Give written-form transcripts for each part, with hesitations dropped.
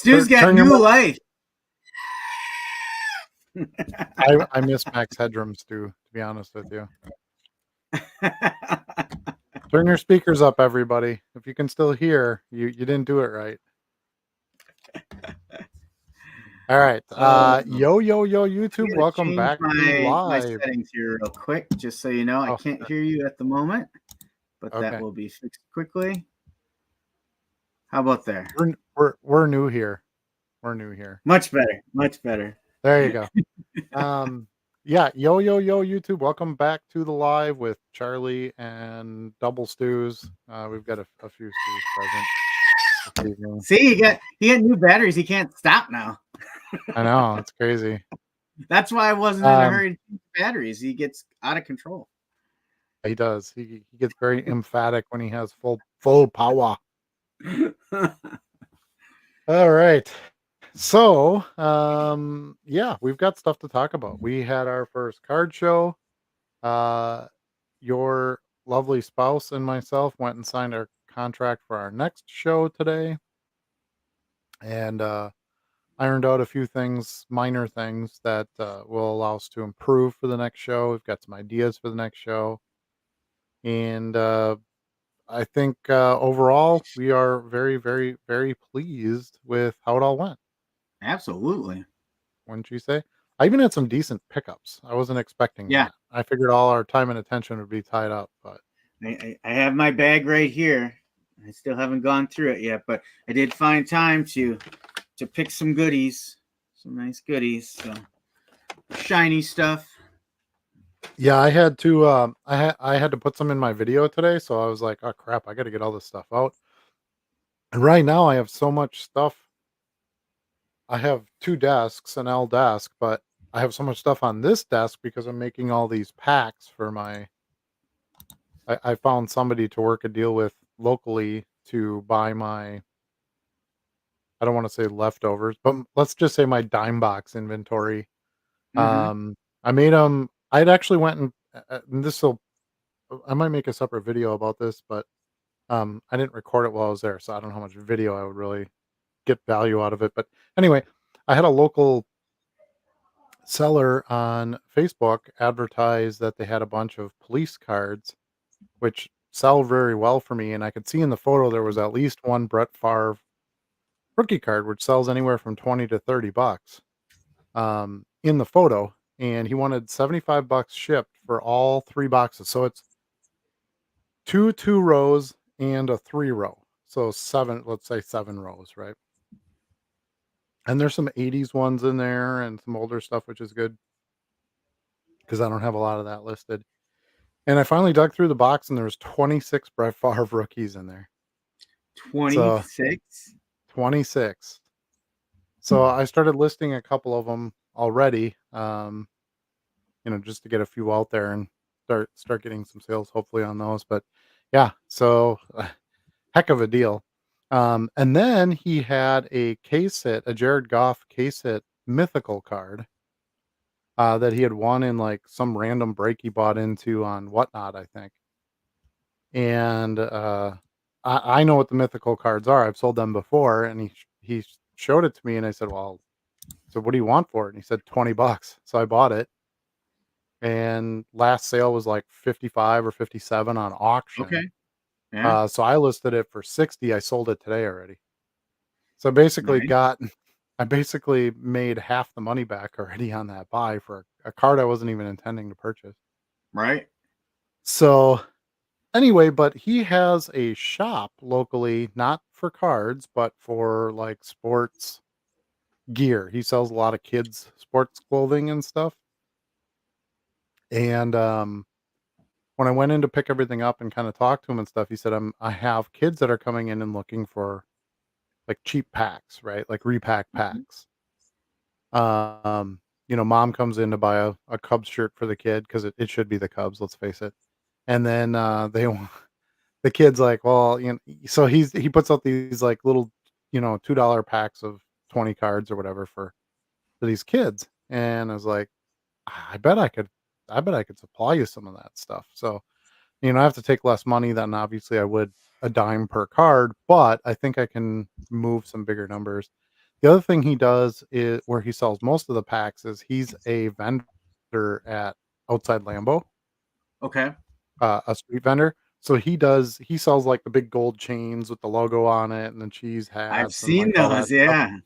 Stu's got turn your new mic. life. I miss Max Headroom, Stu, to be honest with you. Turn your speakers up, everybody. If you can still hear, you didn't do it right. All right. Yo, YouTube. Welcome back to my live. settings here real quick, just so you know. I can't hear you at the moment, but that will be fixed quickly. How about there? We're new here. We're new here. Much better. Much better. There you go. Yeah. Yo, YouTube. Welcome back to the live with Charlie and Double Stews. We've got a few stews present. See, he got new batteries. He can't stop now. I know, it's crazy. That's why I wasn't in a hurry to change batteries. He gets out of control. He does. He gets very emphatic when he has full power. All right. So, yeah, we've got stuff to talk about. We had our first card show. Your lovely spouse and myself went and signed our contract for our next show today. And ironed out a few things, minor things that will allow us to improve for the next show. We've got some ideas for the next show. And I think overall we are very, very, very pleased with how it all went. Absolutely. Wouldn't you say? I even had some decent pickups. I wasn't expecting that. I figured all our time and attention would be tied up, but I have my bag right here. I still haven't gone through it yet, but I did find time to pick some goodies, some nice goodies, so shiny stuff. Yeah, I had to I had to put some in my video today, so I was like, oh crap, I got to get all this stuff out. And right now I have so much stuff. I have 2 desks, an L desk, but I have so much stuff on this desk because I'm making all these packs for my I found somebody to work a deal with locally to buy my I don't want to say leftovers, but let's just say my dime box inventory. I made them. I'd actually went and I might make a separate video about this, but I didn't record it while I was there, so I don't know how much video I would really get value out of it. But anyway, I had a local seller on Facebook advertise that they had a bunch of police cards, which sell very well for me. And I could see in the photo there was at least one Brett Favre rookie card, which sells anywhere from 20 to 30 bucks in the photo. And he wanted 75 bucks shipped for all 3 boxes. So it's 2 rows and a 3 row. So 7, let's say 7 rows, right? And there's some 80s ones in there and some older stuff, which is good because I don't have a lot of that listed. And I finally dug through the box and there was 26 Brett Favre rookies in there. 26? So, 26. So I started listing a couple of them already, just to get a few out there and start getting some sales hopefully on those. But yeah, so heck of a deal. And then he had a case hit, a Jared Goff case hit mythical card that he had won in like some random break he bought into on Whatnot, I think. And I know what the mythical cards are. I've sold them before, and he showed it to me, and I said, "Well, so what do you want for it?" And he said 20 bucks. So I bought it. And last sale was like 55 or 57 on auction. Okay. Yeah. So I listed it for 60. I sold it today already. So basically I basically made half the money back already on that buy for a card I wasn't even intending to purchase. Right. So anyway, but he has a shop locally, not for cards, but for like sports gear. He sells a lot of kids sports clothing and stuff. And when I went in to pick everything up and kind of talk to him and stuff, he said, I have kids that are coming in and looking for like cheap packs, right? Like repack packs. Mom comes in to buy a Cubs shirt for the kid because it should be the Cubs, let's face it. And then the kid's like, well, so he puts out these like little, $2 packs of 20 cards or whatever for these kids. And I was like, I bet I could supply you some of that stuff. So, I have to take less money than obviously I would a dime per card, but I think I can move some bigger numbers. The other thing he does is where he sells most of the packs is he's a vendor at outside Lambeau, Okay. a street vendor. So he sells like the big gold chains with the logo on it and the cheese I've hats and seen like all that those. stuff. Yeah.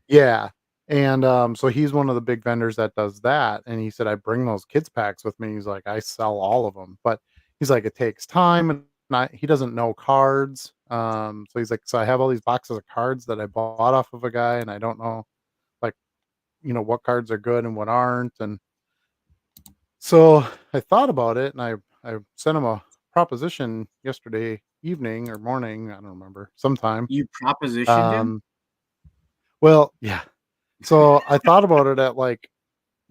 Yeah. And so he's one of the big vendors that does that. And he said, I bring those kids packs with me. He's like, I sell all of them. But he's like, it takes time and he doesn't know cards. So he's like, so I have all these boxes of cards that I bought off of a guy and I don't know like, what cards are good and what aren't. And so I thought about it and I sent him a proposition yesterday evening or morning. I don't remember sometime. You propositioned him? Um, well, yeah. So I thought about it at like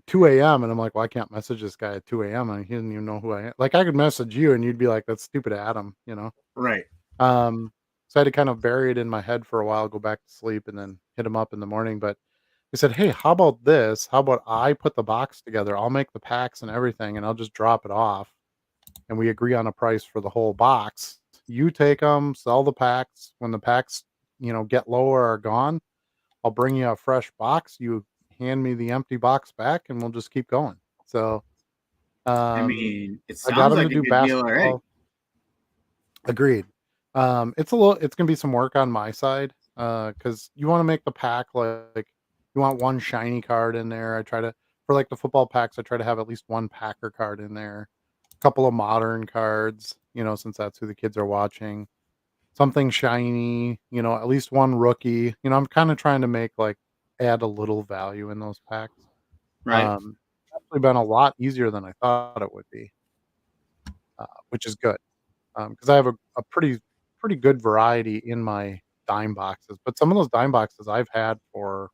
2 a.m. and I'm like, "Well, I can't message this guy at 2 a.m. and he doesn't even know who I am." Like, I could message you and you'd be like, "That's stupid Adam," you know? Right. Um, so I had to kind of bury it in my head for a while, go back to sleep, and then hit him up in the morning, but he said, "Hey, how about this? How about I put the box together? I'll make the packs and everything, and I'll just drop it off, and we agree on a price for the whole box. You take them, sell the packs. When the packs, get low or are gone, I'll bring you a fresh box. You hand me the empty box back, and we'll just keep going." So, I um, mean, it I got sounds him to like a do good deal already. basketball. Agreed. It's gonna be some work on my side, because you wanna make the pack like you want one shiny card in there. I try to for, like, the football packs, I try to have at least one Packer card in there, a couple of modern cards, since that's who the kids are watching, something shiny, at least one rookie. I'm kinda trying to make, like add a little value in those packs. Right. It's actually been a lot easier than I thought it would be, which is good. Because I have a pretty good variety in my dime boxes, but some of those dime boxes I've had for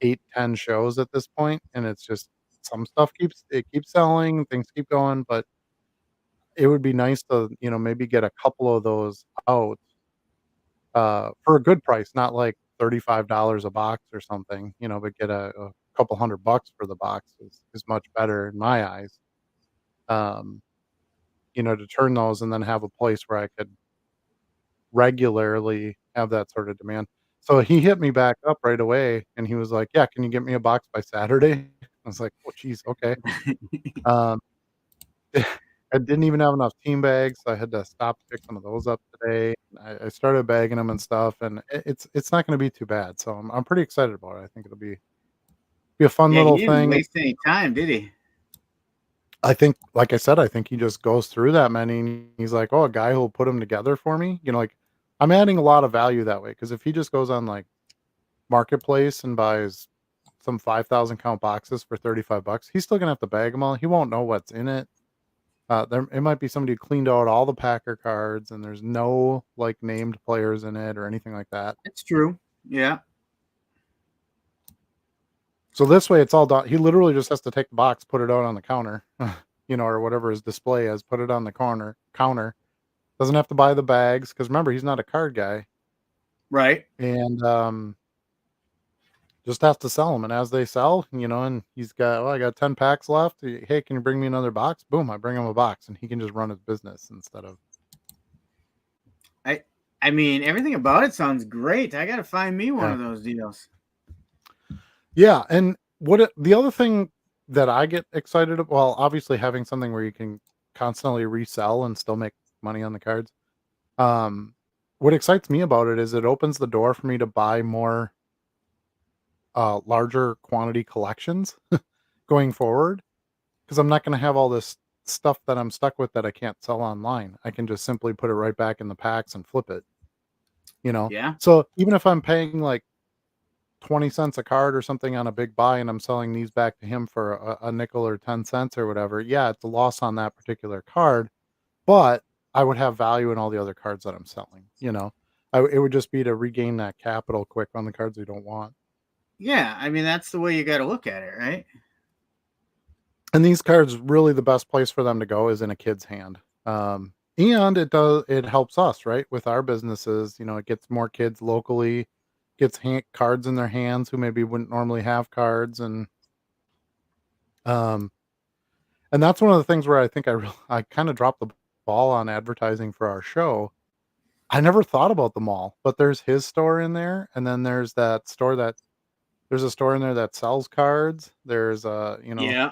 8, 10 shows at this point, and it's just some stuff keeps selling, things keep going, but it would be nice to, maybe get a couple of those out, for a good price, not like $35 a box or something, but get a couple $100 for the box is much better in my eyes, um, to turn those and then have a place where I could regularly have that sort of demand. So he hit me back up right away and he was like, "Yeah, can you get me a box by Saturday?" I was like, "Oh, geez, okay." Um, I didn't even have enough team bags, so I had to stop to pick some of those up today. I started bagging them and stuff, and it's not gonna be too bad. So I'm pretty excited about it. I think it'll be a fun Yeah, he little didn't thing. waste any time, did he? I think, like I said, I think he just goes through that many and he's like, "Oh, a guy who'll put them together for me." Like I'm adding a lot of value that way because if he just goes on like Marketplace and buys some 5,000 count boxes for 35 bucks, he's still gonna have to bag them all. He won't know what's in it. There it might be somebody who cleaned out all the Packer cards and there's no like named players in it or anything like that. It's true. Yeah. So this way it's all done. He literally just has to take the box, put it out on the counter, or whatever his display is, put it on the counter. Doesn't have to buy the bags because remember he's not a card guy, Right. and just have to sell them, and as they sell, and he's got, "Well, I got 10 packs left. Hey, can you bring me another box?" Boom, I bring him a box, and he can just run his business instead of I I mean, everything about it sounds great. I gotta find me one yeah. of those deals. Yeah, and the other thing that I get excited well, obviously having something where you can constantly resell and still make money on the cards. Um, what excites me about it is it opens the door for me to buy more, larger quantity collections going forward. 'Cause I'm not gonna have all this stuff that I'm stuck with that I can't sell online. I can just simply put it right back in the packs and flip it, you know? Yeah. So, even if I'm paying, like, 20 cents a card or something on a big buy and I'm selling these back to him for a nickel or 10 cents or whatever, yeah, it's a loss on that particular card, but I would have value in all the other cards that I'm selling? It would just be to regain that capital quick on the cards we don't want. Yeah. I mean, that's the way you gotta look at it, right? And these cards, really the best place for them to go is in a kid's hand. And it helps us, right, with our businesses. It gets more kids locally, gets cards in their hands who maybe wouldn't normally have cards, um, and that's one of the things where I think I kind of dropped the ball on advertising for our show. I never thought about the mall, but there's his store in there, and then there's a store in there that sells cards. There's Yeah.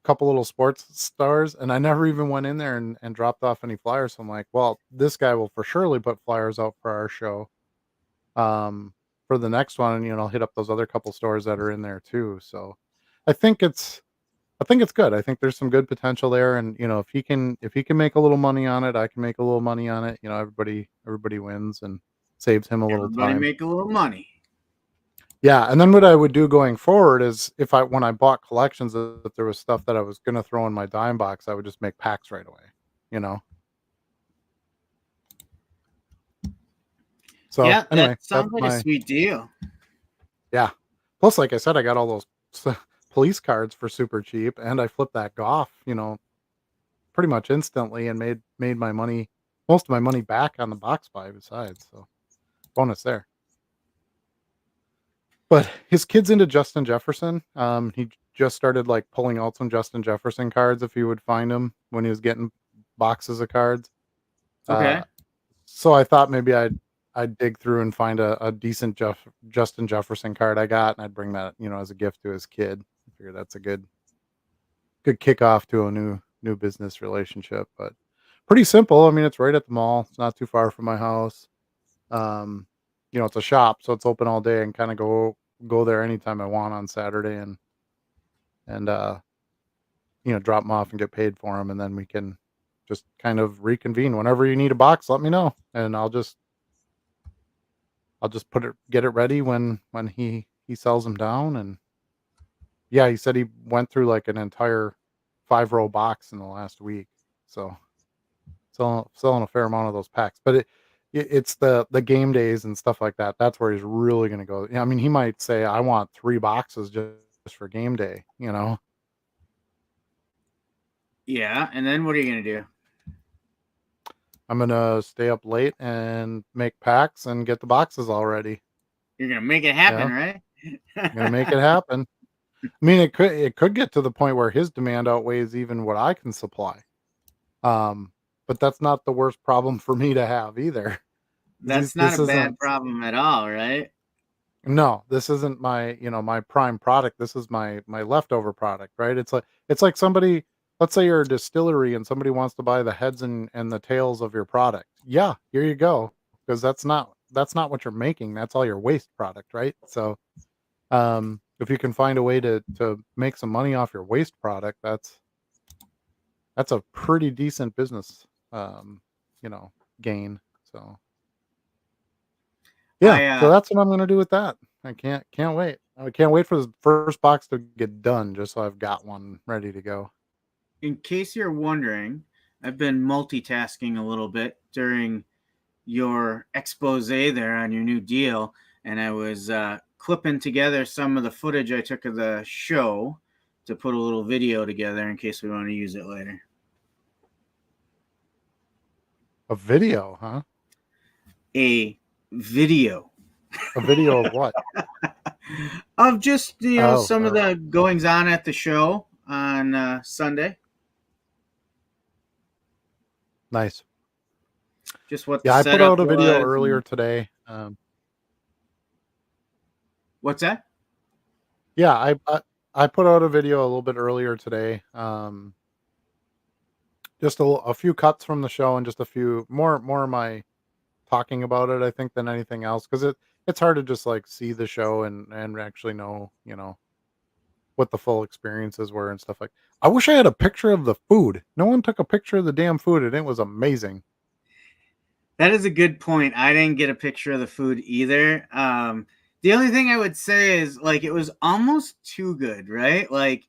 couple little sports stores, and I never even went in there and dropped off any flyers. So I'm like, well, this guy will for surely put flyers out for our show. Um, for the next one, and hit up those other couple stores that are in there too. So I think it's I think it's good. I think there's some good potential there, and if he can make a little money on it, I can make a little money on it. Everybody wins and saves him a little Everybody time. make a little money. Yeah, and then what I would do going forward is when I bought collections, if there was stuff that I was gonna throw in my dime box, I would just make packs right away, you know? So, Yeah, that anyway, that's sounds like a my sweet deal. yeah. Plus, like I said, I got all those police cards for super cheap, and I flipped that Goff, pretty much instantly and made my money most of my money back on the box buy besides, so bonus there. But his kid's into Justin Jefferson. He just started, like, pulling out some Justin Jefferson cards if he would find them when he was getting boxes of cards. Uh, Okay. so I thought maybe I'd dig through and find a decent Justin Jefferson card I got, and I'd bring that, as a gift to his kid. I figure that's a good kickoff to a new business relationship, but pretty simple. I mean, it's right at the mall. It's not too far from my house. Um, it's a shop, so it's open all day and kind of go there anytime I want on Saturday and drop them off and get paid for them, and then we can just kind of reconvene whenever you need a box. Let me know, and I'll just get it ready when he sells them down. And yeah, he said he went through like an entire 5-row box in the last week, so selling a fair amount of those packs. But it's the game days and stuff like that. That's where he's really gonna go. Yeah, I mean, he might say, "I want 3 boxes just for game day," you know? Yeah, and then what are you gonna do? I'm gonna stay up late and make packs and get the boxes all ready. You're gonna make it Yeah, happen, right? I'm gonna make it happen. I mean, it could get to the point where his demand outweighs even what I can supply. Um, but that's not the worst problem for me to have either. 'Cause That's not a this bad isn't problem at all, right? No, this isn't my prime product. This is my leftover product, right? It's like somebody, let's say you're a distillery and somebody wants to buy the heads and the tails of your product. Yeah, here you go. Because that's not what you're making. That's all your waste product, right? So, if you can find a way to make some money off your waste product, that's a pretty decent business um, you know, gain. So, yeah, I so that's what I'm gonna do with that. I can't wait. I can't wait for the first box to get done just so I've got one ready to go. in case you're wondering, I've been multitasking a little bit during your expose there on your new deal, and I was clipping together some of the footage I took of the show to put a little video together in case we want to use it later. A video, huh? A video A video of what? of just Oh, some of oh, the goings on at the show on Sunday, nice. just what the Yeah, I put setup out a video was. earlier And today. what's that? Yeah, I put out a video a little bit earlier today. Just a few cuts from the show and just a few more of my talking about it, I think, than anything else, because it's hard to just like see the show and actually know, what the full experiences were and stuff. Like, I wish I had a picture of the food. No one took a picture of the damn food, and it was amazing. That is a good point. I didn't get a picture of the food either. The only thing I would say is like it was almost too good, right? Like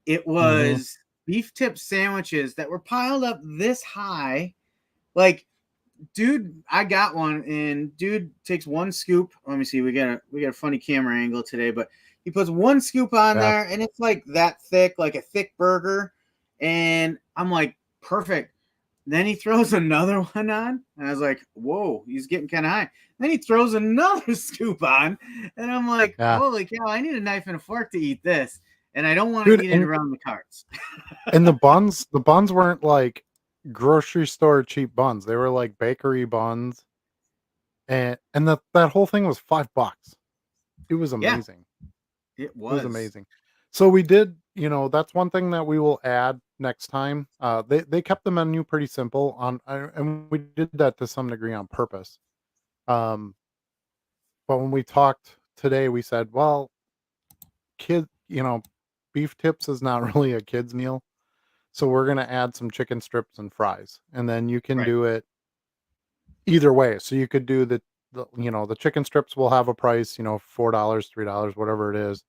it Mhm. was beef tip sandwiches that were piled up this high. Like, dude, I got one, and dude takes one scoop. Let me see. We got a funny camera angle today, but he puts one scoop on Yeah. there, and it's like that thick, like a thick burger. And I'm like, perfect. Then he throws another one on, and I was like, whoa, he's getting kind of high. Then he throws another scoop on, and I'm like, Yeah. holy cow, I need a knife and a fork to eat this. And I don't want to Dude, eat it and around the carts. and the buns weren't like grocery store cheap buns. They were like bakery buns, and that whole thing was $5. It was Yeah, amazing. it It was was. amazing. So we did, that's one thing that we will add next time. They kept the menu pretty simple and we did that to some degree on purpose. Um, but when we talked today, we said, well, kid, beef tips is not really a kid's meal. So we're gonna add some chicken strips and fries, and then you can Right. do it either way. So you could do the chicken strips will have a price, $4, $3, whatever it is,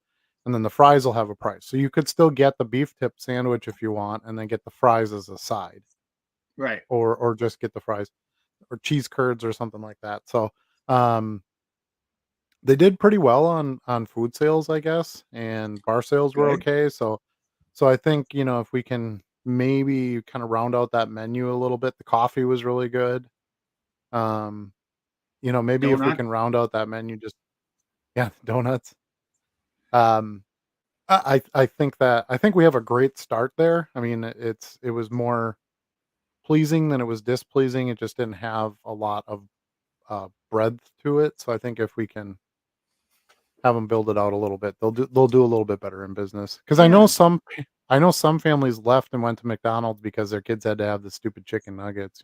and then the fries will have a price. So you could still get the beef tip sandwich if you want, and then get the fries as a side, Right. or just get the fries or cheese curds or something like that. So um, they did pretty well on food sales, I guess, and bar sales were Good. okay. So I think if we can maybe kind of round out that menu a little bit, the coffee was really good. Um, maybe if we Donut. can round out that menu, just yeah, donuts. Um, I think we have a great start there. I mean, it was more pleasing than it was displeasing. It just didn't have a lot of breadth to it. So I think if we can have them build it out a little bit, they'll do a little bit better in business. Because Yeah. I know some families left and went to McDonald's because their kids had to have the stupid chicken nuggets.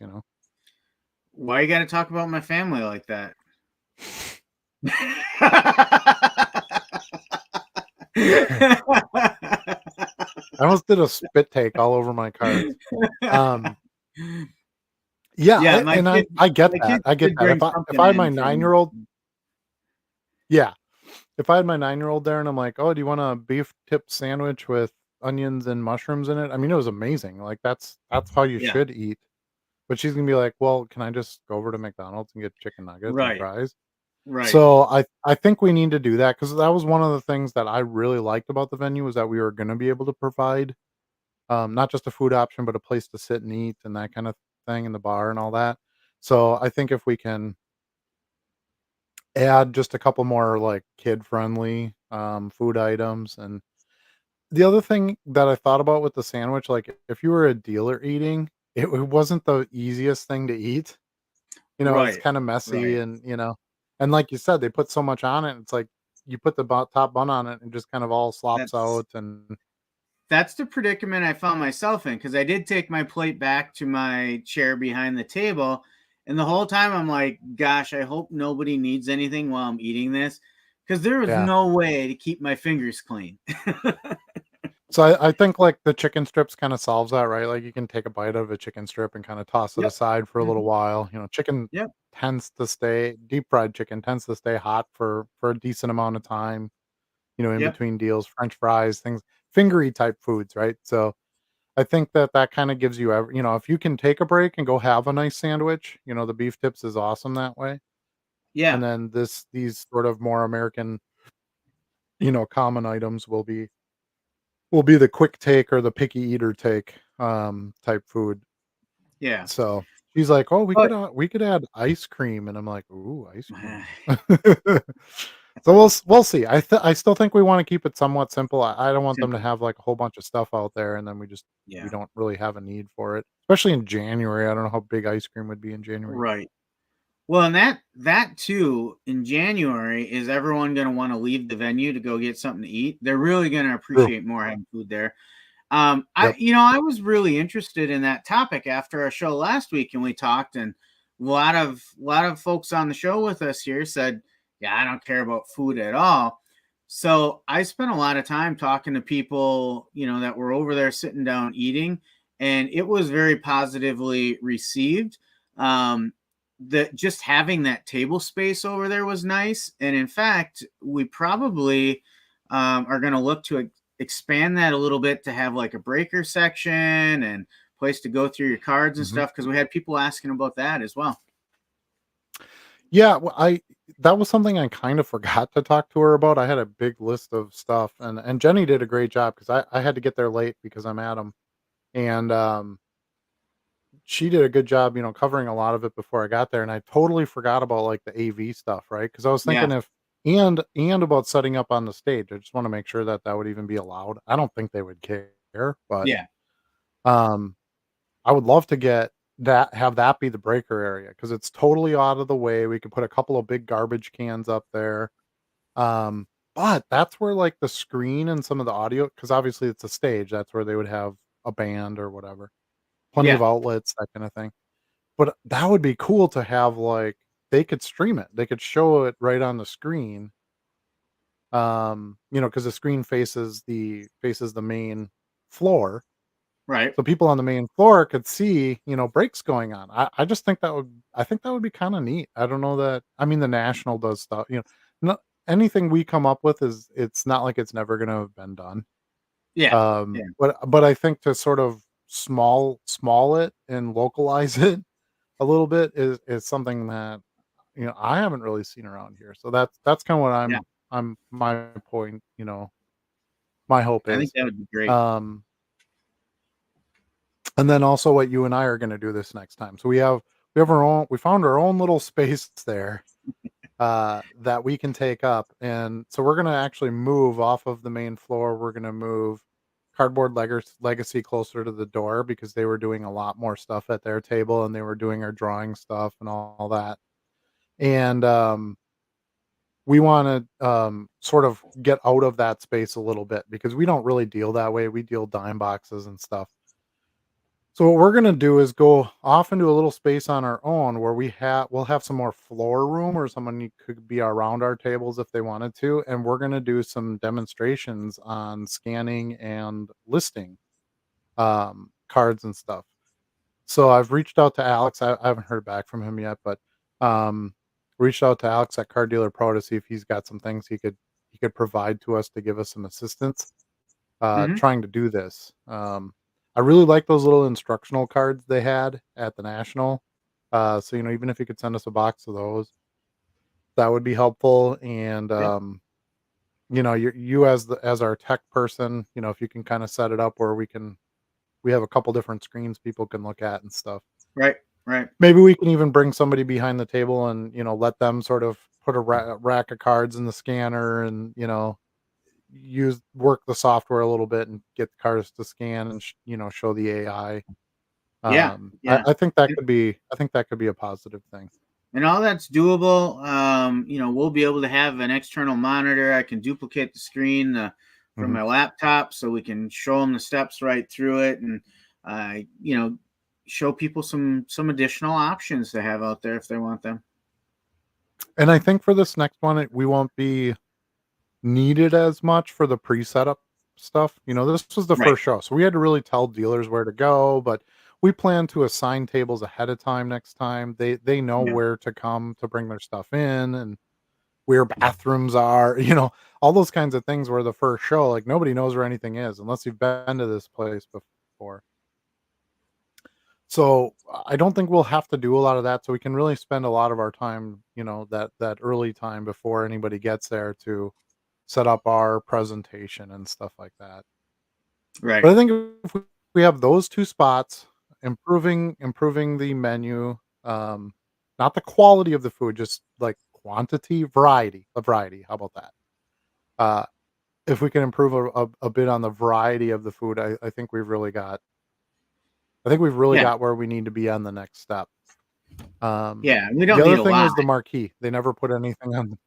Why you got to talk about my family like that? I almost did a spit take all over my cards. Um, yeah, Yeah, my kid, I get my that. kid I get did that. bring If something I had my in from. 9-year-old, yeah, if I had my 9-year-old there and I'm like, "Oh, do you want a beef tip sandwich with onions and mushrooms in it?" I mean, it was amazing. Like that's how you Yeah, should eat. But she's gonna be like, "Well, can I just go over to McDonald's and get chicken nuggets and right, fries?" right. So I think we need to do that because that was one of the things that I really liked about the venue was that we were gonna be able to provide, not just a food option, but a place to sit and eat and that kind of thing in the bar and all that. So I think if we can add just a couple more like kid friendly food items. And the other thing that I thought about with the sandwich, like if you were a dealer eating, it wasn't the easiest thing to eat. It's Right, kind of messy, right. and like you said, they put so much on it. It's like you put the top bun on it and just kind of all slops That's out. And that's the predicament I found myself in because I did take my plate back to my chair behind the table, and the whole time I'm like, "Gosh, I hope nobody needs anything while I'm eating this," because there was yeah. no way to keep my fingers clean. So I think like the chicken strips kind of solves that, right? Like you can take a bite of a chicken strip and kind of toss it Yep. aside for a little Mhm. while. Yep. Deep fried chicken tends to stay hot for a decent amount of time, in Yep. between deals, French fries, things, fingery type foods, right? So I think that kind of gives you if you can take a break and go have a nice sandwich, the beef tips is awesome that way. Yeah. And then these sort of more American, common items will be the quick take or the picky eater take, type food. Yeah. So she's like, "Oh, But we could add ice cream," and I'm like, "Ooh, ice cream." So we'll see. I still think we want to keep it somewhat simple. I don't want them to simple. have like a whole bunch of stuff out there, and then we Yeah. don't really have a need for it, especially in January. I don't know how big ice cream would be in January. Right. Well, and that too in January is everyone going to want to leave the venue to go get something to eat. They're really going to True. appreciate more having food there. Yep. I was really interested in that topic after our show last week, and we talked, and a lot of folks on the show with us here said, "Yeah, I don't care about food at all." So I spent a lot of time talking to people, that were over there sitting down eating, and it was very positively received. Um, that just having that table space over there was nice, and in fact, we probably are going to look to expand that a little bit to have like a breaker section and place to go through your cards and Hmm. stuff because we had people asking about that as well. Yeah. Well, I that was something I kind of forgot to talk to her about. I had a big list of stuff, and Jenny did a great job because I had to get there late because I'm at 'em. And she did a good job, covering a lot of it before I got there, and I totally forgot about, like, the AV stuff, right? Because I was Yeah, thinking if and about setting up on the stage. I just wanna make sure that that would even be allowed. I don't think they would care, but, yeah, um, I would love to have that be the breaker area because it's totally out of the way. We could put a couple of big garbage cans up there. Um, but that's where like the screen and some of the audio, because obviously it's a stage. That's where they would have a band or whatever. Plenty Yeah. of outlets, that kind of thing. But that would be cool to have, like, they could stream it. They could show it right on the screen. Because the screen faces the main floor. Right. So people on the main floor could see, breaks going on. I just think that would be kind of neat. I don't know that. I mean, the National does stuff, no, anything we come up with it's not like it's never gonna have been done. Yeah. Yeah. But I think to sort of small it and localize it a little bit is something that, I haven't really seen around here. So that's kind of what Yeah. I'm my point, my hope I think is. that would be great. Um, and then also what you and I are going to do this next time. So we found our own little space there that we can take up. And so we're going to actually move off of the main floor. We're going to move Cardboard Legacy closer to the door because they were doing a lot more stuff at their table and they were doing our drawing stuff and all that. And we want to sort of get out of that space a little bit because we don't really deal that way. We deal dime boxes and stuff. So what we're gonna do is go off into a little space on our own where we'll have some more floor room or someone could be around our tables if they wanted to, and we're gonna do some demonstrations on scanning and listing cards and stuff. So I've reached out to Alex. I haven't heard back from him yet, but um, reached out to Alex at Card Dealer Pro to see if he's got some things he could provide to us to give us some assistance Hmm. trying to do this. I really like those little instructional cards they had at the National. So even if you could send us a box of those, that would be helpful. And Yeah. you as our tech person, if you can kind of set it up where we have a couple different screens people can look at and stuff. Right. Right. Maybe we can even bring somebody behind the table and let them sort of put a rack of cards in the scanner and use work the software a little bit and get the cards to scan and show the AI. Yeah. Yeah. I think that could be a positive thing. And all that's doable. We'll be able to have an external monitor. I can duplicate the screen from Hmm. my laptop, so we can show them the steps right through it, and uh, you know, show people some additional options to have out there if they want them. And I think for this next one, we won't be needed as much for the pre-setup stuff. This was the Right. first show, so we had to really tell dealers where to go, but we plan to assign tables ahead of time next time. They know Yeah. where to come to bring their stuff in and where bathrooms are, all those kinds of things were the first show. Like nobody knows where anything is unless you've been to this place before. So I don't think we'll have to do a lot of that. So we can really spend a lot of our time, that early time before anybody gets there to set up our presentation and stuff like that. Right. But I think if we have those two spots, improving the menu, not the quality of the food, just like quantity, variety. How about that? Uh, if we can improve a bit on the variety of the food, I think we've really Yeah. got where we need to be on the next step. Yeah. We The don't need other a thing lot. was the marquee. They never put anything on.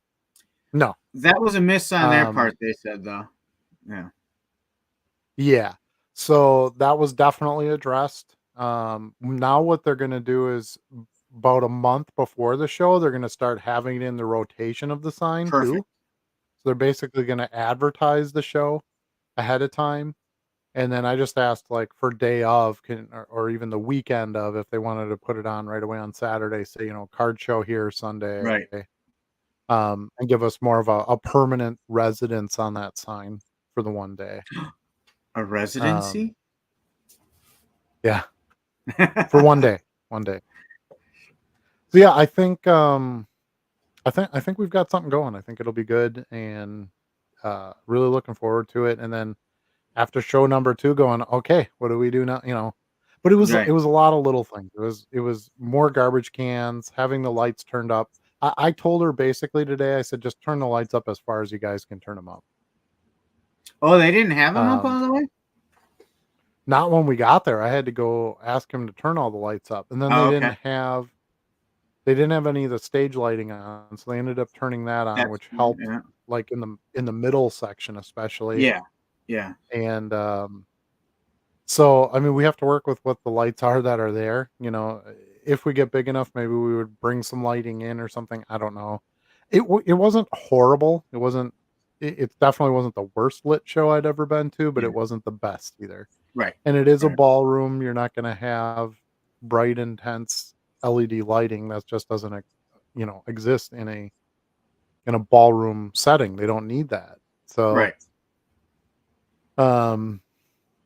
No. That was a miss on their Um, part. They said though. Yeah. yeah. So that was definitely addressed. Now what they're going to do is about a month before the show, they're going to start having it in the rotation of the sign Perfect. too. So they're basically going to advertise the show ahead of time. And then I just asked, like, for day of, or even the weekend of, if they wanted to put it on right away on Saturday, say, card show here Sunday, Right. and give us more of a permanent residence on that sign for the one day. A Um, residency. yeah, for one day, one day. So yeah, I think we've got something going. I think it'll be good, and really looking forward to it. And then after show number 2 going, "Okay, what do we do now?" But it Right. was a lot of little things. It was more garbage cans, having the lights turned up. I told her basically today, I said, "Just turn the lights up as far as you guys can turn them up." Oh, they didn't have them up Um, all the way. Not when we got there. I had to go ask him to turn all the lights up, and then Oh, okay. they didn't have any of the stage lighting on, so they ended up turning that on, That's which fine. helped, Yeah. like, in the middle section especially, Yeah. Yeah. and, so, I mean, we have to work with what the lights are that are there, if we get big enough, maybe we would bring some lighting in or something, I don't know. It wasn't horrible, it definitely wasn't the worst lit show I'd ever been to, but Yeah. it wasn't the best either. Right. And it is a Right. ballroom, you're not gonna have bright, intense LED lighting, that just doesn't, exist in a ballroom setting, they don't need that. So, Right. um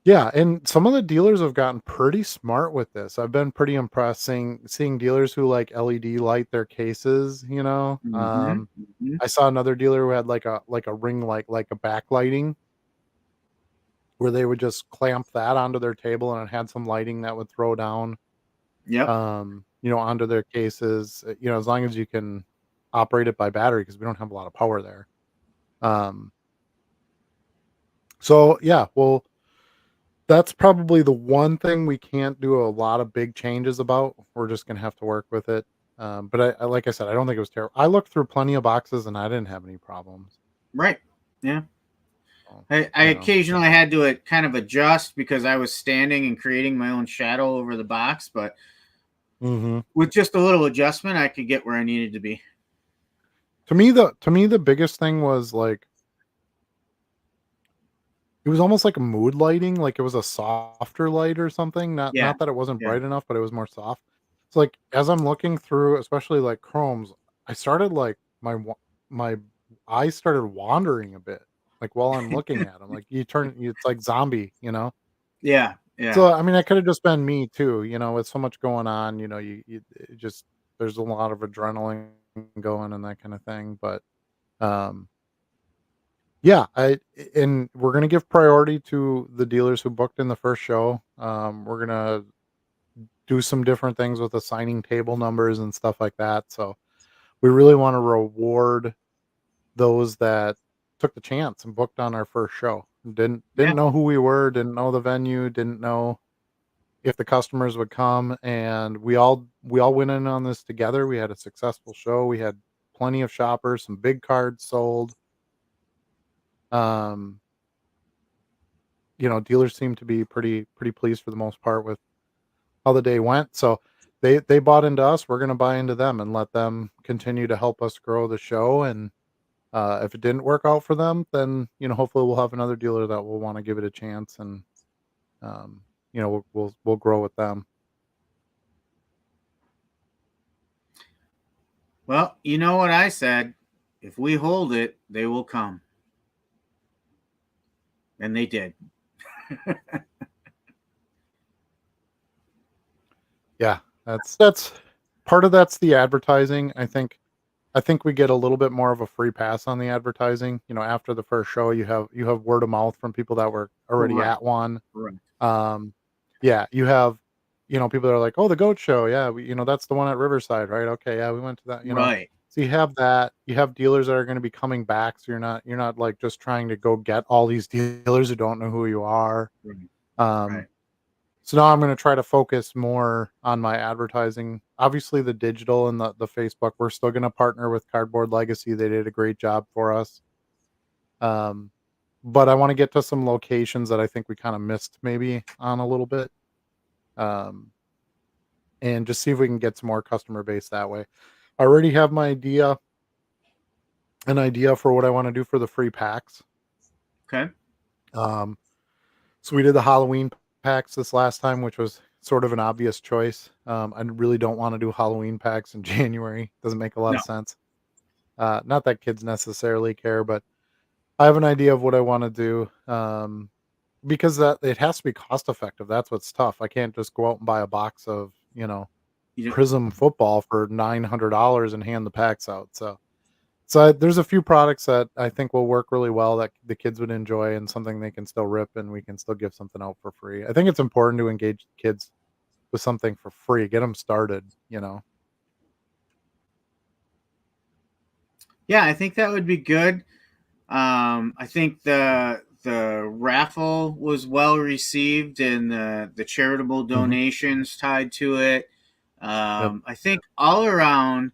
yeah, and some of the dealers have gotten pretty smart with this. I've been pretty impressed seeing dealers who, like, LED light their cases, Mhm. Mhm. I saw another dealer who had, like a ring light, like a backlighting, where they would just clamp that onto their table, and it had some lighting that would throw down, Yep. onto their cases, as long as you can operate it by battery, because we don't have a lot of power there. Um, so, yeah, well, that's probably the one thing we can't do a lot of big changes about. We're just gonna have to work with it. But I like I said, I don't think it was terrible. I looked through plenty of boxes and I didn't have any problems. Right. Yeah. So, I occasionally had to kind of adjust because I was standing and creating my own shadow over the box, but Mhm. with just a little adjustment, I could get where I needed to be. To me the biggest thing was, like, it was almost like a mood lighting, like it was a softer light or something. Not Yeah. not that it wasn't Yeah. bright enough, but it was more soft. It's like, as I'm looking through, especially like chromes, I started, like, my eyes started wandering a bit, like, while I'm looking at them. Like, it's like zombie. Yeah. Yeah. So, I mean, that could have just been me too, with so much going on, it just there's a lot of adrenaline going and that kind of thing. But, um yeah, and we're gonna give priority to the dealers who booked in the first show. We're gonna do some different things with assigning table numbers and stuff like that. So we really want to reward those that took the chance and booked on our first show. Didn't Yeah. know who we were, didn't know the venue, didn't know if the customers would come, and we all went in on this together. We had a successful show. We had plenty of shoppers, some big cards sold. Um, dealers seem to be pretty pleased for the most part with how the day went. So they bought into us. We're gonna buy into them and let them continue to help us grow the show. And if it didn't work out for them, then hopefully we'll have another dealer that will want to give it a chance, and we'll grow with them. Well, you know what I said. If we hold it, they will come. And they did. Yeah, that's part of that's the advertising. I think we get a little bit more of a free pass on the advertising. After the first show, you have word of mouth from people that were already Correct. at one. Correct. Um, yeah, you have, people that are like, "Oh, the goat show. Yeah, that's the one at Riverside, right? Okay, yeah, we went to that." Right. So you have that. You have dealers that are going to be coming back. So you're not like just trying to go get all these dealers who don't know who you are. Right. Um, Right. so now I'm going to try to focus more on my advertising. Obviously, the digital and the Facebook. We're still going to partner with Cardboard Legacy. They did a great job for us. Um, but I want to get to some locations that I think we kind of missed maybe on a little bit. Um, and just see if we can get some more customer base that way. I already have an idea for what I want to do for the free packs. Okay. Um, so we did the Halloween packs this last time, which was sort of an obvious choice. I really don't want to do Halloween packs in January. Doesn't make a lot No. of sense. Not that kids necessarily care, but I have an idea of what I want to do. Because that it has to be cost effective. That's what's tough. I can't just go out and buy a box of, You don't, Prism football for $900 and hand the packs out. So there's a few products that I think will work really well that the kids would enjoy, and something they can still rip, and we can still give something out for free. I think it's important to engage kids with something for free, get them started. yeah, I think that would be good. I think the raffle was well received, and the charitable Hmm. donations tied to it. Yep. I think all around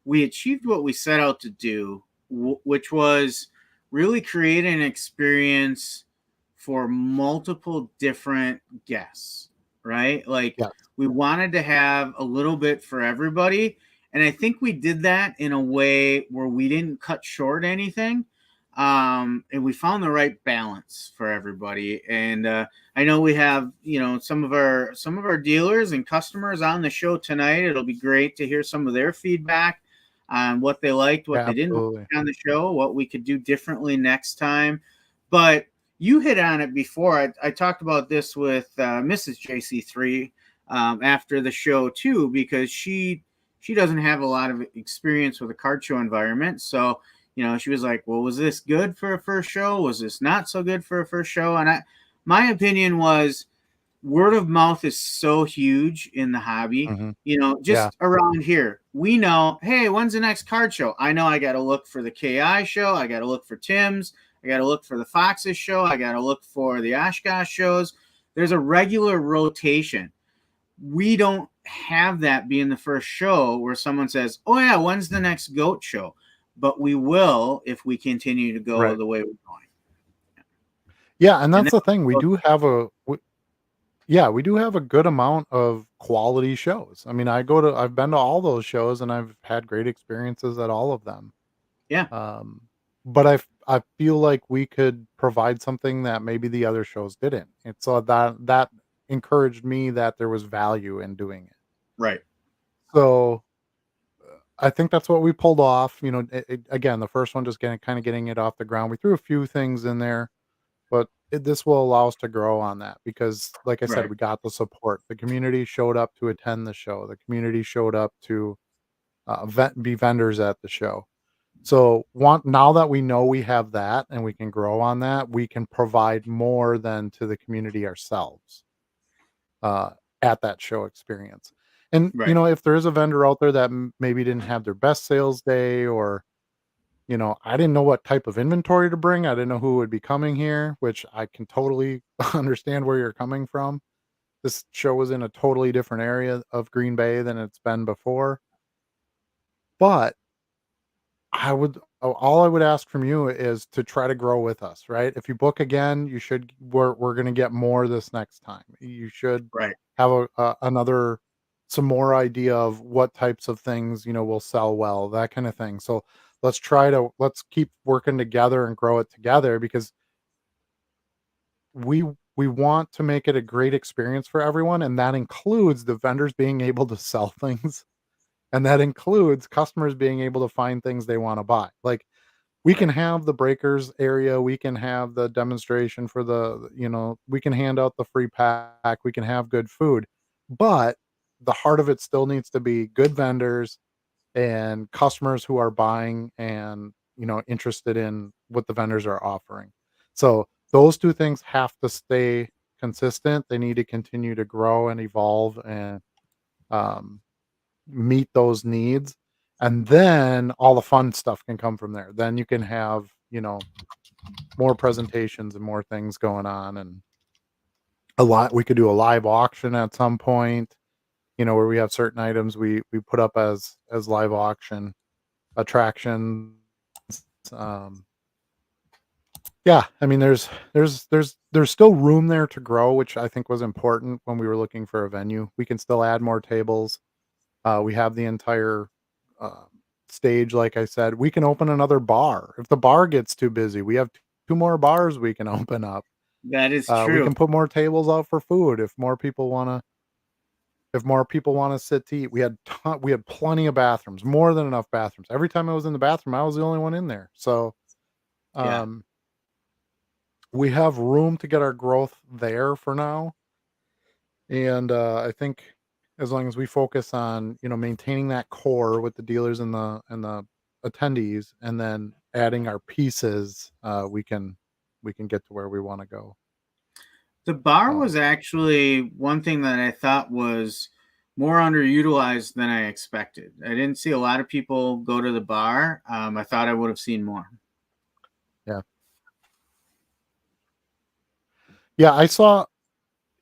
we achieved what we set out to do, which was really create an experience for multiple different guests, right? Like Yes. we wanted to have a little bit for everybody. And I think we did that in a way where we didn't cut short anything. And we found the right balance for everybody. And I know we have, some of our dealers and customers on the show tonight. It'll be great to hear some of their feedback on what they liked, what Yeah, they didn't absolutely. like on the show, what we could do differently next time. But you hit on it before. I talked about this with Mrs. JC3 after the show too, because she doesn't have a lot of experience with a card show environment. So she was like, "Well, was this good for a first show? Was this not so good for a first show?" And my opinion was, word of mouth is so huge in the hobby. Hmm. Yeah. Just around here, we know, hey, when's the next card show? I know I got to look for the KI show. I got to look for Tim's. I got to look for the Foxes show. I got to look for the Oshkosh shows. There's a regular rotation. We don't have that being the first show where someone says, oh, yeah, when's the next goat show? But we will if we continue to go Right. the way we're going. Yeah, and And that's the thing. We do have yeah, we do have a good amount of quality shows. I mean, I've been to all those shows and I've had great experiences at all of them. yeah, Um, but I feel like we could provide something that maybe the other shows didn't. And so that encouraged me that there was value in doing it. right, So I think that's what we pulled off. Again, the first one just getting it off the ground. We threw a few things in there, but this will allow us to grow on that because, like I said, right, we got the support. The community showed up to attend the show. The community showed up to be vendors at the show. So now that we know we have that and we can grow on that, we can provide more than to the community ourselves uh, at that show experience. And right, if there is a vendor out there that maybe didn't have their best sales day, or I didn't know what type of inventory to bring. I didn't know who would be coming here, which I can totally understand where you're coming from. This show was in a totally different area of Green Bay than it's been before. But all I would ask from you is to try to grow with us, right? If you book again, we're going to get more this next time. You should right. have some more idea of what types of things, will sell well, that kind of thing. So let's keep working together and grow it together because we we want to make it a great experience for everyone, and that includes the vendors being able to sell things, and that includes customers being able to find things they want to buy. Like, we can Right. have the breakers area, we can have the demonstration for we can hand out the free pack, we can have good food, but the heart of it still needs to be good vendors and customers who are buying and interested in what the vendors are offering. So those two things have to stay consistent. They need to continue to grow and evolve and um, meet those needs, and then all the fun stuff can come from there. Then you can have more presentations and more things going on, and we could do a live auction at some point, where we have certain items we put up as live auction attractions. um yeah, I mean, there's still room there to grow, which I think was important when we were looking for a venue. We can still add more tables. We have the entire uh, stage. Like I said, we can open another bar if the bar gets too busy. We have two more bars we can open up. That is We true. can put more tables out for food if more people want to sit to eat. We had plenty of bathrooms, more than enough bathrooms. Every time I was in the bathroom, I was the only one in there. So Yeah. um, we have room to get our growth there for now. And I think as long as we focus on maintaining that core with the dealers and the attendees, and then adding our pieces, we can get to where we want to go. The bar Um, was actually one thing that I thought was more underutilized than I expected. I didn't see a lot of people go to the bar. I thought I would have seen more. yeah, Yeah, I saw,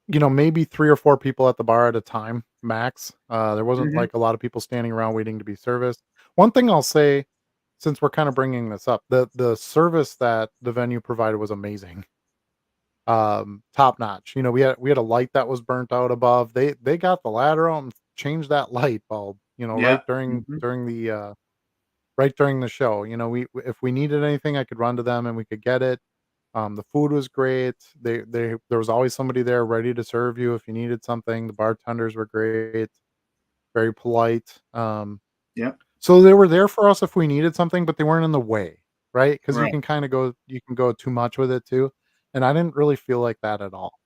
maybe 3 or 4 people at the bar at a time, max. There wasn't, Mhm. like, a lot of people standing around waiting to be serviced. One thing I'll say, since we're kinda bringing this up, the service that the venue provided was amazing. Top notch. We had a light that was burnt out above. They got the ladder out and changed that light bulb, right Yep. Mhm. right during the show. If we needed anything, I could run to them and we could get it. The food was great. There was always somebody there ready to serve you if you needed something. The bartenders were great, very polite. Yep. So they were there for us if we needed something, but they weren't in the way, right? Because Right. you can go too much with it too, and I didn't really feel like that at all.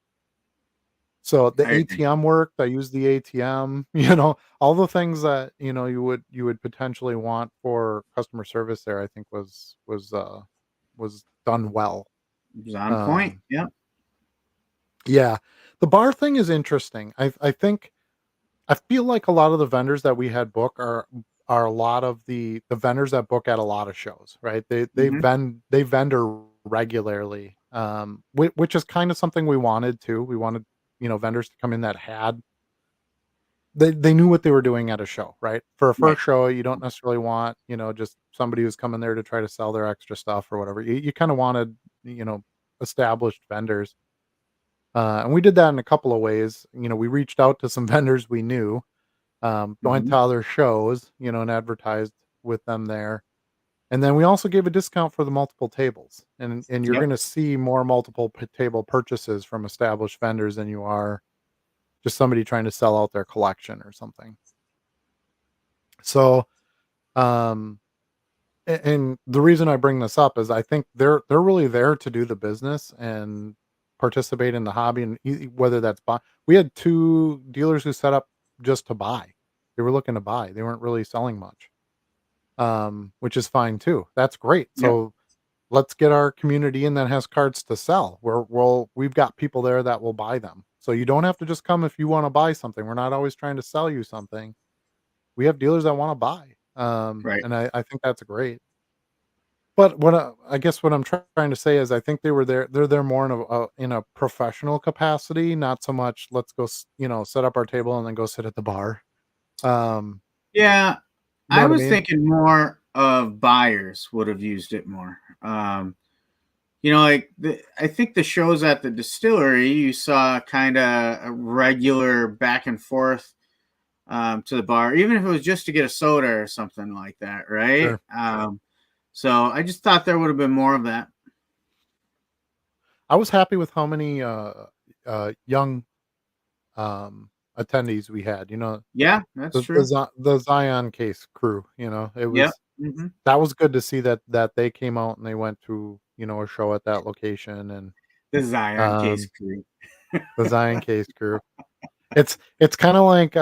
So the I agree. ATM worked. I used the ATM. All the things that you would potentially want for customer service there. I think was done well. It was on point. Um, Yep. yeah, the bar thing is interesting. I feel like a lot of the vendors that we had book are a lot of the vendors that book at a lot of shows, right? Mhm. They vendor regularly, which is kind of something we wanted too. We wanted vendors to come in that had they knew what they were doing at a show, right? For a Right. first show, you don't necessarily want just somebody who's coming there to try to sell their extra stuff or whatever. You kind of wanted established vendors, and we did that in a couple of ways. We reached out to some vendors we knew, went Mhm. to other shows, and advertised with them there. And then we also gave a discount for the multiple tables. And you're Yep. going to see more multiple table purchases from established vendors than you are just somebody trying to sell out their collection or something. So, um and the reason I bring this up is I think they're really there to do the business and participate in the hobby, and whether that's buy. We had 2 dealers who set up just to buy. They were looking to buy. They weren't really selling much. Which is fine too. That's great. Yep. So let's get our community in that has cards to sell. We've got people there that will buy them. So you don't have to just come if you want to buy something. We're not always trying to sell you something. We have dealers that want to buy. Right. And I think that's great. But I guess what I'm trying to say is I think they're there more in a professional capacity, not so much let's go, set up our table and then go sit at the bar. Um, Yeah. you know I what I was mean? thinking more of buyers would have used it more. Like I think the shows at the distillery, you saw kind of a regular back and forth to the bar, even if it was just to get a soda or something like that, right? Sure. So I just thought there would have been more of that. I was happy with how many young attendees we had. Yeah, that's true. The Zion Case crew. It Yep. was Hmm. that was good to see that they came out and they went to a show at that location, and The Zion case um, crew. the Zion Case crew. It's kind of like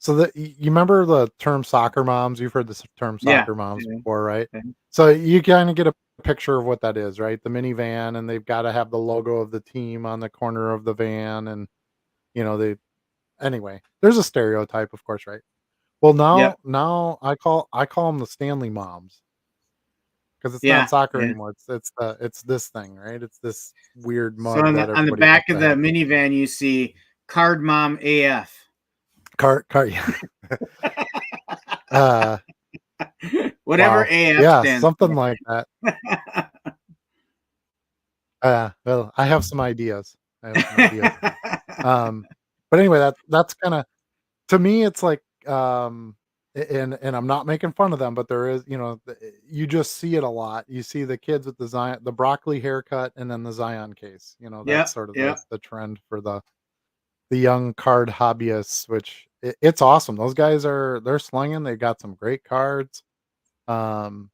so that you remember the term soccer moms. You've heard this term Yeah. soccer moms Yeah. before, right? Yeah. So you kind of get a picture of what that is, right? The minivan, and they've got to have the logo of the team on the corner of the van, and they anyway. There's a stereotype, of course, right? Well, Yep. now I call them the Stanley moms because it's not Yeah. soccer Yeah. anymore. It's this thing, right? It's this weird So mug that on the everybody back looks of the at. minivan, you see Card Mom AF. Yeah. Uh, Whatever wow. AF Yeah, stands something like that. Well, I have some ideas. I have some ideas. Um, but anyway, that's kinda to me, it's like, and I'm not making fun of them, but there is, you just see it a lot. You see the kids with the broccoli haircut and then the Zion case. That's Yep. sort of Yep. the trend for the young card hobbyists, which it's awesome. Those guys they're slinging. They got some great cards. Um,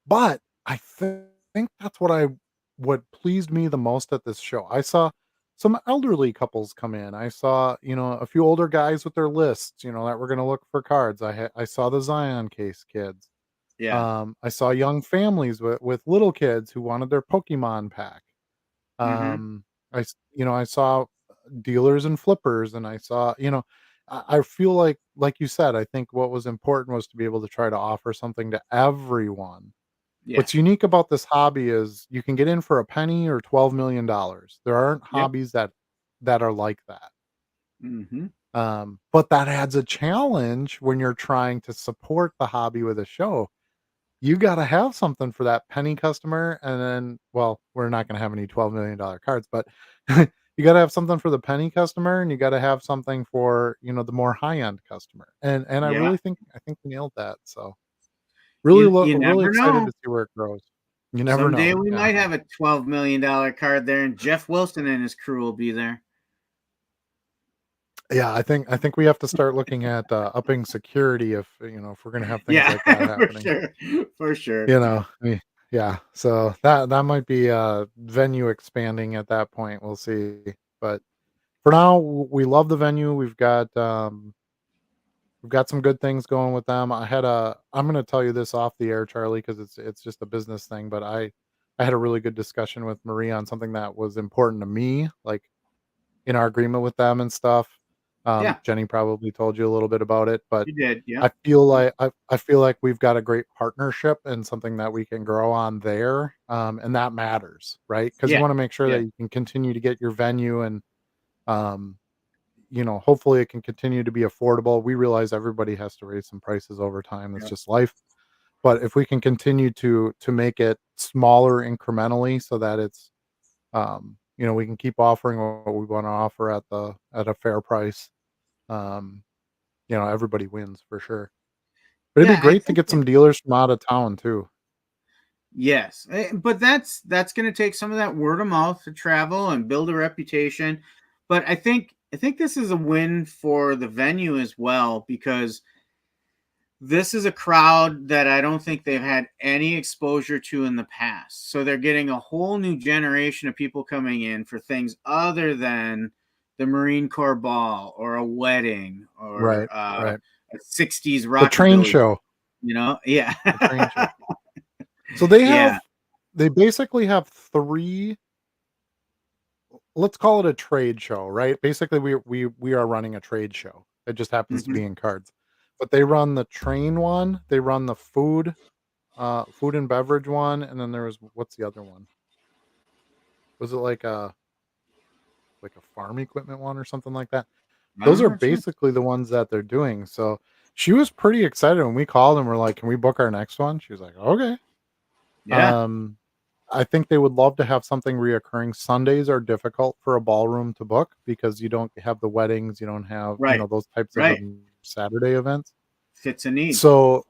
but I think that's what pleased me the most at this show. I saw some elderly couples come in. I saw, a few older guys with their lists, that were going to look for cards. I saw the Zion Case kids. Yeah. I saw young families with little kids who wanted their Pokemon pack. Hmm. I saw dealers and flippers, and I saw, I feel like you said, I think what was important was to be able to try to offer something to everyone, Yeah. What's unique about this hobby is you can get in for a penny or $12 million. There aren't Yep. hobbies that are like that. Hmm. But that adds a challenge when you're trying to support the hobby with a show. You gotta have something for that penny customer, and then well, we're not gonna have any $12 million cards, but you gotta have something for the penny customer, and you gotta have something for, the more high-end customer, and Yeah. I think we nailed that, so You really never excited know. to see where it grows. You never Someday know, we yeah. might have a $12 million card there, and Jeff Wilson and his crew will be there. Yeah, I think we have to start looking at, upping security if we're gonna have things Yeah, like that for happening. sure. For sure. You know, yeah, so that might be, venue expanding at that point, we'll see, but for now, we love the venue, we've got some good things going with them. I'm gonna tell you this off the air, Charlie, because it's just a business thing, but I had a really good discussion with Marie on something that was important to me, like, in our agreement with them and stuff. Yeah, Jenny probably told you a little bit about it, but you did. Yep. I feel like we've got a great partnership and something that we can grow on there, and that matters, right? Because you Yeah. want to make sure Yeah. that you can continue to get your venue and um, hopefully it can continue to be affordable. We realize everybody has to raise some prices over time. That's Yeah. just life. But if we can continue to make it smaller incrementally so that we can keep offering what we want to offer at a fair price. Um, everybody wins for sure. But it'd be Yeah. I great to think get some dealers from out of town too. yes, but that's going to take some of that word of mouth to travel and build a reputation. But I think this is a win for the venue as well, because this is a crowd that I don't think they've had any exposure to in the past. So they're getting a whole new generation of people coming in for things other than the Marine Corps ball or a wedding or Right, right. a 60s The train rockabilly, show. Yeah. The train show. So Yeah. they basically have three, let's call it a trade show, right? Basically we are running a trade show. It just happens to Hmm. be in cards. But they run the train one, they run the food and beverage one, and then there was what's the other one? Was it like a farm equipment one or something like that? Those I'm are not sure. basically the ones that they're doing. So she was pretty excited when we called and we're like, "Can we book our next one?" She was like, "Okay." Yeah. Um, I think they would love to have something reoccurring. Sundays are difficult for a ballroom to book because you don't have the weddings, you don't have, Right. those types of Right. Saturday events. Fits a need. So,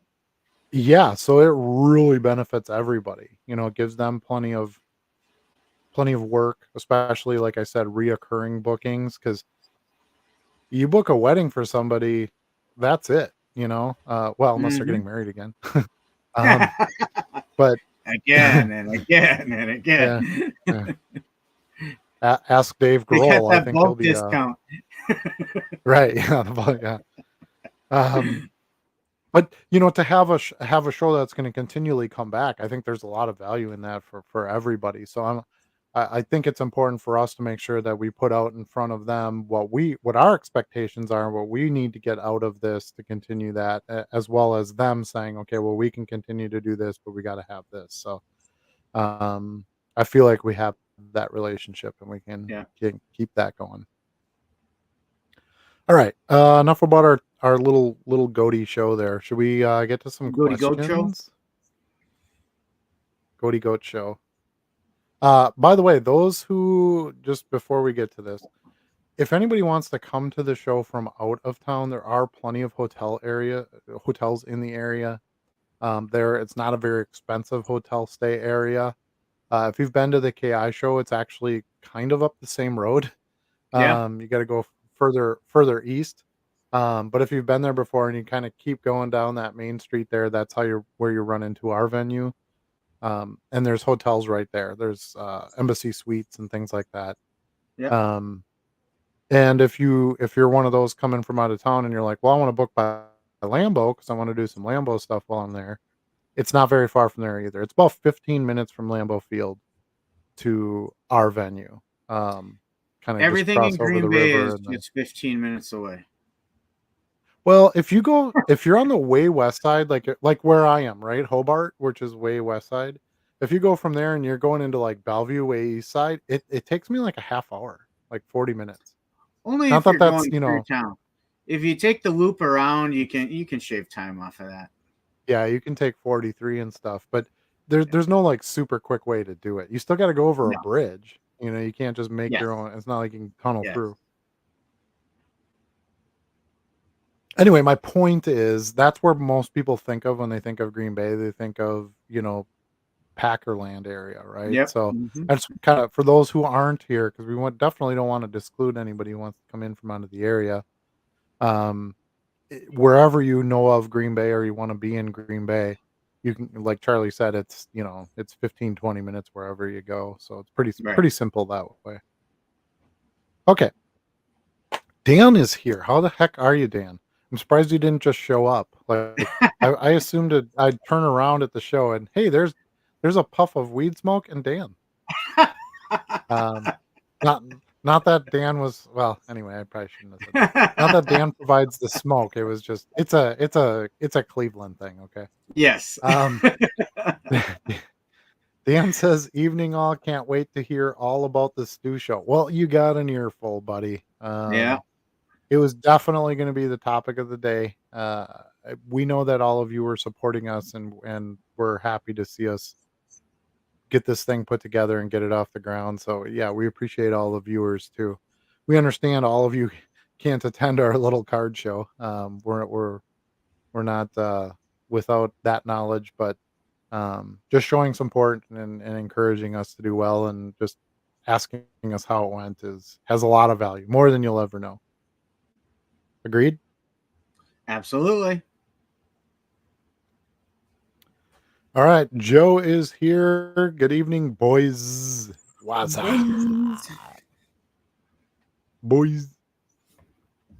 yeah, so it really benefits everybody. It gives them plenty of work, especially like I said, reoccurring bookings because you book a wedding for somebody, that's it, well, unless they're Hmm. getting married again. Um, but Again and again and yeah, again. yeah. Ask Dave They got Grohl. I that think he'll bulk be discount. right. Yeah, yeah. Um, but to have a show that's going to continually come back, I think there's a lot of value in that for everybody. So I think it's important for us to make sure that we put out in front of them what our expectations are, and what we need to get out of this to continue that, as well as them saying, okay, well, we can continue to do this, but we got to have this. So um, I feel like we have that relationship, and we Yeah. can keep that going. All right. Enough about our little goatee show there. Should we get to some Goaty Goat Show. questions? Goatee goat show. By the way, those who just before we get to this, if anybody wants to come to the show from out of town, there are plenty of hotels in the area. It's not a very expensive hotel stay area. If you've been to the KI show, it's actually kind of up the same road. Yeah. You gotta go further east. But if you've been there before and you kind of keep going down that main street there, that's where you run into our venue. And there's hotels right there. There's embassy suites and things like that. Yep. Um, and if you're one of those coming from out of town and you're like, well, I want to book by Lambo because I want to do some Lambo stuff while I'm there. It's not very far from there either. It's about 15 minutes from Lambeau Field to our venue. Um, Kind of just Everything cross in over Green the Bay river is and then just 15 minutes away. Well, if you're on the way west side, like where I am, right? Hobart, which is way west side. If you go from there and you're going into like Bellevue way east side, it takes me like a half hour, like 40 minutes. Only Not if that you're that's, going through town. If you take the loop around, you can shave time off of that. yeah, you can take 43 and stuff, but there's no like super quick way to do it. You still got to go over a No. bridge. You can't just make Yes. your own. It's not like you can tunnel Yes. through. Anyway, my point is that's where most people think of when they think of Green Bay. They think of, Packerland area, right? Yep. So that's kind of for those who aren't here, because definitely don't want to exclude anybody who wants to come in from out of the area. Um, Wherever you know of Green Bay or you want to be in Green Bay, you can, like Charlie said, it's 15, 20 minutes wherever you go. So it's Right. pretty simple that way. Okay. Dan is here. How the heck are you, Dan? I'm surprised you didn't just show up. Like I assumed I'd turn around at the show and hey, there's a puff of weed smoke and Dan. Um, not not that Dan was well. Anyway, I probably shouldn't have said that. Not that Dan provides the smoke. It was just it's a Cleveland thing. Okay. Yes. Um, Dan says evening all. Can't wait to hear all about the stew show. Well, you got an earful, buddy. Yeah. It was definitely going to be the topic of the day. We know that all of you were supporting us, and we're happy to see us get this thing put together and get it off the ground. So yeah, we appreciate all the viewers too. We understand all of you can't attend our little card show. We're not without that knowledge, but just showing support and encouraging us to do well and just asking us how it went has a lot of value, more than you'll ever know. Agreed? Absolutely. All right, Joe is here. Good evening, boys. What's up, boys?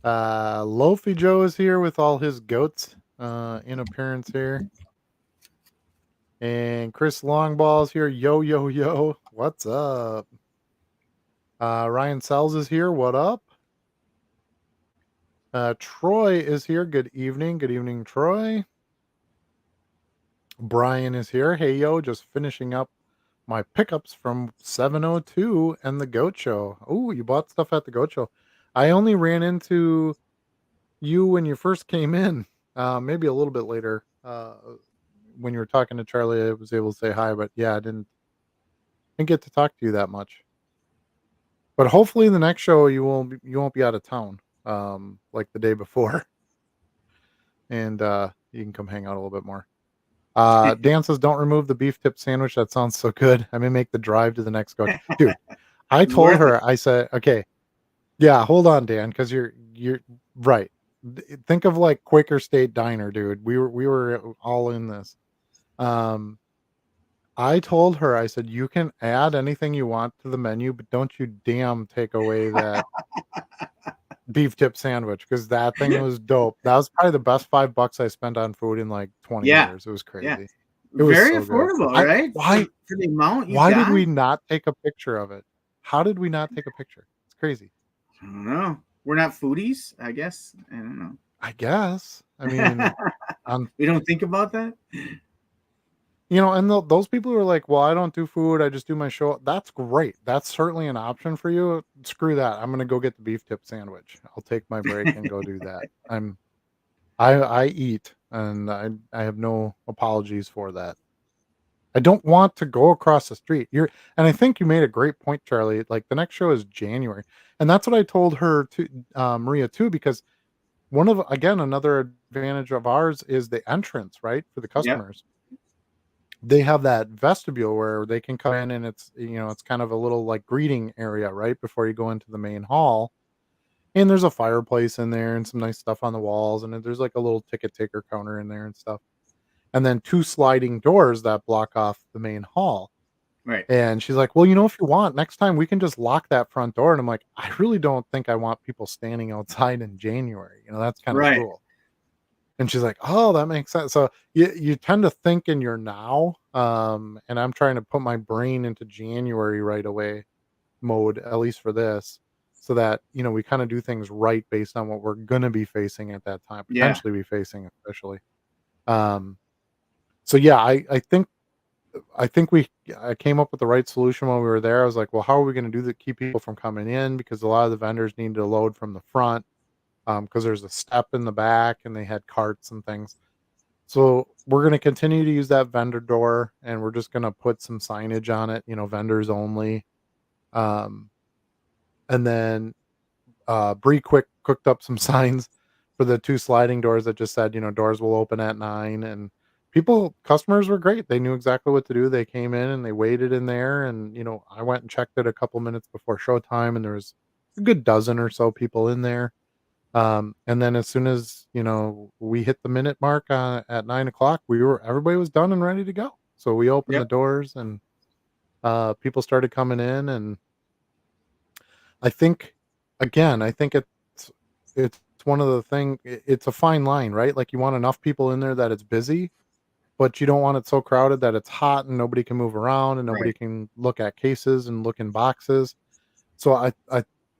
Lofi Joe is here with all his goats in appearance here. And Chris Longball's here. Yo, yo, yo. What's up? Ryan Sells is here. What up? Troy is here. Good evening. Good evening, Troy. Brian is here. Hey, yo, just finishing up my pickups from 702 and the Goat Show. Oh, you bought stuff at the Goat Show. I only ran into you when you first came in, maybe a little bit later. When you were talking to Charlie, I was able to say hi, but yeah, I didn't get to talk to you that much. But hopefully, the next show you won't be out of town, like the day before, and you can come hang out a little bit more. Dan says, "Don't remove the beef tip sandwich. That sounds so good. I may make the drive to the next Goat." Dude, I It's told worth it. her, I said, "Okay, yeah, hold on, Dan, because you're right. Think of like Quaker State Diner, dude. We were all in this. Um, I told her, I said, you can add anything you want to the menu, but don't you damn take away that beef tip sandwich because that thing was dope. That was probably the best $5 I spent on food in like 20 Yeah. years. It was Yeah. crazy. It was Very so good. affordable, I right? why For the amount you why did got. we not take a picture of it? How did we not take a picture? It's crazy. I don't know. We're not foodies, I guess. I don't I guess. I know. mean, on We don't think about that. and those people who are like, well, I don't do food, I just do my show. That's great. That's certainly an option for you. Screw that. I'm gonna go get the beef tip sandwich. I'll take my break and go do that. I eat and I have no apologies for that. I don't want to go across the street. And I think you made a great point, Charlie. Like the next show is January. And that's what I told her to Maria too, because another advantage of ours is the entrance, right? For the Yep. customers. They have that vestibule where they can come in and it's kind of a little like greeting area right before you go into the main hall, and there's a fireplace in there and some nice stuff on the walls, and there's like a little ticket taker counter in there and stuff, and then two sliding doors that block off the main hall. Right. And she's like, well, if you want, next time we can just lock that front door. And I'm like, I really don't think I want people standing outside in January. That's kind of Right. cool. And she's like, "Oh, that makes sense." So you tend to think in your now, and I'm trying to put my brain into January right away mode, at least for this. so that, we kind of do things right based on what we're going to be facing at that time, Yeah. potentially be facing, especially. Um, so yeah, I came up with the right solution when we were there. I was like, well, how are we going to do that? Keep people from coming in, because a lot of the vendors need to load from the front, because there's a step in the back and they had carts and things. So we're going to continue to use that vendor door, and we're just going to put some signage on it, vendors only. Um, and then Bree quick cooked up some signs for the 2 sliding doors that just said, doors will open at 9, and customers were great. They knew exactly what to do. They came in and they waited in there, and, I went and checked it a couple minutes before showtime, and there was a good dozen or so people in there. And then as soon as, we hit the minute mark, at 9 o'clock, everybody was done and ready to go. So we opened the Yep. doors, and, people started coming in, and I think I think it's one of the it's a fine line, right? Like, you want enough people in there that it's busy, but you don't want it so crowded that it's hot and nobody can move around and nobody Right. can look at cases and look in boxes. So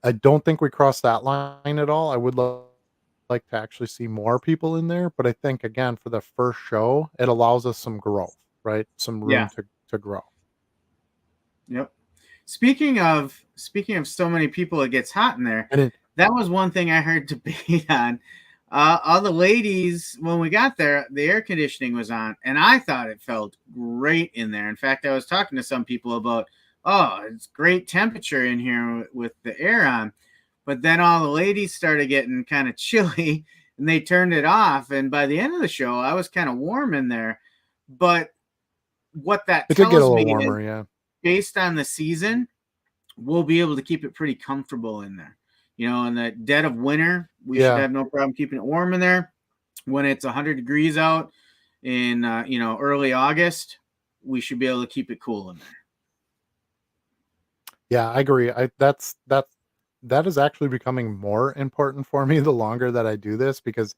I don't think we crossed that line at all. I would like to actually see more people in there, but I think, again, for the first show, it allows us some growth, right? Some Yeah. room to grow. Yep. Speaking of so many people, it gets hot in there. And it That was one thing I heard debate on. All the ladies, when we got there, the air conditioning was on, and I thought it felt great in there. In fact, I was talking to some people about, oh, it's great temperature in here with the air on. But then all the ladies started getting kind of chilly, and they turned it off. And by the end of the show, I was kind of warm in there. But what that it did get a tells little me is, warmer, yeah. based on the season, we'll be able to keep it pretty comfortable in there. In the dead of winter, we should Yeah. have no problem keeping it warm in there. When it's 100 degrees out in early August, we should be able to keep it cool in there. Yeah, I agree. That is actually becoming more important for me the longer that I do this, because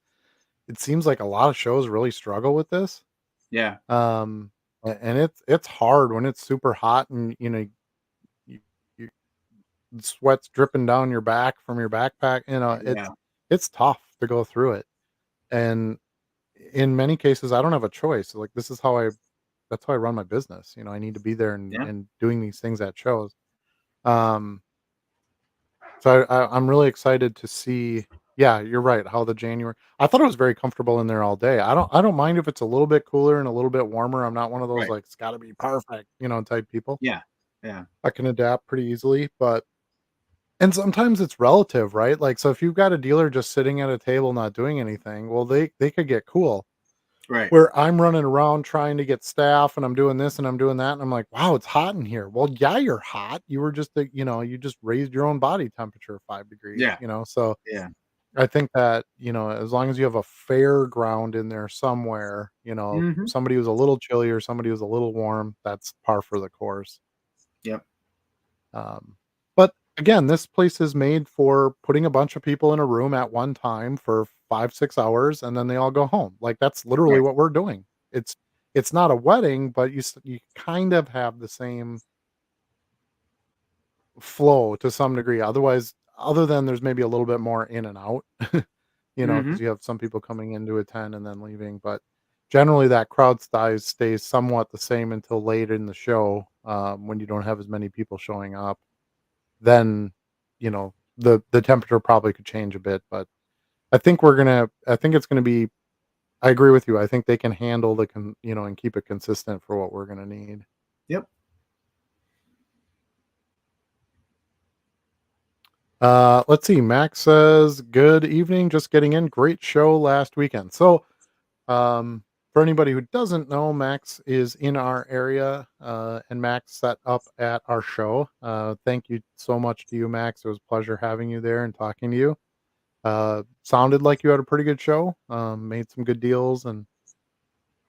it seems like a lot of shows really struggle with this. Yeah, And it's hard when it's super hot, and you, you sweat's dripping down your back from your backpack. yeah, It's tough to go through it. And in many cases, I don't have a choice. Like, that's how I run my business. I need to be there yeah, and doing these things at shows. Um, So I'm really excited to see. Yeah, you're right. How the January. I thought it was very comfortable in there all day. I don't mind if it's a little bit cooler and a little bit warmer. I'm not one of those, right, like, it's got to be perfect, type people. yeah, yeah, I can adapt pretty easily, but and sometimes it's relative, right? Like, so if you've got a dealer just sitting at a table not doing anything, well, they could get cool. right, Where I'm running around trying to get staff, and I'm doing this and I'm doing that, and I'm like, wow, it's hot in here. Well, yeah, you're hot. You were just, you just raised your own body temperature 5 degrees, yeah, So yeah, I think that, as long as you have a fair ground in there somewhere, mm-hmm. somebody who's a little chilly or somebody who's a little warm, that's par for the course. Yep, But again, this place is made for putting a bunch of people in a room at one time for 5, 6 hours, and then they all go home. Like, that's literally right, what we're doing. It's not a wedding, but you kind of have the same flow to some degree. Otherwise, other than there's maybe a little bit more in and out, mm-hmm. because you have some people coming in to attend and then leaving. But generally, that crowd size stays somewhat the same until late in the show, when you don't have as many people showing up. Then, the temperature probably could change a bit. But I think it's gonna be. I agree with you. I think they can handle and keep it consistent for what we're gonna need. Yep, Let's see. Max says, "Good evening. Just getting in. Great show last weekend." So, um, for anybody who doesn't know, Max is in our area, and Max set up at our show. Thank you so much to you, Max. It was a pleasure having you there and talking to you. Sounded like you had a pretty good show. Made some good deals, and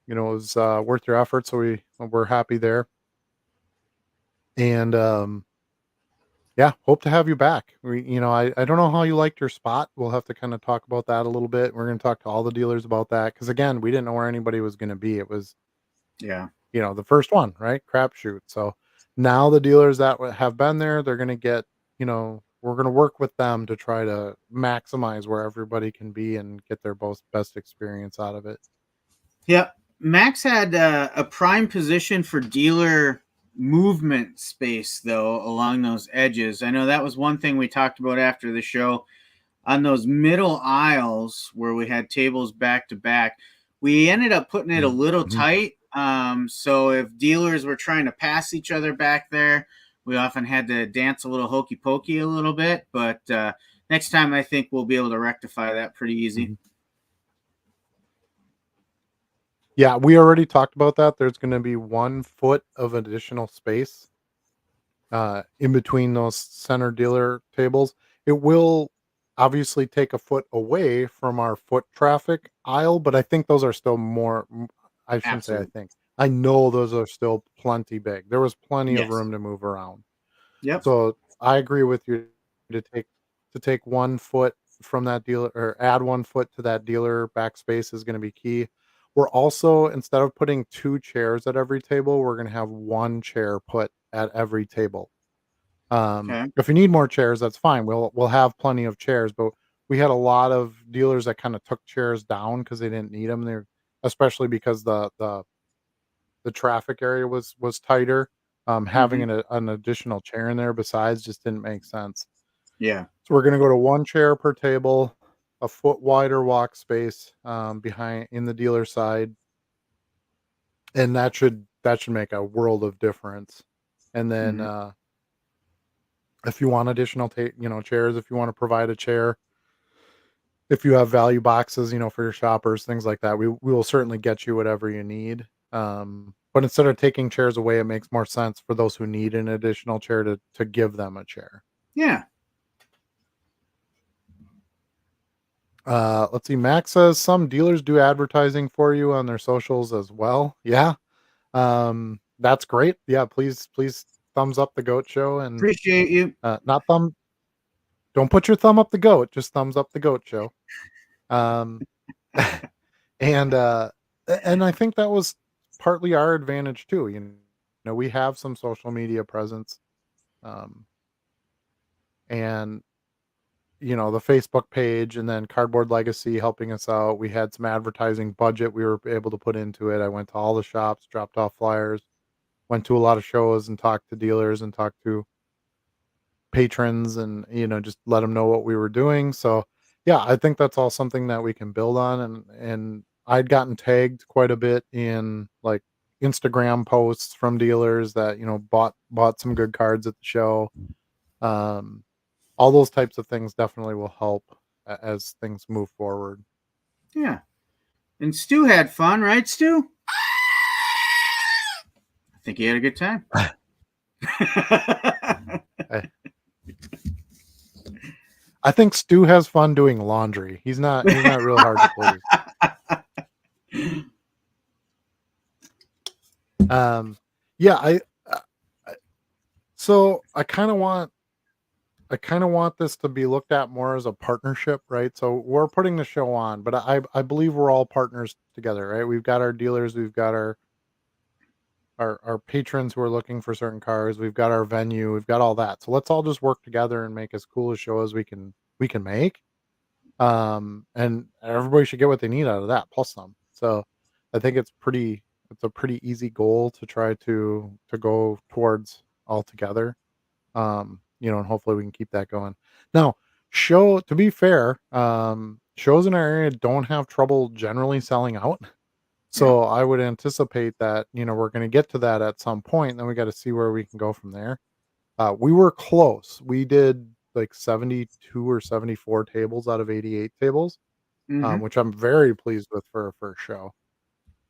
it was worth your effort. So we're happy there, and yeah, hope to have you back. I don't know how you liked your spot. We'll have to kind of talk about that a little bit. We're going to talk to all the dealers about that, because, again, we didn't know where anybody was going to be. It was, yeah, the first one, right? Crapshoot. So now the dealers that have been there, they're going to get, gonna work with them to try to maximize where everybody can be and get their both best experience out of it. Yep. Max had a prime position for dealer movement space, though, along those edges. I know that was one thing we talked about after the show. On those middle aisles where we had tables back to back, we ended up putting it a little Mm-hmm. tight. So if dealers were trying to pass each other back there, we often had to dance a little hokey pokey a little bit. But next time, I think we'll be able to rectify that pretty easy. Mm-hmm. Yeah, we already talked about that. There's going to be 1 foot of additional space in between those center dealer tables. It will obviously take a foot away from our foot traffic aisle, but I think those are still more. I shouldn't say I Absolutely. think. I know those are still plenty big. There was plenty of Yes. room to move around. Yep. So I agree with you to take 1 foot from that dealer or add 1 foot to that dealer backspace is going to be key. We're also, instead of putting 2 chairs at every table, we're going to have 1 chair put at every table. Okay. If you need more chairs, that's fine. We'll have plenty of chairs, but we had a lot of dealers that kind of took chairs down because they didn't need them. They're especially because the traffic area was tighter. Having Mm-hmm. an additional chair in there besides just didn't make sense. Yeah. So we're gonna go to 1 chair per table, a foot wider walk space behind in the dealer side, and that should make a world of difference. And then Mm-hmm. if you want additional chairs, if you want to provide a chair, if you have value boxes, for your shoppers, things like that, we will certainly get you whatever you need. But instead of taking chairs away, it makes more sense for those who need an additional chair to give them a chair. Yeah. Let's see. Max says some dealers do advertising for you on their socials as well. Yeah. That's great. Yeah, please thumbs up the goat show and Appreciate you. not thumb don't put your thumb up the goat, just thumbs up the goat show. Um and and I think that was partly our advantage too. We have some social media presence. Um and the Facebook page and then Cardboard Legacy helping us out. We had some advertising budget we were able to put into it. I went to all the shops, dropped off flyers, went to a lot of shows and talked to dealers and talked to patrons and just let them know what we were doing. So yeah, I think that's all something that we can build on and I'd gotten tagged quite a bit in like Instagram posts from dealers that bought some good cards at the show. Um all those types of things definitely will help as things move forward. Yeah. And Stu had fun, right, Stu? I think he had a good time. I, I think Stu has fun doing laundry. He's not real hard to please. Um, yeah, so I kind of want this to be looked at more as a partnership, right? So we're putting the show on, but I believe we're all partners together, right? We've got our dealers, we've got our patrons who are looking for certain cars, we've got our venue, we've got all that. So let's all just work together and make as cool a show as we can make. And everybody should get what they need out of that plus some. So I think it's a pretty easy goal to try to go towards all together. And hopefully we can keep that going. Now, to be fair, shows in our area don't have trouble generally selling out. Yeah. So I would anticipate that, we're going to get to that at some point. Then we got to see where we can go from there. We were close. We did like 72 or 74 tables out of 88 tables, Mm-hmm. which I'm very pleased with for a first show.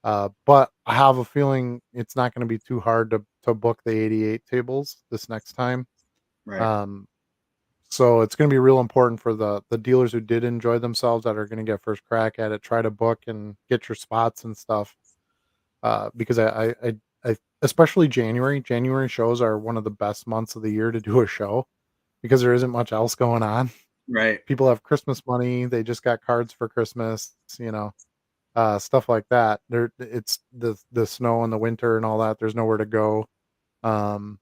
But I have a feeling it's not going to be too hard to book the 88 tables this next time. Right. Um, so it's going to be real important for the dealers who did enjoy themselves that are going to get first crack at it. Try to book and get your spots and stuff. Because I especially January shows are one of the best months of the year to do a show because there isn't much else going on. Right. People have Christmas money, they just got cards for Christmas, stuff like that. It's the snow and the winter and all that. There's nowhere to go. Um,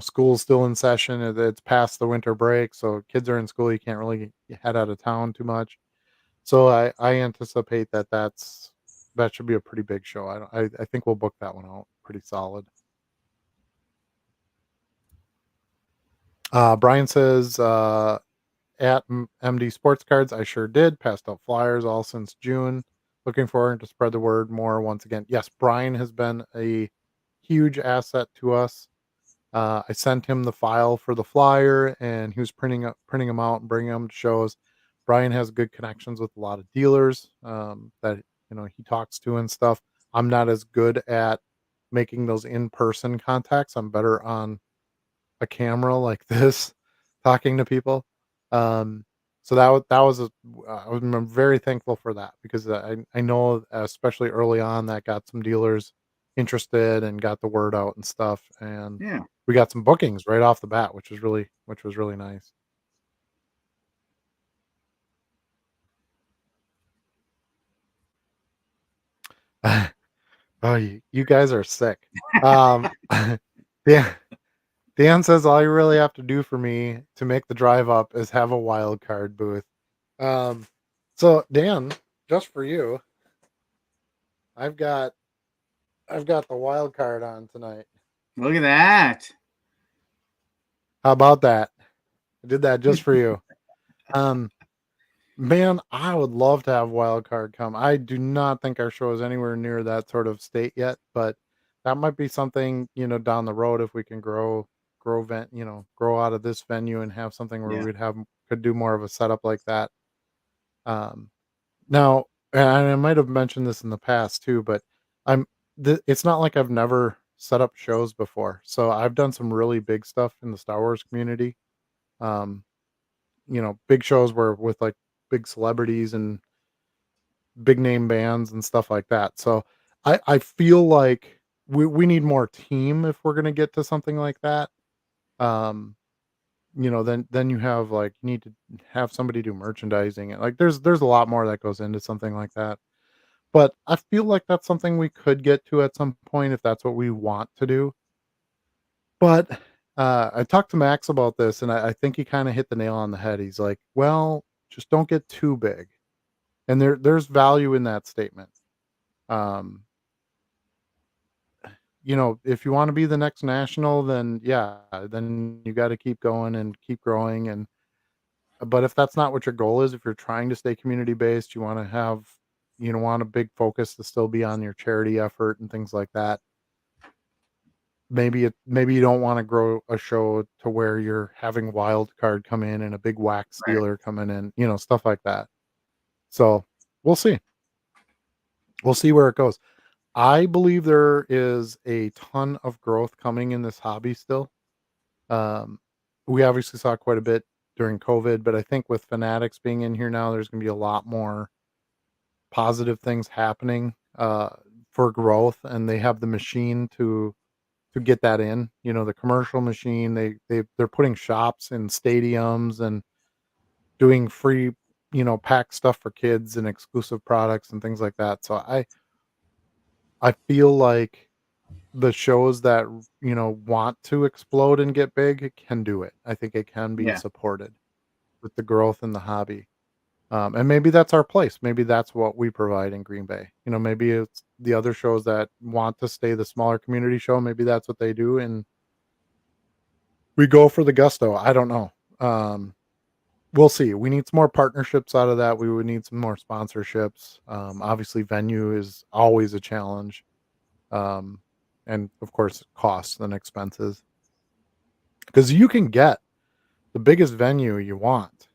School's still in session. It's past the winter break, so kids are in school. You can't really head out of town too much. So I anticipate that should be a pretty big show. I think we'll book that one out pretty solid. Brian says at MD Sports Cards, I sure did. Passed out flyers all since June. Looking forward to spread the word more once again. Yes, Brian has been a huge asset to us. I sent him the file for the flyer, and he was printing them out and bringing them to shows. Brian has good connections with a lot of dealers that he talks to and stuff. I'm not as good at making those in-person contacts. I'm better on a camera like this, talking to people. Um, so I'm very thankful for that because I know especially early on that got some dealers interested and got the word out and stuff, and Yeah. we got some bookings right off the bat, which was really nice. Oh, you guys are sick. Dan, Dan says all you really have to do for me to make the drive up is have a wild card booth. Um, so Dan, just for you, I've got I've got the wild card on tonight. Look at that. How about that? I did that just for you. Um, Man, I would love to have wild card come. I do not think our show is anywhere near that sort of state yet, but that might be something, down the road if we can grow out of this venue and have something where Yeah. could do more of a setup like that. Um, Now, and I might have mentioned this in the past too, but I'm it's not like I've never set up shows before. So I've done some really big stuff in the Star Wars community. Um, Big shows where with like big celebrities and big name bands and stuff like that. So I feel like we need more team if we're gonna get to something like that. Um, then you have like you need to have somebody do merchandising and like there's a lot more that goes into something like that. But I feel like that's something we could get to at some point if that's what we want to do. But I talked to Max about this, and I think he kind of hit the nail on the head. He's like, "Well, just don't get too big," and there's value in that statement. Um, if you want to be the next national, then yeah, then you got to keep going and keep growing. And but if that's not what your goal is, if you're trying to stay community based, you don't want a big focus to still be on your charity effort and things like that. Maybe you don't want to grow a show to where you're having wild card come in and a big wax Right. dealer coming in, stuff like that. So we'll see. We'll see where it goes. I believe there is a ton of growth coming in this hobby still. Um, we obviously saw quite a bit during COVID, but I think with Fanatics being in here now, there's going to be a lot more positive things happening for growth, and they have the machine to get that in. The commercial machine. They're putting shops in stadiums and doing free, pack stuff for kids and exclusive products and things like that. So I feel like the shows that want to explode and get big can do it. I think it can be Yeah. supported with the growth in the hobby. And maybe that's our place. Maybe that's what we provide in Green Bay. Maybe it's the other shows that want to stay the smaller community show. Maybe that's what they do, and we go for the gusto. I don't know. We'll see. We need some more partnerships out of that. We would need some more sponsorships. Obviously, venue is always a challenge, um, and of course, costs and expenses. Because you can get the biggest venue you want,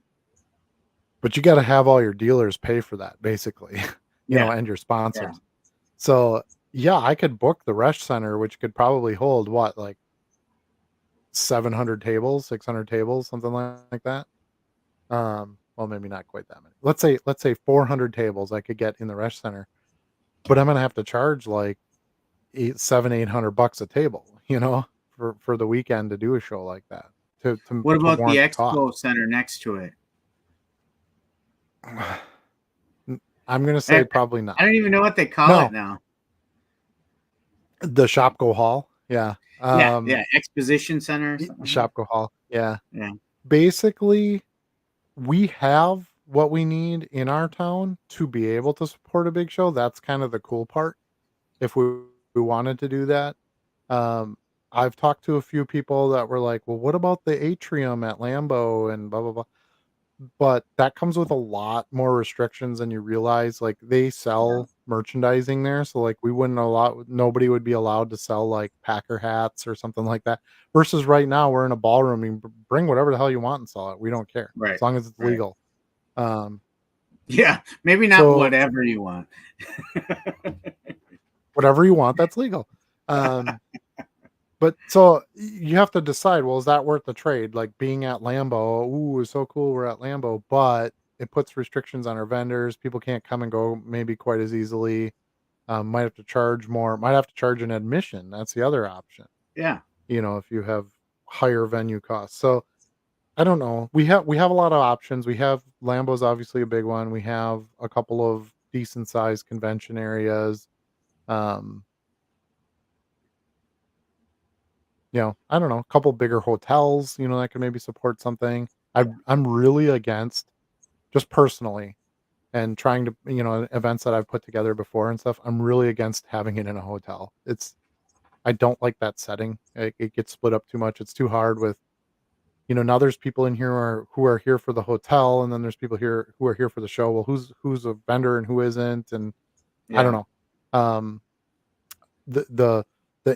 but you got to have all your dealers pay for that, basically, Yeah. and your Yeah. sponsors. So yeah, I could book the Resch Center, which could probably hold what, like 700 tables, 600 tables, something like that. Well, maybe not quite that many. Let's say 400 tables I could get in the Resch Center, but I'm gonna have to charge like 800 $800 a table, for the weekend to do a show like that What to about the warrant the cost. expo center next to it? I'm gonna I say probably not. I don't even know what they call it No, now. the Shopko Hall. Yeah. Yeah, exposition center or something like that. Shopko Hall. Yeah. Yeah, Basically, we have what we need in our town to be able to support a big show. That's kind of the cool part. If we wanted to do that. Um, I've talked to a few people that were like, "Well, what about the atrium at Lambeau and blah blah blah." But that comes with a lot more restrictions than you realize. Like they yeah, sell merchandising there, so like we wouldn't allow nobody would be allowed to sell like Packer hats or something like that. Versus right now, we're in a ballroom. You can bring whatever the hell you want and sell it. We don't care right, as long as it's right. legal. Um, Yeah, maybe not so whatever you want. whatever you want, that's legal. Um, But so you have to decide, well, is that worth the trade? Like being at Lambeau, ooh, it's so cool we're at Lambeau, but it puts restrictions on our vendors. People can't come and go maybe quite as easily. Might have to charge more, might have to charge an admission. That's the other option, Yeah, if you have higher venue costs. So I don't know. We have a lot of options. We have Lambeau's obviously a big one. We have a couple of decent sized convention areas. Um, I don't know, a couple bigger hotels, that could maybe support something. I'm really against, just personally, and trying to, events that I've put together before and stuff. I'm really against having it in a hotel. I don't like that setting. It gets split up too much. It's too hard with, now there's people in here who are here for the hotel, and then there's people here who are here for the show. Well, who's a vendor and who isn't, and I don't yeah, know. Um, the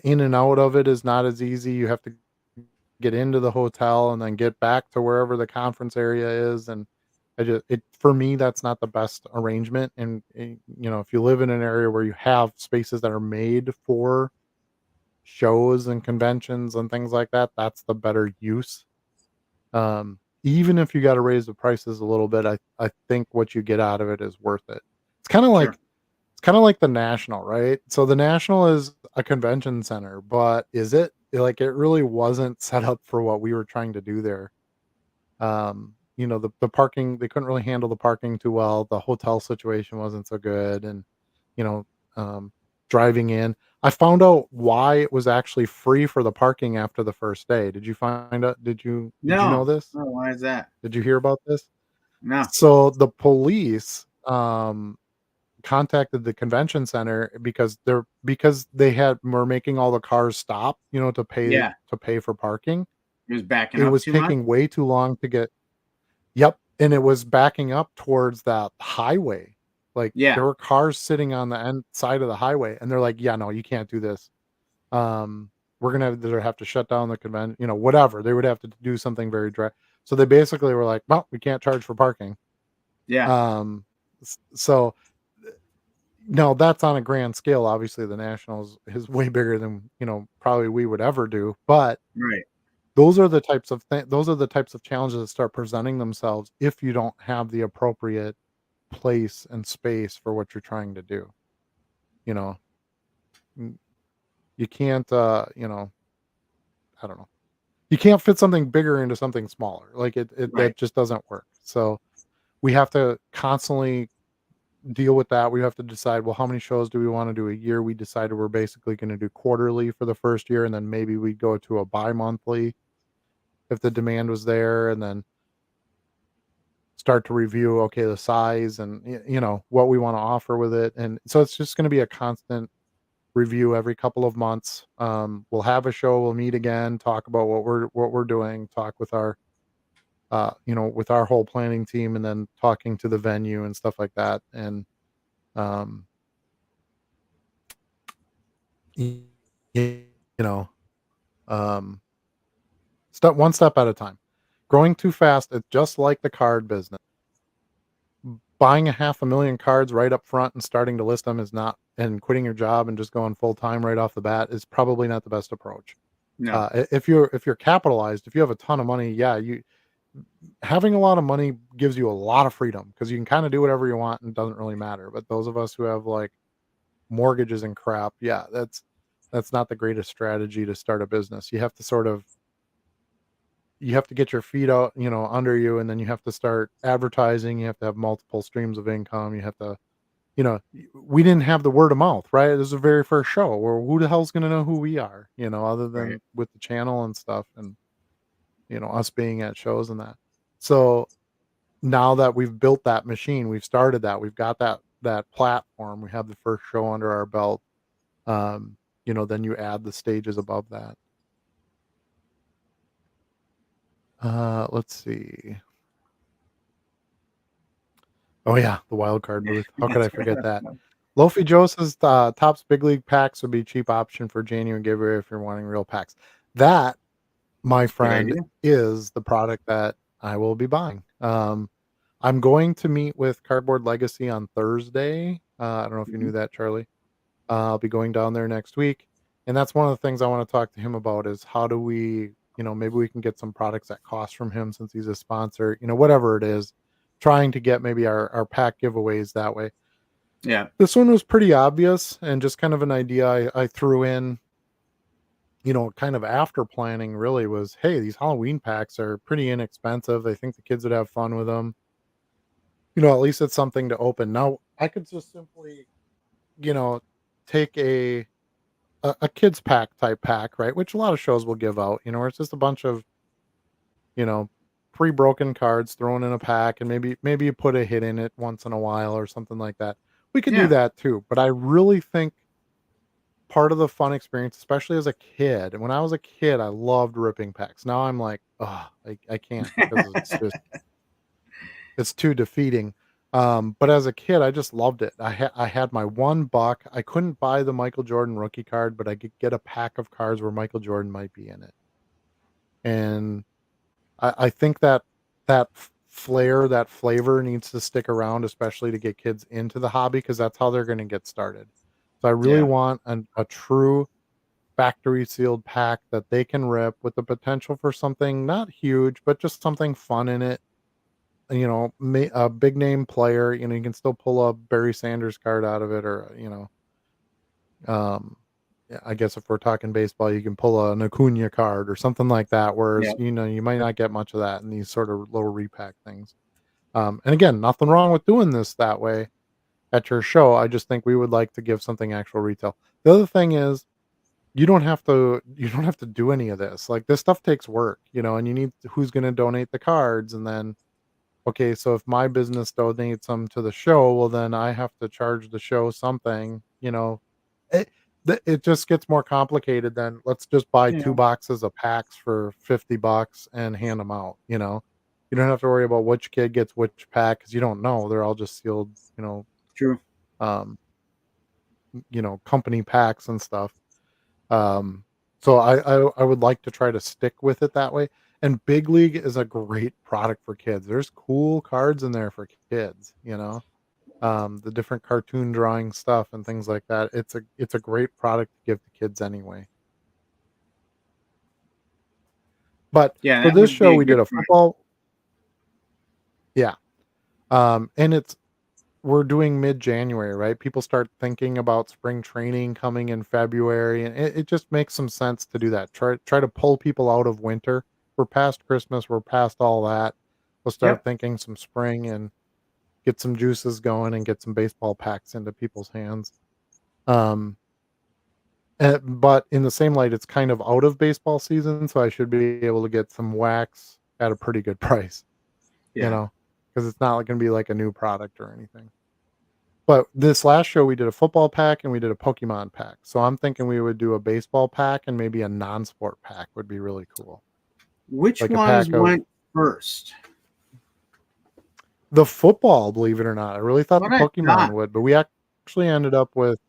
in and out of it is not as easy. You have to get into the hotel and then get back to wherever the conference area is, and for me, that's not the best arrangement. And if you live in an area where you have spaces that are made for shows and conventions and things like that, that's the better use. Even if you got to raise the prices a little bit, I think what you get out of it is worth it. It's kind of sure. like it's kind of like the National, right? So the National is a convention center, but is it? Like it really wasn't set up for what we were trying to do there. The parking, they couldn't really handle the parking too well. The hotel situation wasn't so good, and you know, um, driving in, I found out why it was actually free for the parking after the first day. Did you find out? Did you know No, this? no, why is that? Did you hear about this? No. So the police contacted the convention center because they were making all the cars stop, to pay Yeah, for parking. it was backing It up was too much. taking way too long to get. Yep, and it was backing up towards that highway. Like Yeah, there were cars sitting on the end side of the highway, and they're like, "Yeah, no, you can't do this. We're gonna have to shut down the convention. Whatever. They would have to do something very dry." So they basically were like, "Well, we can't charge for parking." yeah, Um, so no, that's on a grand scale. Obviously, the Nationals is way bigger than, probably we would ever do. But right. those are the types of challenges that start presenting themselves if you don't have the appropriate place and space for what you're trying to do. You know, Mm, you can't, I don't know. You can't fit something bigger into something smaller. Like it Right. that just doesn't work. So we have to constantly deal with that. We have to decide, well, how many shows do we want to do a year? We decided we're basically going to do quarterly for the first year, and then maybe we go to a bi-monthly if the demand was there, and then start to review, okay, the size and what we want to offer with it. And so it's just going to be a constant review every couple of months. We'll have a show, we'll meet again, talk about what we're doing, talk with our with our whole planning team, and then talking to the venue and stuff like that. And um y- you know um step at a time. Growing too fast, it's just like the card business. Buying a half a million cards right up front and starting to list them is not, and quitting your job and just going full time right off the bat is probably not the best approach. No. If you're capitalized, if you have a ton of money, yeah, you having a lot of money gives you a lot of freedom because you can kind of do whatever you want and it doesn't really matter. But those of us who have like mortgages and crap, yeah, that's not the greatest strategy to start a business. You have to get your feet out, under you, and then you have to start advertising. You have to have multiple streams of income. You have to we didn't have the word of mouth, right? It was the very first show, or who the hell's gonna know who we are, other Right. than with the channel and stuff, and us being at shows and that. So now that we've built that machine, we've started that, we've got that platform, we have the first show under our belt. Then you add the stages above that. Let's see. Oh yeah, the wild card booth. How could I That's forget that? right. Lofi Joe says Topps Big League packs would be a cheap option for January giveaway if you're wanting real packs. That, my Good friend, idea. is the product that I will be buying. I'm going to meet with Cardboard Legacy on Thursday. I don't know if you Mhm. knew that, Charlie. I'll be going down there next week, and that's one of the things I want to talk to him about is how do we, maybe we can get some products at cost from him since he's a sponsor, whatever it is, trying to get maybe our pack giveaways that way. Yeah. This one was pretty obvious and just kind of an idea I threw in, kind of after planning really was, hey, these Halloween packs are pretty inexpensive. I think the kids would have fun with them. At least it's something to open. Now, I could just simply, you know, take a kids pack type pack, right? Which a lot of shows will give out, where it's just a bunch of, you know, pre-broken cards thrown in a pack and maybe you put a hit in it once in a while or something like that. We could do Yeah. that too, but I really think part of the fun experience, especially as a kid, and when I was a kid, I loved ripping packs. Now I'm like, oh, I can't because it's too defeating. But as a kid, I just loved it. I had my $1. I couldn't buy the Michael Jordan rookie card, but I could get a pack of cards where Michael Jordan might be in it. And I think that flair, that flavor needs to stick around, especially to get kids into the hobby because that's how they're going to get started. So I really Yeah. want a true factory sealed pack that they can rip with the potential for something not huge, but just something fun in it. A big name player, you can still pull a Barry Sanders card out of it, or, yeah, I guess if we're talking baseball, you can pull an Acuna card or something like that. Yeah. Whereas, you might not get much of that in these sort of little repack things. And again, nothing wrong with doing this that way at your show. I just think we would like to give something actual retail. The other thing is, you don't have to do any of this. Like, this stuff takes work, and you need who's going to donate the cards, and then okay, so if my business donates some to the show, well, then I have to charge the show something. It it just gets more complicated than let's just buy Yeah. 2 boxes of packs for $50 and hand them out. You don't have to worry about which kid gets which pack because you don't know. They're all just sealed, True. um, company packs and stuff. Um, so I would like to try to stick with it that way. And Big League is a great product for kids. There's cool cards in there for kids. The different cartoon drawing stuff and things like that. It's a great product to give to kids anyway. But Yeah. for That this would be show, a we good did a point. football. Yeah. And we're doing mid-January, right? People start thinking about spring training coming in February, and it just makes some sense to do that. Try to pull people out of winter. We're past Christmas, we're past all that. We'll start Yep. thinking some spring and get some juices going and get some baseball packs into people's hands. Um, but in the same light, it's kind of out of baseball season, so I should be able to get some wax at a pretty good price, you Yeah. know, because it's not going to be like a new product or anything. But this last show, we did a football pack and we did a Pokemon pack. So I'm thinking we would do a baseball pack and maybe a non-sport pack would be really cool. Which Like a ones pack of went first? the football, believe it or not. I really thought the What I Pokemon thought. would, but we actually ended up with,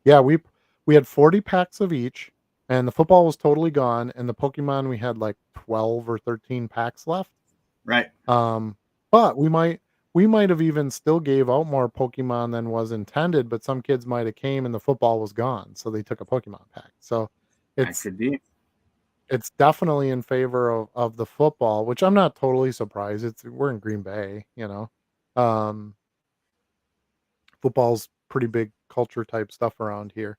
yeah, we had 40 packs of each, and the football was totally gone, and the Pokemon we had like 12 or 13 packs left. Right. Um, but we might have even still gave out more Pokemon than was intended, but some kids might have came and the football was gone, so they took a Pokemon pack. So That it's could be. it's definitely in favor of the football, which I'm not totally surprised. We're in Green Bay. Um, Football's pretty big culture type stuff around here.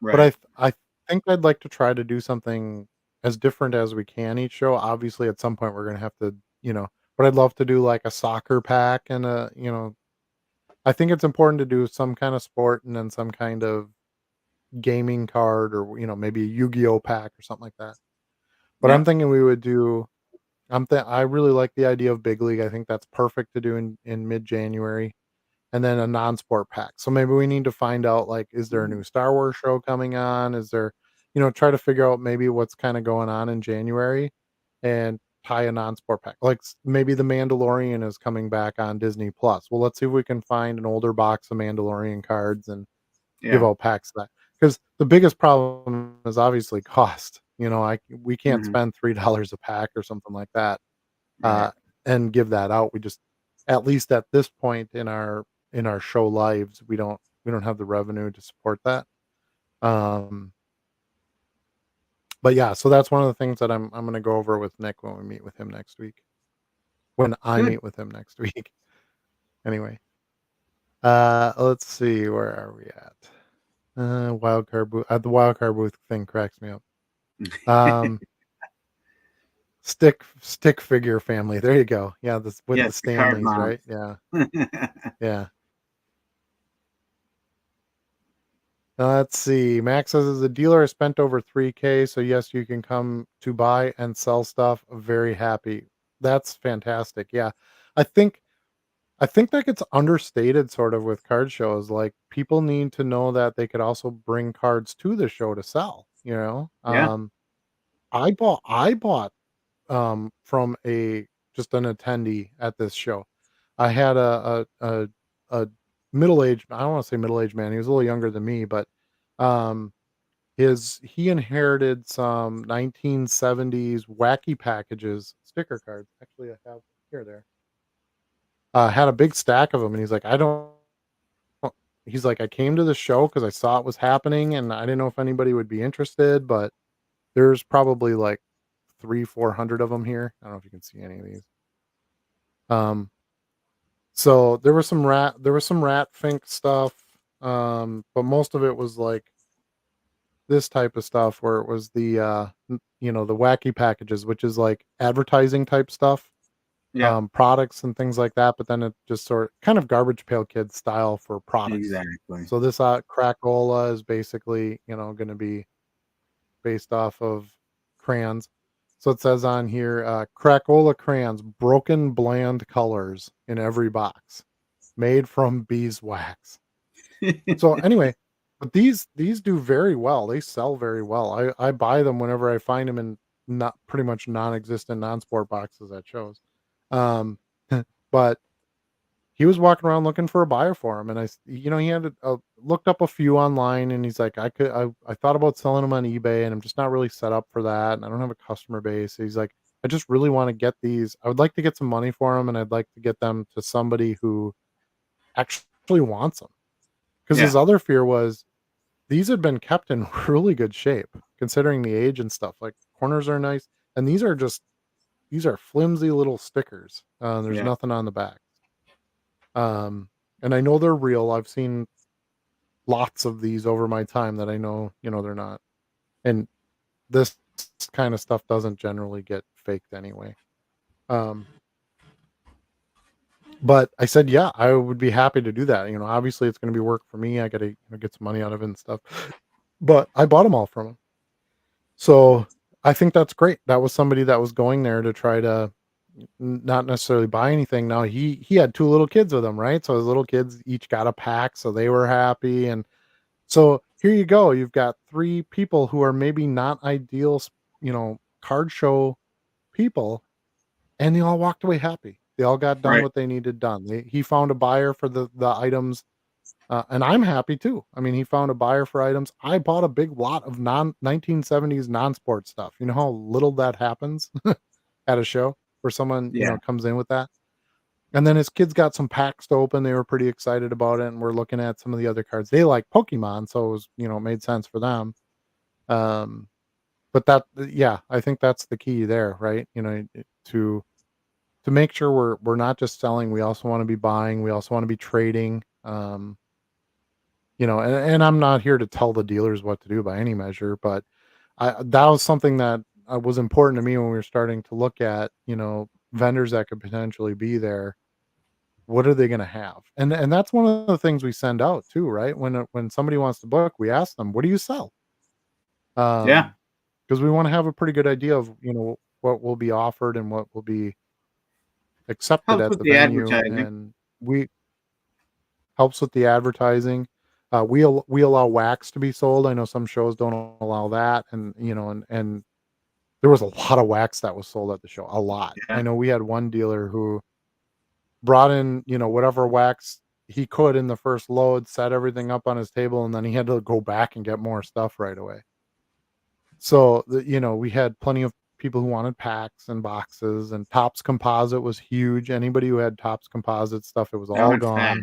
But Right. I think I'd like to try to do something as different as we can each show. Obviously, at some point we're gonna have to, but I'd love to do like a soccer pack and I think it's important to do some kind of sport and then some kind of gaming card or, maybe a Yu-Gi-Oh pack or something like that. But I'm Yep. thinking we would do I really like the idea of big league. I think that's perfect to do in mid-January, and then a non-sport pack. So maybe we need to find out, like, is there a new Star Wars show coming on? Is there, try to figure out maybe what's kind of going on in January and tie a non-sport pack. Like maybe The Mandalorian is coming back on Disney Plus. Well, let's see if we can find an older box of Mandalorian cards and give Yeah. out packs of that. Because the biggest problem is obviously cost. We can't Hmm. spend $3 a pack or something like that, Right. uh, and give that out. We just, at least at this point in our show lives, we don't have the revenue to support that. Um, but yeah, so that's one of the things that I'm gonna go over with Nick when we meet with him next week. When I Good. meet with him next week. Anyway, let's see, where are we at? Wild card booth. The wild card booth thing cracks me up. Um, stick figure family. There you go. Yeah, this with the Yes, the card Stanleys, moms. right? Yeah, yeah. Let's see. Max says, as a dealer, I spent over 3K. So yes, you can come to buy and sell stuff. Very happy. That's fantastic. Yeah. I think I think that gets understated sort of with card shows. Like people need to know that they could also bring cards to the show to sell, you know? Yeah. I bought from a just an attendee at this show. I had a middle-aged, I don't want to say middle-aged man. He was a little younger than me, but um he inherited some 1970s wacky packages, sticker cards. Actually, I have here there. Had a big stack of them, and he's like, I don't. He's like, I came to the show because I saw it was happening, and I didn't know if anybody would be interested, but there's probably like 400 of them here. I don't know if you can see any of these. Um, so there was some rat fink stuff, but most of it was like this type of stuff where it was the wacky packages, which is like advertising type stuff, Yeah. products and things like that, but then it just sort kind of Garbage Pail Kids style for products. Exactly. So this Cracola is basically, going to be based off of crayons. So it says on here, Cracola crayons, broken bland colors in every box, made from beeswax. So anyway, but these do very well. They sell very well. I buy them whenever I find them in not pretty much non-existent non-sport boxes at shows. Um, but he was walking around looking for a buyer for him, and he had looked up a few online, and he's like, I thought about selling them on eBay, and I'm just not really set up for that, and I don't have a customer base. He's like, I just really want to get these. I would like to get some money for them, and I'd like to get them to somebody who actually wants them. Because his Yeah. other fear was these had been kept in really good shape considering the age and stuff. Like corners are nice, and these are flimsy little stickers. There's Yeah. nothing on the back. And I know they're real. I've seen lots of these over my time that I know, they're not. And this kind of stuff doesn't generally get faked anyway. Um, but I said, yeah, I would be happy to do that. Obviously it's going to be work for me. I got to get some money out of it and stuff. But I bought them all from him. So I think that's great. That was somebody that was going there to try to not necessarily buy anything. Now he had two little kids with him, right? So his little kids each got a pack, so they were happy. And so here you go. You've got three people who are maybe not ideal, card show people, and they all walked away happy. They all got done Right. what they needed done. He found a buyer for the items, and I'm happy too. I mean, he found a buyer for items. I bought a big lot of 1970s non-sport stuff. You know how little that happens at a show where someone, Yeah. comes in with that. And then his kids got some packs to open. They were pretty excited about it, and we're looking at some of the other cards. They like Pokemon, so it was, it made sense for them. Um, but yeah, I think that's the key there, right? To make sure we're not just selling, we also want to be buying, we also want to be trading. And I'm not here to tell the dealers what to do by any measure, but that was something that was important to me when we were starting to look at, vendors that could potentially be there. what are they going to have? And that's one of the things we send out too, right? When somebody wants to book, we ask them, what do you sell? Yeah. Because we want to have a pretty good idea of, what will be offered and what will be accepted Helps at with the the venue, advertising. and we helps with the advertising. We allow wax to be sold. I know some shows don't allow that, and there was a lot of wax that was sold at the show, a lot. I Yeah. know we had one dealer who brought in, whatever wax he could in the first load, set everything up on his table, and then he had to go back and get more stuff right away. So, we had plenty of people who wanted packs and boxes, and Topps Composite was huge. Anybody who had Topps Composite stuff, it was That all went fast.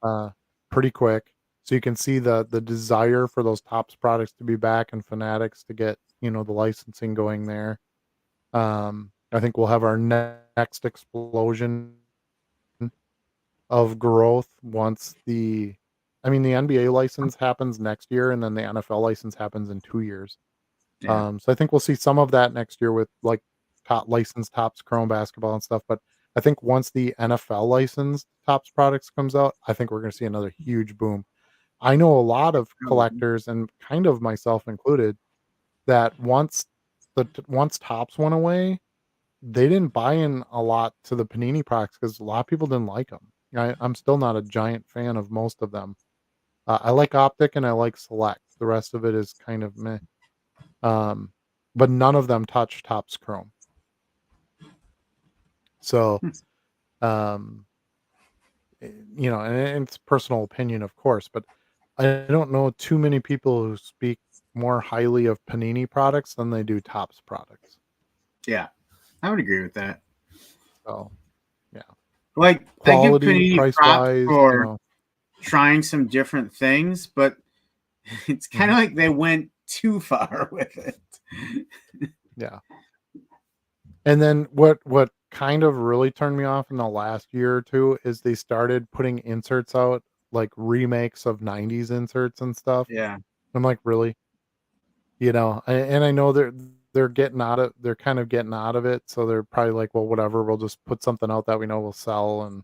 gone, uh, pretty quick. So you can see the desire for those Topps products to be back, and Fanatics to get, the licensing going there. I think we'll have our next explosion of growth once the NBA license happens next year, and then the NFL license happens in 2 years. Yeah. So I think we'll see some of that next year with, like, top licensed Topps Chrome basketball and stuff, but I think once the NFL licensed Topps products comes out, I think we're gonna see another huge boom. I know a lot of Probably. collectors, and kind of myself included, that once Topps went away, they didn't buy in a lot to the Panini products because a lot of people didn't like them. I'm still not a giant fan of most of them. I like Optic and I like Select. The rest of it is kind of meh. Um, but none of them touch Topps Chrome. So, Hmm. um, and it's personal opinion, of course, but I don't know too many people who speak more highly of Panini products than they do Topps products. Yeah. I would agree with that. So, yeah. Like, I give Quality, Panini price props wise, for trying some different things, but it's kind mhm, of like they went too far with it. yeah. And then what kind of really turned me off in the last year or two is they started putting inserts out, like remakes of 90s inserts and stuff. Yeah. I'm like, "Really?" And I know they're kind of getting out of it, so they're probably like, "Well, whatever, we'll just put something out that we know will sell and,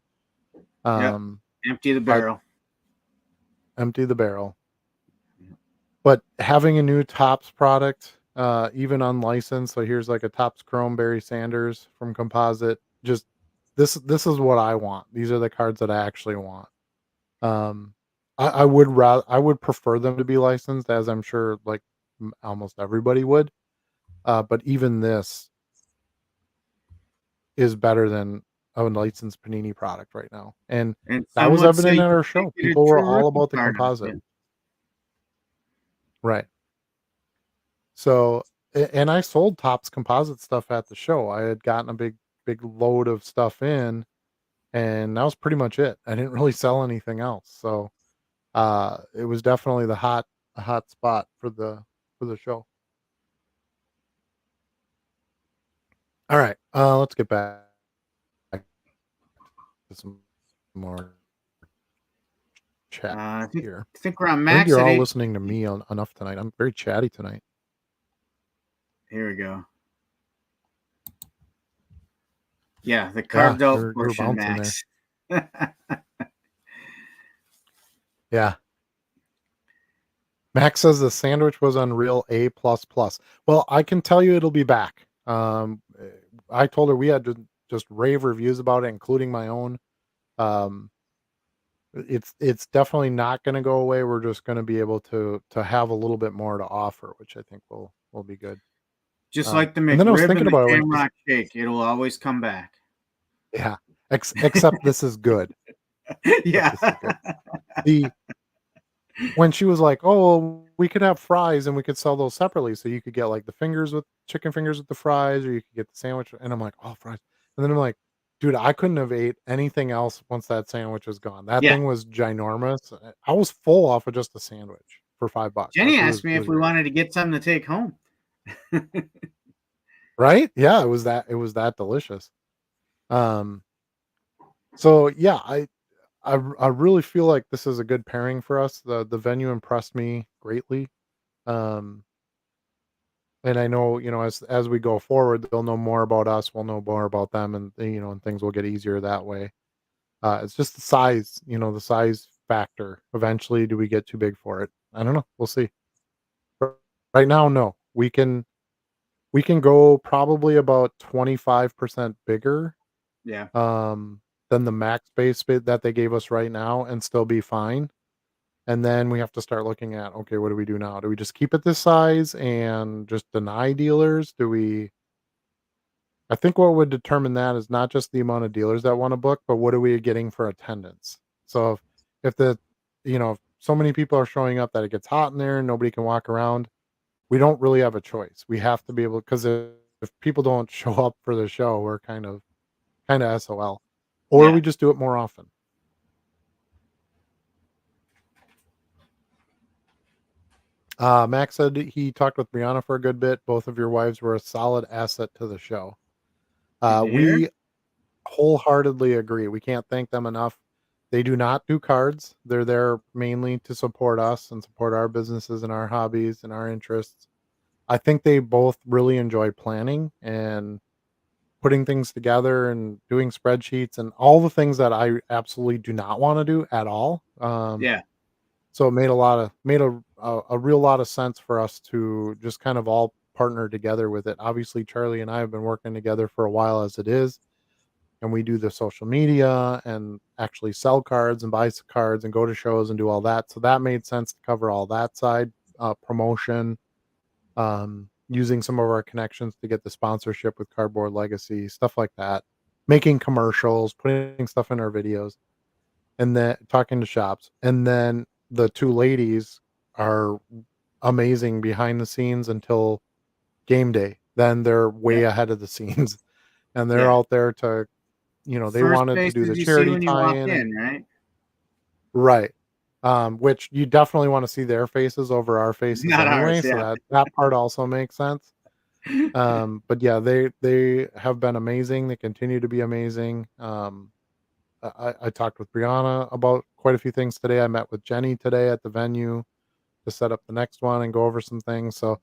Yep. um, Empty the but barrel. empty the barrel." But having a new Topps product, even unlicensed, so here's like a Topps Chrome Barry Sanders from Composite, just this is what I want. These are the cards that I actually want. Um, I would prefer them to be licensed, as I'm sure, like, almost everybody would. But even this is better than a licensed Panini product right now, and And that some was would say evident you at our can't show. get a People were true all rookie about the card out of Composite. it. Right. So, and I sold Topps Composite stuff at the show. I had gotten a big load of stuff in, and that was pretty much it. I didn't really sell anything else. So, it was definitely a hot spot for the show. All right, let's get back to some more chat I think, here. I think we're on I think max you're at all eight. listening to me enough tonight. I'm very chatty tonight. Here we go. Yeah, the Yeah, carved out you're portion bouncing there. max. Yeah. Max says the sandwich was unreal, A plus plus. Well, I can tell you it'll be back. I told her we had just rave reviews about it, including my own. Um, it's definitely not going to go away. We're just going to be able to have a little bit more to offer, which I think will be good. Just like the And then I was McRib thinking and the about it when she's Shamrock Shake, it'll always come back. yeah, except this is good. Except Yeah. this is good. The When she was like, "Oh, well, we could have fries and we could sell those separately, so you could get, like, the fingers with chicken fingers with the fries, or you could get the sandwich," and I'm like, "Oh, fries." And then I'm like, "Dude, I couldn't have ate anything else once that sandwich was gone." That Yeah. thing was ginormous. I was full off of just a sandwich for $5. Jenny Like, asked me it if was we great. wanted to get some to take home. Right? Yeah, it was that delicious. Um, so, yeah, I really feel like this is a good pairing for us. The venue impressed me greatly. Um And I know, as we go forward, they'll know more about us, we'll know more about them, and things will get easier that way. It's just the size, the size factor. Eventually, do we get too big for it? I don't know. We'll see. R Right now, no. We can go probably about 25% bigger, Yeah. um, than the max space bid that they gave us right now and still be fine. And then we have to start looking at, okay, what do we do now? Do we just keep it this size and just deny dealers? I think what would determine that is not just the amount of dealers that want to book, but what are we getting for attendance? So if if so many people are showing up that it gets hot in there and nobody can walk around, we don't really have a choice. We have to be able, because if people don't show up for the show, we're kind of SOL, or Yeah. we just do it more often. Max said he talked with Brianna for a good bit. Both of your wives were a solid asset to the show. Good to hear. We wholeheartedly agree. We can't thank them enough. They do not do cards. They're there mainly to support us and support our businesses and our hobbies and our interests. I think they both really enjoy planning and putting things together and doing spreadsheets and all the things that I absolutely do not want to do at all. Yeah. So it made a real lot of sense for us to just kind of all partner together with it. Obviously, Charlie and I have been working together for a while as it is, and we do the social media and actually sell cards and buy cards and go to shows and do all that. So that made sense to cover all that side, promotion, using some of our connections to get the sponsorship with Cardboard Legacy, stuff like that, making commercials, putting stuff in our videos, and then talking to shops. And then the two ladies are amazing behind the scenes until game day. Then they're way Yeah. ahead of the scenes and they're Yeah. out there to, they First wanted to do faces the you see charity when you walk tie-in and in, right? right. Which you definitely want to see their faces over our faces Not ours. anyway, so Yeah. that part also makes sense. But yeah, they have been amazing. They continue to be amazing. I talked with Brianna about quite a few things today. I met with Jenny today at the venue to set up the next one and go over some things. So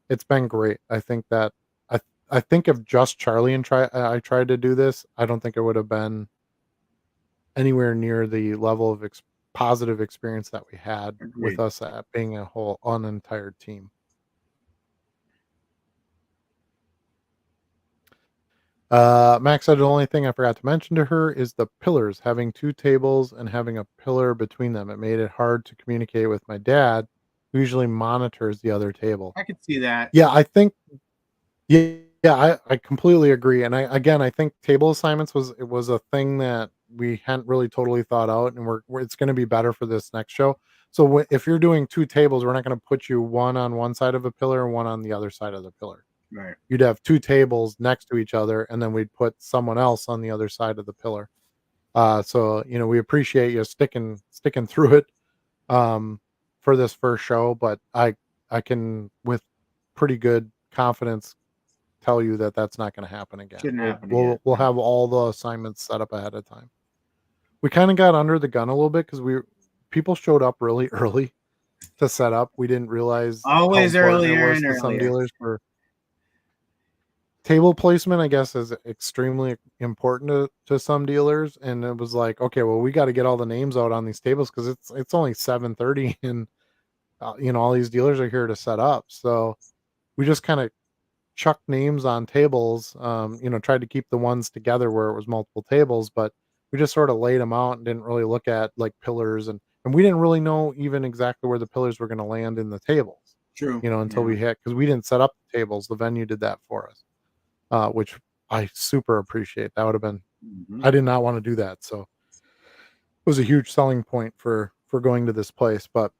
it's been great. I I think if just Charlie and I tried to do this, I don't think it would have been anywhere near the level of positive experience that we had with Agreed. us at being a whole on an entire team. Max said the only thing I forgot to mention to her is the pillars, having two tables and having a pillar between them. It made it hard to communicate with my dad, who usually monitors the other table. I could see that. Yeah, I think yeah, yeah, I completely agree. And I think table assignments was a thing that we hadn't really totally thought out, and it's going to be better for this next show. So if you're doing two tables, we're not going to put you one on one side of a pillar and one on the other side of the pillar. Right. You'd have two tables next to each other, and then we'd put someone else on the other side of the pillar. So we appreciate you sticking through it um, for this first show, but I can with pretty good confidence tell you that that's not going to happen again. Shouldn't We'll happen again. we'll we'll No. have all the assignments set up ahead of time. We kind of got under the gun a little bit because people showed up really early to set up. We didn't realize how Always important it earlier was and to some earlier. dealers for table placement. I guess is extremely important to some dealers, and it was like, okay, well, we got to get all the names out on these tables because it's only 7:30, and all these dealers are here to set up. So we just kind of chucked names on tables, tried to keep the ones together where it was multiple tables, but we just sort of laid them out and didn't really look at like pillars and we didn't really know even exactly where the pillars were going to land in the tables, True. until Yeah. we hit because we didn't set up the tables. The venue did that for us, which I super appreciate. That would have been Hmm. I did not want to do that, so it was a huge selling point for going to this place. But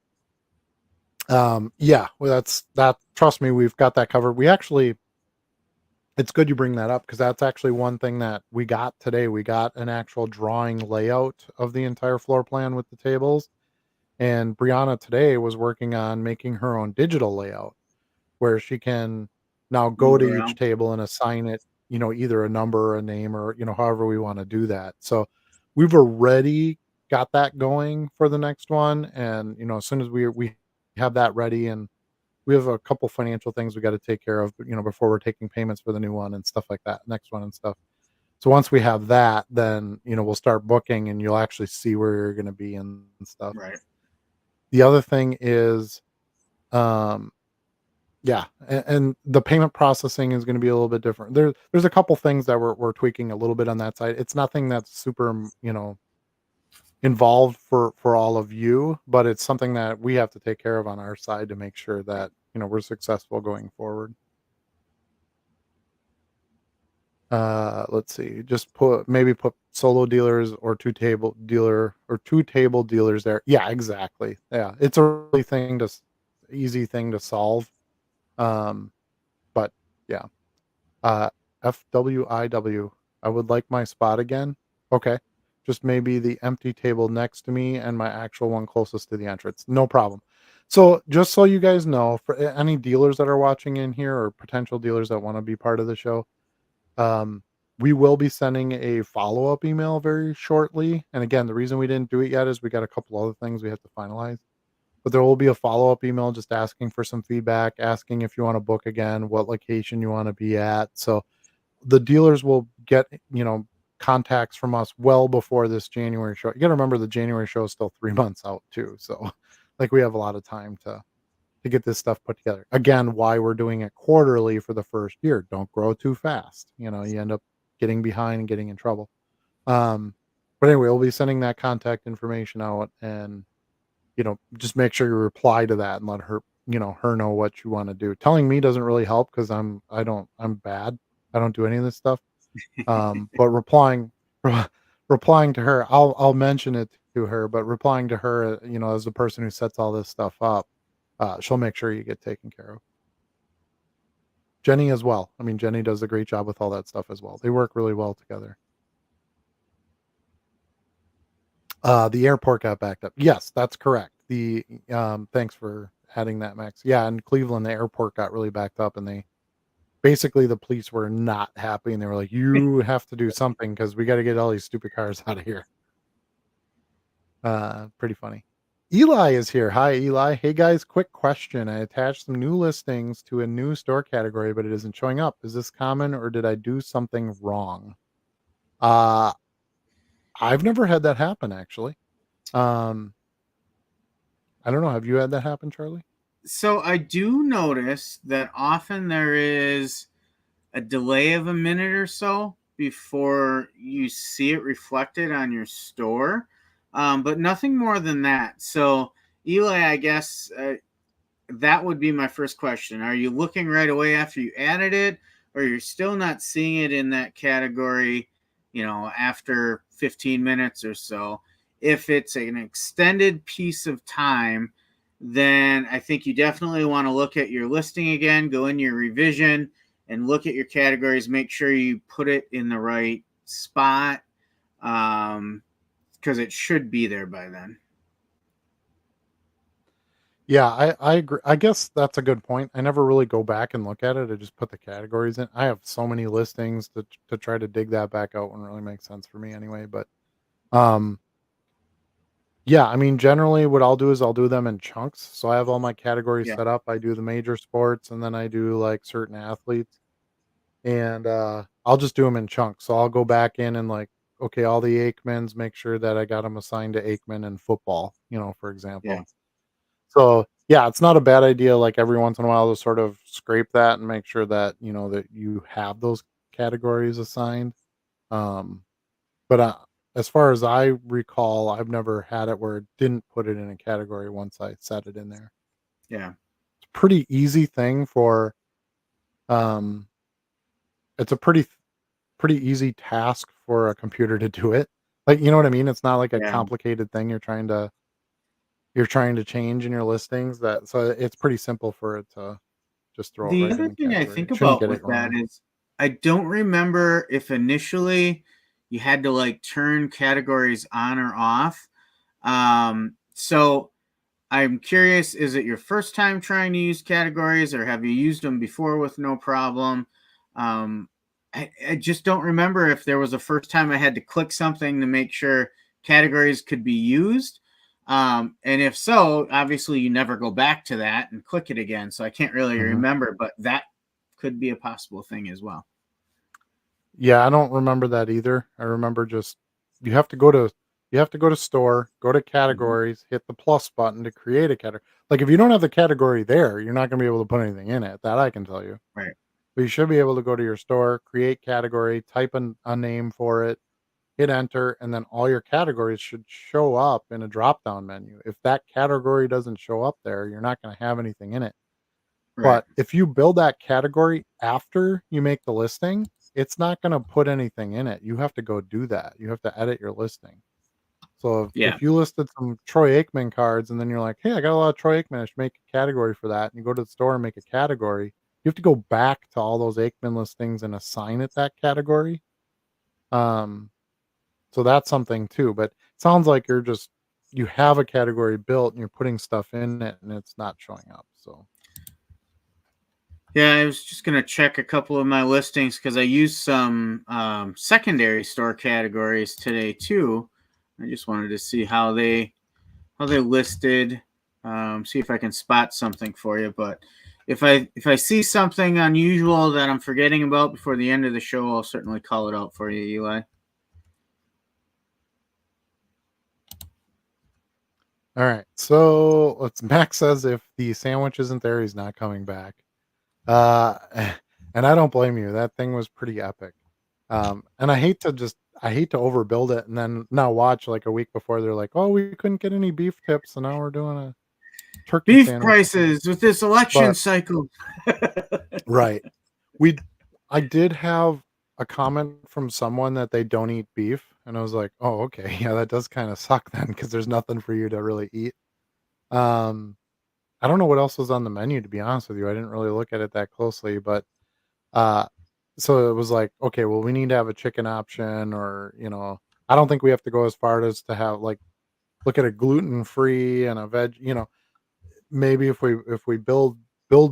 yeah, well, that's that. Trust me, we've got that covered. We actually It's good you bring that up because that's actually one thing that we got today. We got an actual drawing layout of the entire floor plan with the tables. And Brianna today was working on making her own digital layout where she can now go Move to each around. table and assign it, either a number or a name or, however we want to do that. So we've already got that going for the next one. And, as soon as we have that ready and we have a couple financial things we got to take care of, before we're taking payments for the new one and stuff like that, next one and stuff. So once we have that, then, we'll start booking and you'll actually see where you're going to be and stuff. Right. The other thing is, um, yeah, and the payment processing is going to be a little bit different. There's a couple things that we're tweaking a little bit on that side. It's nothing that's super, involved for all of you, but it's something that we have to take care of on our side to make sure that, we're successful going forward. Let's see. Just put solo dealers or two table dealers there. Yeah, exactly. Yeah, it's a really easy thing to solve. Um, but yeah. Uh, FWIW. I would like my spot again. Okay. Just maybe the empty table next to me and my actual one closest to the entrance. No problem. So, just so you guys know, for any dealers that are watching in here or potential dealers that want to be part of the show, um, we will be sending a follow-up email very shortly. And again, the reason we didn't do it yet is we got a couple other things we have to finalize. But there will be a follow-up email just asking for some feedback, asking if you want to book again, what location you want to be at. So the dealers will get, contacts from us well before this January show. You got to remember the January show is still 3 months out too. So like we have a lot of time to get this stuff put together. Again, why we're doing it quarterly for the first year. Don't grow too fast. You end up getting behind and getting in trouble. Um, but anyway, we'll be sending that contact information out and, just make sure you reply to that and let her know what you want to do. Telling me doesn't really help because I'm bad. I don't do any of this stuff. But replying to her, I'll mention it to her, but replying to her, as the person who sets all this stuff up, she'll make sure you get taken care of. Jenny as well. I mean, Jenny does a great job with all that stuff as well. They work really well together. The airport got backed up. Yes, that's correct. Thanks for adding that, Max. Yeah, in Cleveland, the airport got really backed up, and basically the police were not happy, and they were like, "You have to do something because we got to get all these stupid cars out of here." Pretty funny. Eli is here. Hi, Eli. Hey guys, quick question. I attached some new listings to a new store category, but it isn't showing up. Is this common, or did I do something wrong? Uh, I've never had that happen actually. Um, I don't know. Have you had that happen, Charlie? So I do notice that often there is a delay of a minute or so before you see it reflected on your store, but nothing more than that. So, Eli, I guess that would be my first question. Are you looking right away after you added it, or you're still not seeing it in that category, after 15 minutes or so? If it's an extended piece of time, then I think you definitely want to look at your listing again, go in your revision and look at your categories, make sure you put it in the right spot, because it should be there by then. Yeah, I agree. I guess that's a good point. I never really go back and look at it. I just put the categories in. I have so many listings to try to dig that back out wouldn't really make sense for me anyway. But um, yeah, I mean, generally what I'll do is I'll do them in chunks. So I have all my categories Yeah. set up. I do the major sports and then I do like certain athletes. And I'll just do them in chunks. So I'll go back in and like, okay, all the Aikmans, make sure that I got them assigned to Aikman and football, for Yeah. example. So, yeah, it's not a bad idea, like, every once in a while to sort of scrape that and make sure that, that you have those categories assigned. Um, but, as far as I recall, I've never had it where it didn't put it in a category once I set it in there. Yeah. It's a pretty easy thing um it's a pretty easy task for a computer to do it. Like, you know what I mean? It's not like a Yeah. complicated thing you're trying to change in your listings so it's pretty simple for it to just throw it The right in other the thing I category. think It shouldn't about get it with that wrong. is I don't remember if initially you had to like turn categories on or off. So I'm curious, is it your first time trying to use categories or have you used them before with no problem? Um, I just don't remember if there was a first time I had to click something to make sure categories could be used. And if so, obviously you never go back to that and click it again. So I can't really Mhm. remember, but that could be a possible thing as well. Yeah, I don't remember that either. I remember just you have to go to store, go to Mhm. categories, hit the plus button to create a category. Like if you don't have the category there, you're not going to be able to put anything in it. That I can tell you. Right. But you should be able to go to your store, create category, type a name for it, hit enter, and then all your categories should show up in a drop down menu. If that category doesn't show up there, you're not going to have anything in it. Right. But if you build that category after you make the listing, it's not gonna put anything in it. You have to go do that. You have to edit your listing. So Yeah. if you listed some Troy Aikman cards and then you're like, "Hey, I got a lot of Troy Aikman, I should make a category for that," and you go to the store and make a category, you have to go back to all those Aikman listings and assign it that category. Um, so that's something too, but it sounds like you have a category built and you're putting stuff in it and it's not showing up, so Yeah, I was just gonna check a couple of my listings because I used some secondary store categories today too. I just wanted to see how they listed. See if I can spot something for you. But if I see something unusual that I'm forgetting about before the end of the show, I'll certainly call it out for you, Eli. alright, so let's Max says if the sandwich isn't there, he's not coming back. Uh, and I don't blame you, that thing was pretty epic. And I hate to overbuild it and then now watch, like, a week before, they're like, "Oh, we couldn't get any beef tips, so now we're doing a turkey Beef sandwich." prices with this election But cycle. right. We I did have a comment from someone that they don't eat beef, and I was like, "Oh, okay, yeah, that does kinda suck then, because there's nothing for you to really eat." Um I don't know what else was on the menu, to be honest with you. I didn't really look at it that closely, but uh so it was like, okay, well, we need to have a chicken option, or, I don't think we have to go as far as to have like look at a gluten free and a veg, maybe if we build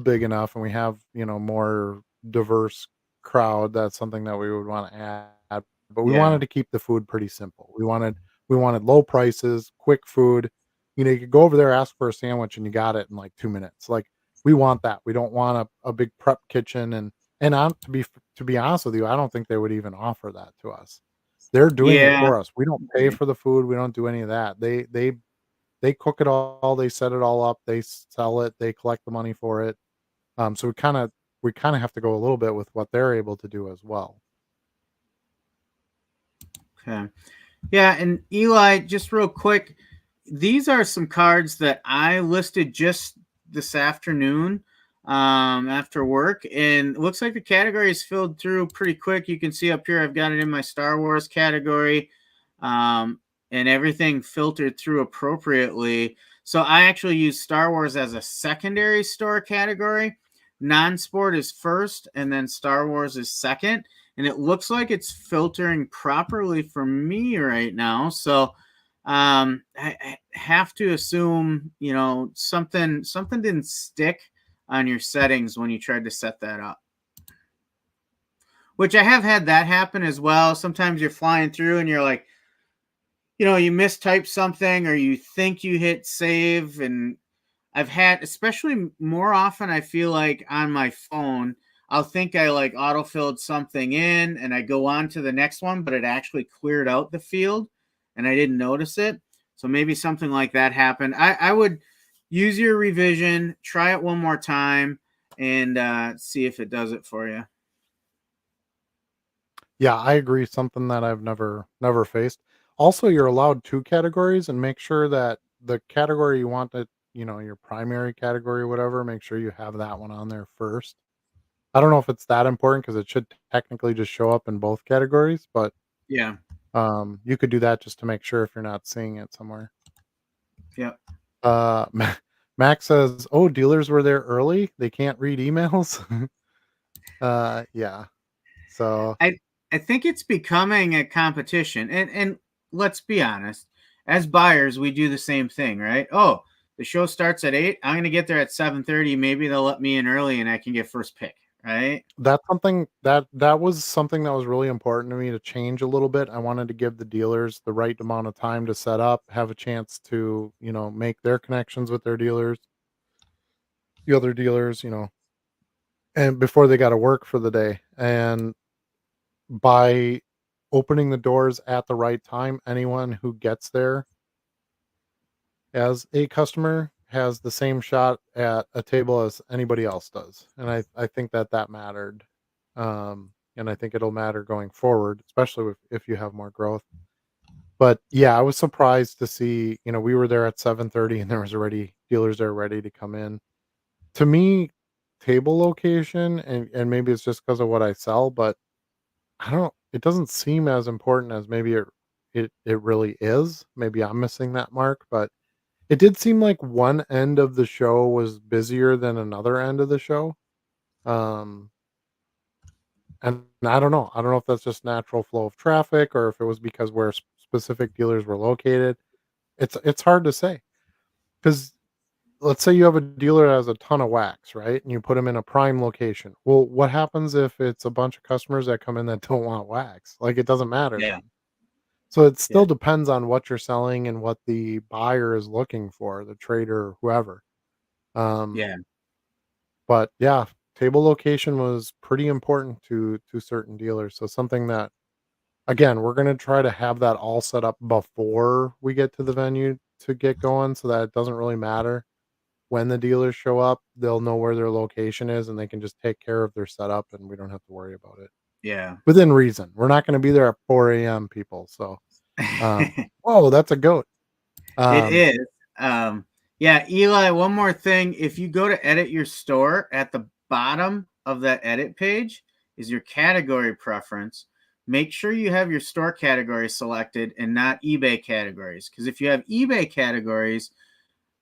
big enough and we have, more diverse crowd, that's something that we would want to add. But we Yeah. wanted to keep the food pretty simple. We wanted low prices, quick food. You could go over there, ask for a sandwich, and you got it in like 2 minutes. Like we want that. We don't want a big prep kitchen, and to be honest with you, I don't think they would even offer that to us. They're doing it Yeah. for us. We don't pay for the food. We don't do any of that. They cook it all, they set it all up, they sell it, they collect the money for it. So we kinda have to go a little bit with what they're able to do as well. Okay. Yeah, and Eli, just real quick, these are some cards that I listed just this afternoon after work, and it looks like the category is filled through pretty quick. You can see up here, I've got it in my Star Wars category, um, and everything filtered through appropriately. So I actually use Star Wars as a secondary store category. Non-sport is first, and then Star Wars is second, and it looks like it's filtering properly for me right now. So I have to assume, something didn't stick on your settings when you tried to set that up. Which I have had that happen as well. Sometimes you're flying through and you're like, you mistype something or you think you hit save, and I've had, especially more often, I feel like on my phone, I'll think I like autofilled something in and I go on to the next one, but it actually cleared out the field and I didn't notice it. So maybe something like that happened. I would use your revision, try it one more time, and see if it does it for you. Yeah, I agree, something that I've never faced. Also, you're allowed 2 categories, and make sure that the category you want that, your primary category or whatever, make sure you have that one on there first. I don't know if it's that important because it should technically just show up in both categories, but, Yeah. you could do that just to make sure if you're not seeing it somewhere. Yep. Max says, "Oh, dealers were there early? They can't read emails?" Yeah. So, I I think it's becoming a competition. And let's be honest, as buyers, we do the same thing, right? Oh, the show starts at 8. I'm gonna get there at 7:30. Maybe they'll let me in early and I can get first pick, right? that's something that was something that was really important to me to change a little bit. I wanted to give the dealers the right amount of time to set up, have a chance to, make their connections with their dealers, the other dealers, and before they gotta work for the day, and by opening the doors at the right time, anyone who gets there as a customer has the same shot at a table as anybody else does, and I think that that mattered, and I think it'll matter going forward, especially if you have more growth. But yeah, I was surprised to see, we were there at 7:30 and there was already dealers there ready to come in. To me, table location, and maybe it's just because of what I sell, but I don't it doesn't seem as important as maybe it really is. Maybe I'm missing that mark, but it did seem like one end of the show was busier than another end of the show. Um, and I don't know. I don't know if that's just natural flow of traffic or if it was because where specific dealers were located. It's hard to say because let's say you have a dealer that has a ton of wax, right? And you put them in a prime location. Well, what happens if it's a bunch of customers that come in that don't want wax? Like it doesn't matter Yeah. then. So it Yeah. still depends on what you're selling and what the buyer is looking for, the trader, whoever. Um, Yeah. but yeah, table location was pretty important to certain dealers. So something that again, we're gonna try to have that all set up before we get to the venue to get going so that it doesn't really matter when the dealers show up, they'll know where their location is and they can just take care of their setup and we don't have to worry about it. Yeah. Within reason. We're not gonna be there at 4 a.m. people. So whoa, that's a goat. It Um, is. Um, yeah, Eli, one more thing. If you go to edit your store, at the bottom of that edit page is your category preference. Make sure you have your store category selected and not eBay categories. Because if you have eBay categories,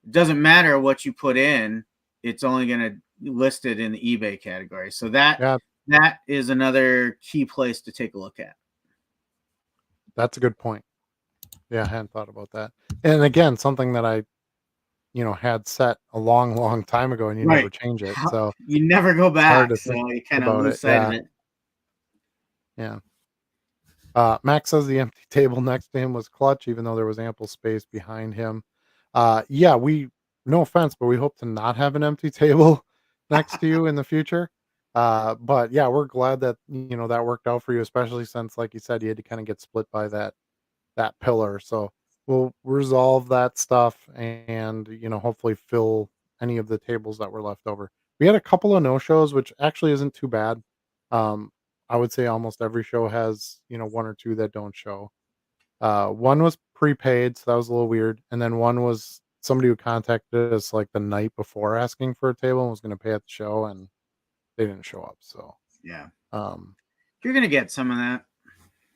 it doesn't matter what you put in, it's only going to list it in the eBay category. So yeah, that is another key place to take a look at. that's a good point. Yeah, I hadn't thought about that. And again, something that I, had set a long, long time ago and you never Right. change it. So You never go it's hard back, to so think you kind of about lose it. sight of Yeah. it. Yeah. Max says the empty table next to him was clutch, even though there was ample space behind him. Yeah, no offense, but we hope to not have an empty table next to you in the future. But yeah, we're glad that that worked out for you, especially since, like you said, you had to kind of get split by that pillar. So we'll resolve that stuff and hopefully fill any of the tables that were left over. We had a couple of no shows, which actually isn't too bad. Um, I would say almost every show has one or two that don't show. One was prepaid, so that was a little weird, and then one was somebody who contacted us like the night before asking for a table and was going to pay at the show, and they didn't show up. So Yeah. um, You're going to get some of that.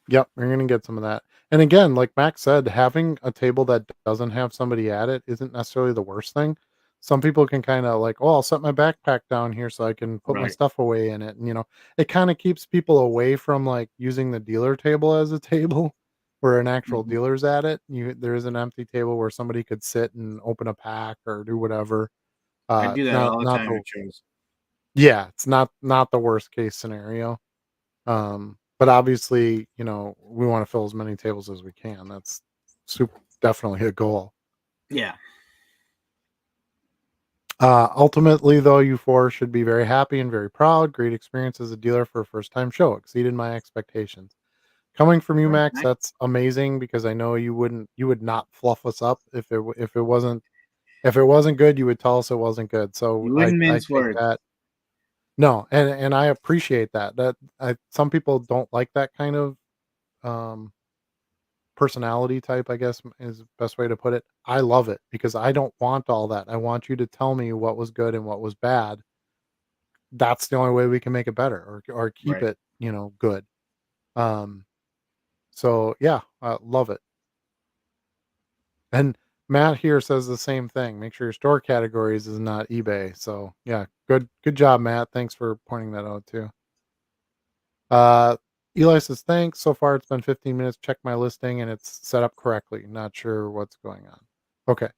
yep, you're gonna get some of that. And again, like Max said, having a table that doesn't have somebody at it isn't necessarily the worst thing. Some people can kind of like, oh, I'll set my backpack down here so I can put my Right. stuff away in it. And it kind of keeps people away from like using the dealer table as a table where an actual Mhm. dealer's at it. There is an empty table where somebody could sit and open a pack or do whatever. I do that Not all the not time the at shows. yeah, it's not the worst case scenario. But obviously, we want to fill as many tables as we can. That's super definitely a goal. Yeah. Ultimately, though, you four should be very happy and very proud. Great experience as a dealer for a first time show. Exceeded my expectations. Coming from you, Very Max, nice. that's amazing because I know you would not fluff us up if it wasn't good, you would tell us it wasn't good. So You I wouldn't I mince take words. that. No, and I appreciate that. Some people don't like that kind of um personality type, I guess, is the best way to put it. I love it because I don't want all that. I want you to tell me what was good and what was bad. That's the only way we can make it better or keep Right. it, good. Um, so yeah, I love it. And Matt here says the same thing. Make sure your store categories is not eBay. So yeah, good job, Matt. Thanks for pointing that out too. Uh Eli says thanks. So far it's been 15 minutes. Check my listing and it's set up correctly. Not sure what's going on. Okay.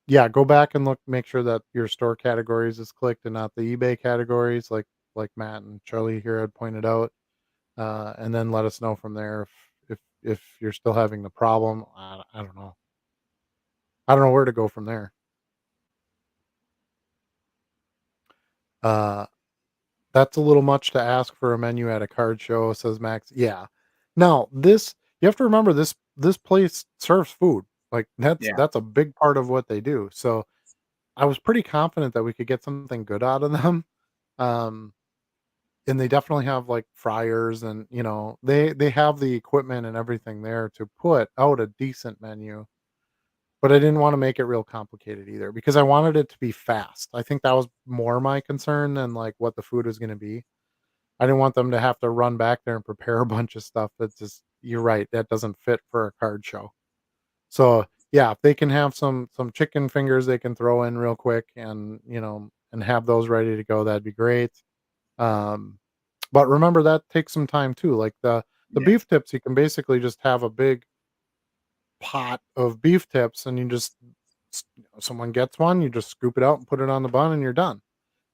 Yeah, go back and look, make sure that your store categories is clicked and not the eBay categories, like Matt and Charlie here had pointed out. And then let us know from there if you're still having the problem. I don't know. I don't know where to go from there. Uh, That's a little much to ask for a menu at a card show, says Max. Yeah. Now, this you have to remember this place serves food. Like Yeah. that's a big part of what they do. So I was pretty confident that we could get something good out of them. Um, and they definitely have like fryers and they have the equipment and everything there to put out a decent menu. But I didn't want to make it real complicated either because I wanted it to be fast. I think that was more my concern than like what the food was going to be. I didn't want them to have to run back there and prepare a bunch of stuff that's just you're right, that doesn't fit for a card show. So, yeah, if they can have some chicken fingers they can throw in real quick and have those ready to go, that'd be great. Um, but remember that takes some time too. Like the Yeah. beef tips, you can basically just have a big pot of beef tips and someone gets one, you just scoop it out and put it on the bun and you're done.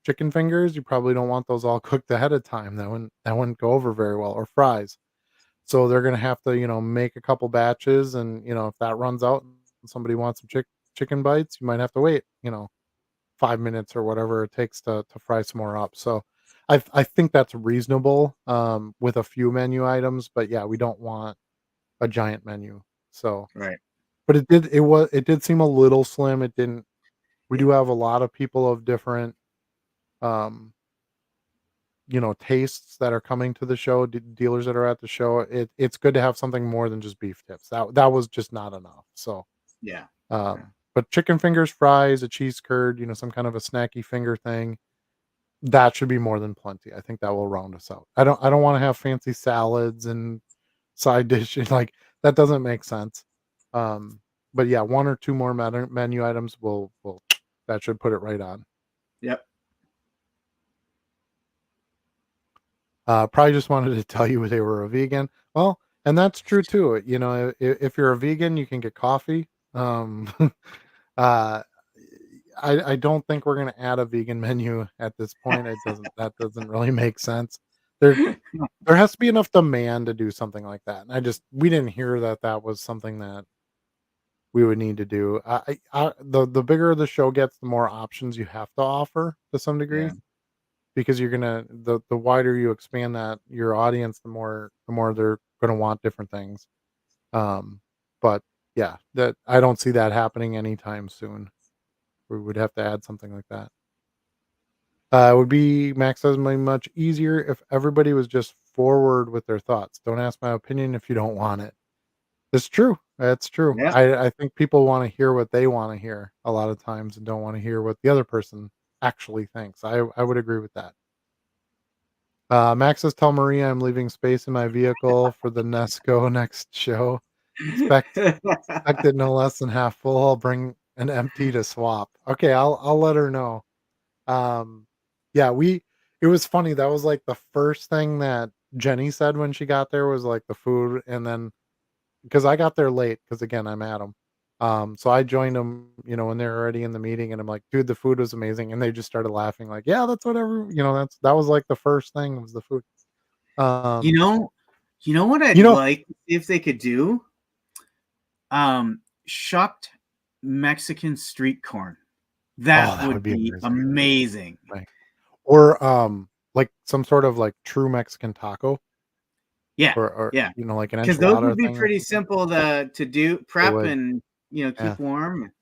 Chicken fingers, you probably don't want those all cooked ahead of time. That wouldn't go over very well, or fries. So they're gonna have to, make a couple batches, and if that runs out and somebody wants some chicken bites, you might have to wait, 5 minutes or whatever it takes to fry some more up. So I think that's reasonable with a few menu items, but yeah, we don't want a giant menu. So, Right. but it did seem a little slim. It didn't. We do have a lot of people of different um tastes that are coming to the show, dealers that are at the show. It's good to have something more than just beef tips. That was just not enough. So, Yeah. Yeah. but chicken fingers, fries, a cheese curd, some kind of a snacky finger thing, that should be more than plenty. I think that will round us out. I don't want to have fancy salads and side dishes like that doesn't make sense. Um, but yeah, one or two more menu items will that should put it right on. Yep. Probably just wanted to tell you they were a vegan. Well, and that's true too. If you're a vegan, you can get coffee. Uh, I don't think we're gonna add a vegan menu at this point. That doesn't really make sense. There there has to be enough demand to do something like that. And we didn't hear that that was something that we would need to do. The bigger the show gets, the more options you have to offer to some Yeah. degree. Because the wider you expand that your audience, the more they're gonna want different things. Um, but yeah, that I don't see that happening anytime soon. We would have to add something like that. It would be Max says much easier if everybody was just forward with their thoughts. Don't ask my opinion if you don't want it. It's true. That's true. Yep. I think people want to hear what they want to hear a lot of times and don't want to hear what the other person actually thinks. I would agree with that. Max says, "Tell Maria I'm leaving space in my vehicle for the Nesco next show. Expect expect it no less than half full. I'll bring an empty to swap." Okay, I'll let her know. Um, yeah, it was funny. That was like the first thing that Jenny said when she got there was like the food, and then because I got there late, because again I'm Adam. So I joined them, when they're already in the meeting, and I'm like, "Dude, the food was amazing," and they just started laughing, like, "Yeah, that's whatever." That was like the first thing was the food. You Um, know, you know what you I'd know like if they could do? Shucked Mexican street corn. oh, That that would would be be amazing, amazing. right? Or, like, some sort of, like, true Mexican taco Yeah. or, Yeah. like an Because those enchilada would be thing or pretty something. simple to do, It prep would, and, yeah. keep warm.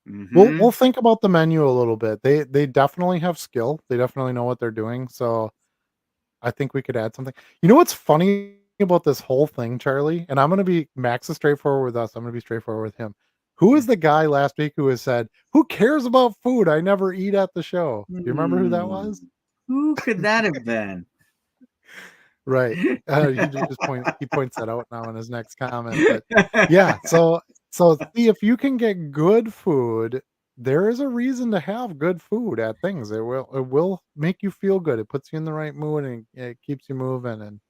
We'll Mhm. think about the menu a little bit. They definitely have skill. They definitely know what they're doing, so I think we could add something. You know what's funny about this whole thing, Charlie? And Max is straightforward with us. I'm gonna be straightforward with him. Who was Mm. the guy last week who has said, "Who cares about food? I never eat at the show." Do you remember who that Hmm. was? Who could that have been? Right. He points that out now in his next comment. But yeah, so see if you can get good food, there is a reason to have good food at things. It will make you feel good. It puts you in the right mood and it keeps you moving. And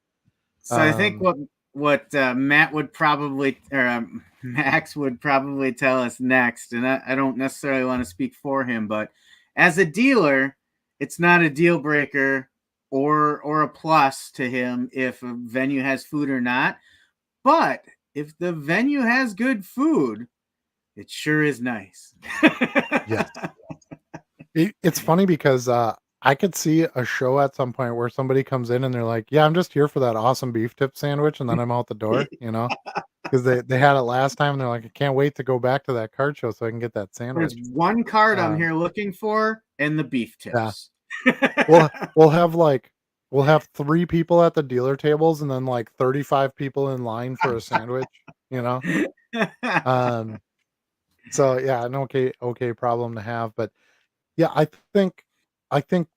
So I think um what Matt would probably or Max would probably tell us next, and I don't necessarily want to speak for him, but as a dealer, it's not a deal breaker or a plus to him if a venue has food or not. But if the venue has good food, it sure is nice. yes. It's funny because I could see a show at some point where somebody comes in and they're like, "Yeah, I'm just here for that awesome beef tip sandwich," and then I'm out the door, you know, because they had it last time, and they're like, "I can't wait to go back to that card show so I can get that There's sandwich." one card I'm Um, here looking for, and the beef yeah, tips. we'll we'll have like we'll have 3 people at the dealer tables and then like 35 people in line for a sandwich, you know. Um, so yeah, an okay problem to have, but yeah, think I think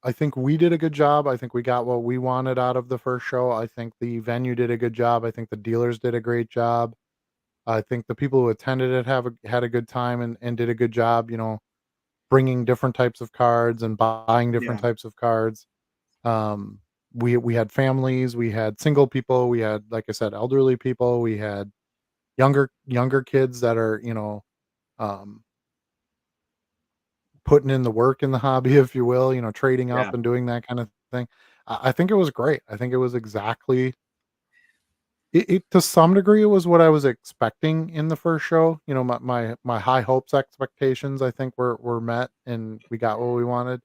I think we did a good job. I think we got what we wanted out of the first show. I think the venue did a good job. I think the dealers did a great job. I think the people who attended it had a good time and did a good job, you know, bringing different types of cards and buying different Yeah, types of cards. Um, we had families, we had single people, we had, like I said, elderly people, we had younger kids that are, you know, um, putting in the work in the hobby, if you will, you know, trading yeah, up and doing that kind of thing. I think it was great. I think it was exactly it to some degree, it was what I was expecting in the first show. You know, my high hopes expectations, I think, were met, and we got what we wanted.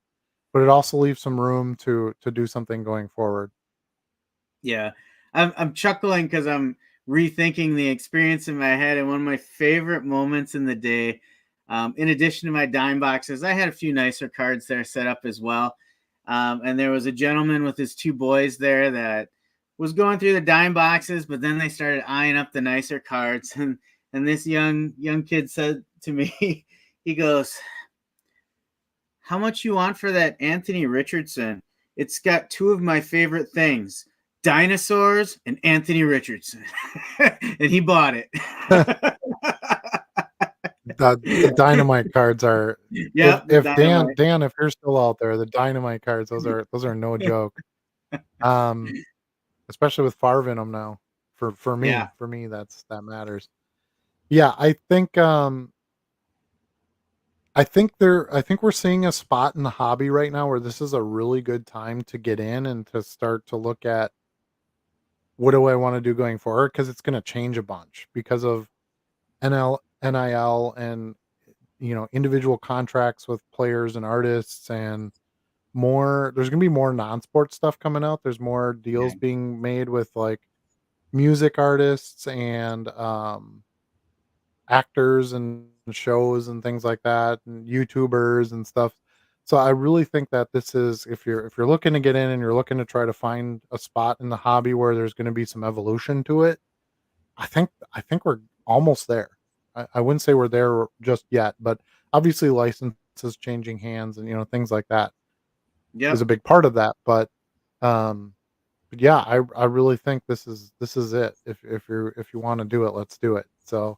But it also leaves some room to do something going forward. yeah. I'm chuckling because I'm rethinking the experience in my head, and one of my favorite moments in the day. In addition to my dime boxes, I had a few nicer cards there set up as well. And there was a gentleman with his two boys there that was going through the dime boxes, but then they started eyeing up the nicer cards, and this young kid said to me, he goes, "How much you want for that Anthony Richardson? It's got two of my favorite things, dinosaurs and Anthony Richardson." And he bought it. The dynamite cards are Yep, the if dynamite. Dan, if you're still out there, the dynamite cards, those are no joke. Um, especially with Farv in 'em now. Yeah, For me, that matters. Yeah, I think we're seeing a spot in the hobby right now where this is a really good time to get in and to start to look at what do I want to do going forward, because it's going to change a bunch because of NIL and, you know, individual contracts with players and artists, and more there's going to be more non-sport stuff coming out. There's more yeah, deals being made with like music artists and actors and shows and things like that, and YouTubers and stuff. So I really think that this is, if you're looking to get in and you're looking to try to find a spot in the hobby where there's going to be some evolution to it, I think we're almost there. I wouldn't say we're there just yet, but obviously licenses changing hands and, you know, things like that is yep, a big part of that. Um but yeah, I really think this is it. If you want to do it, let's do it. So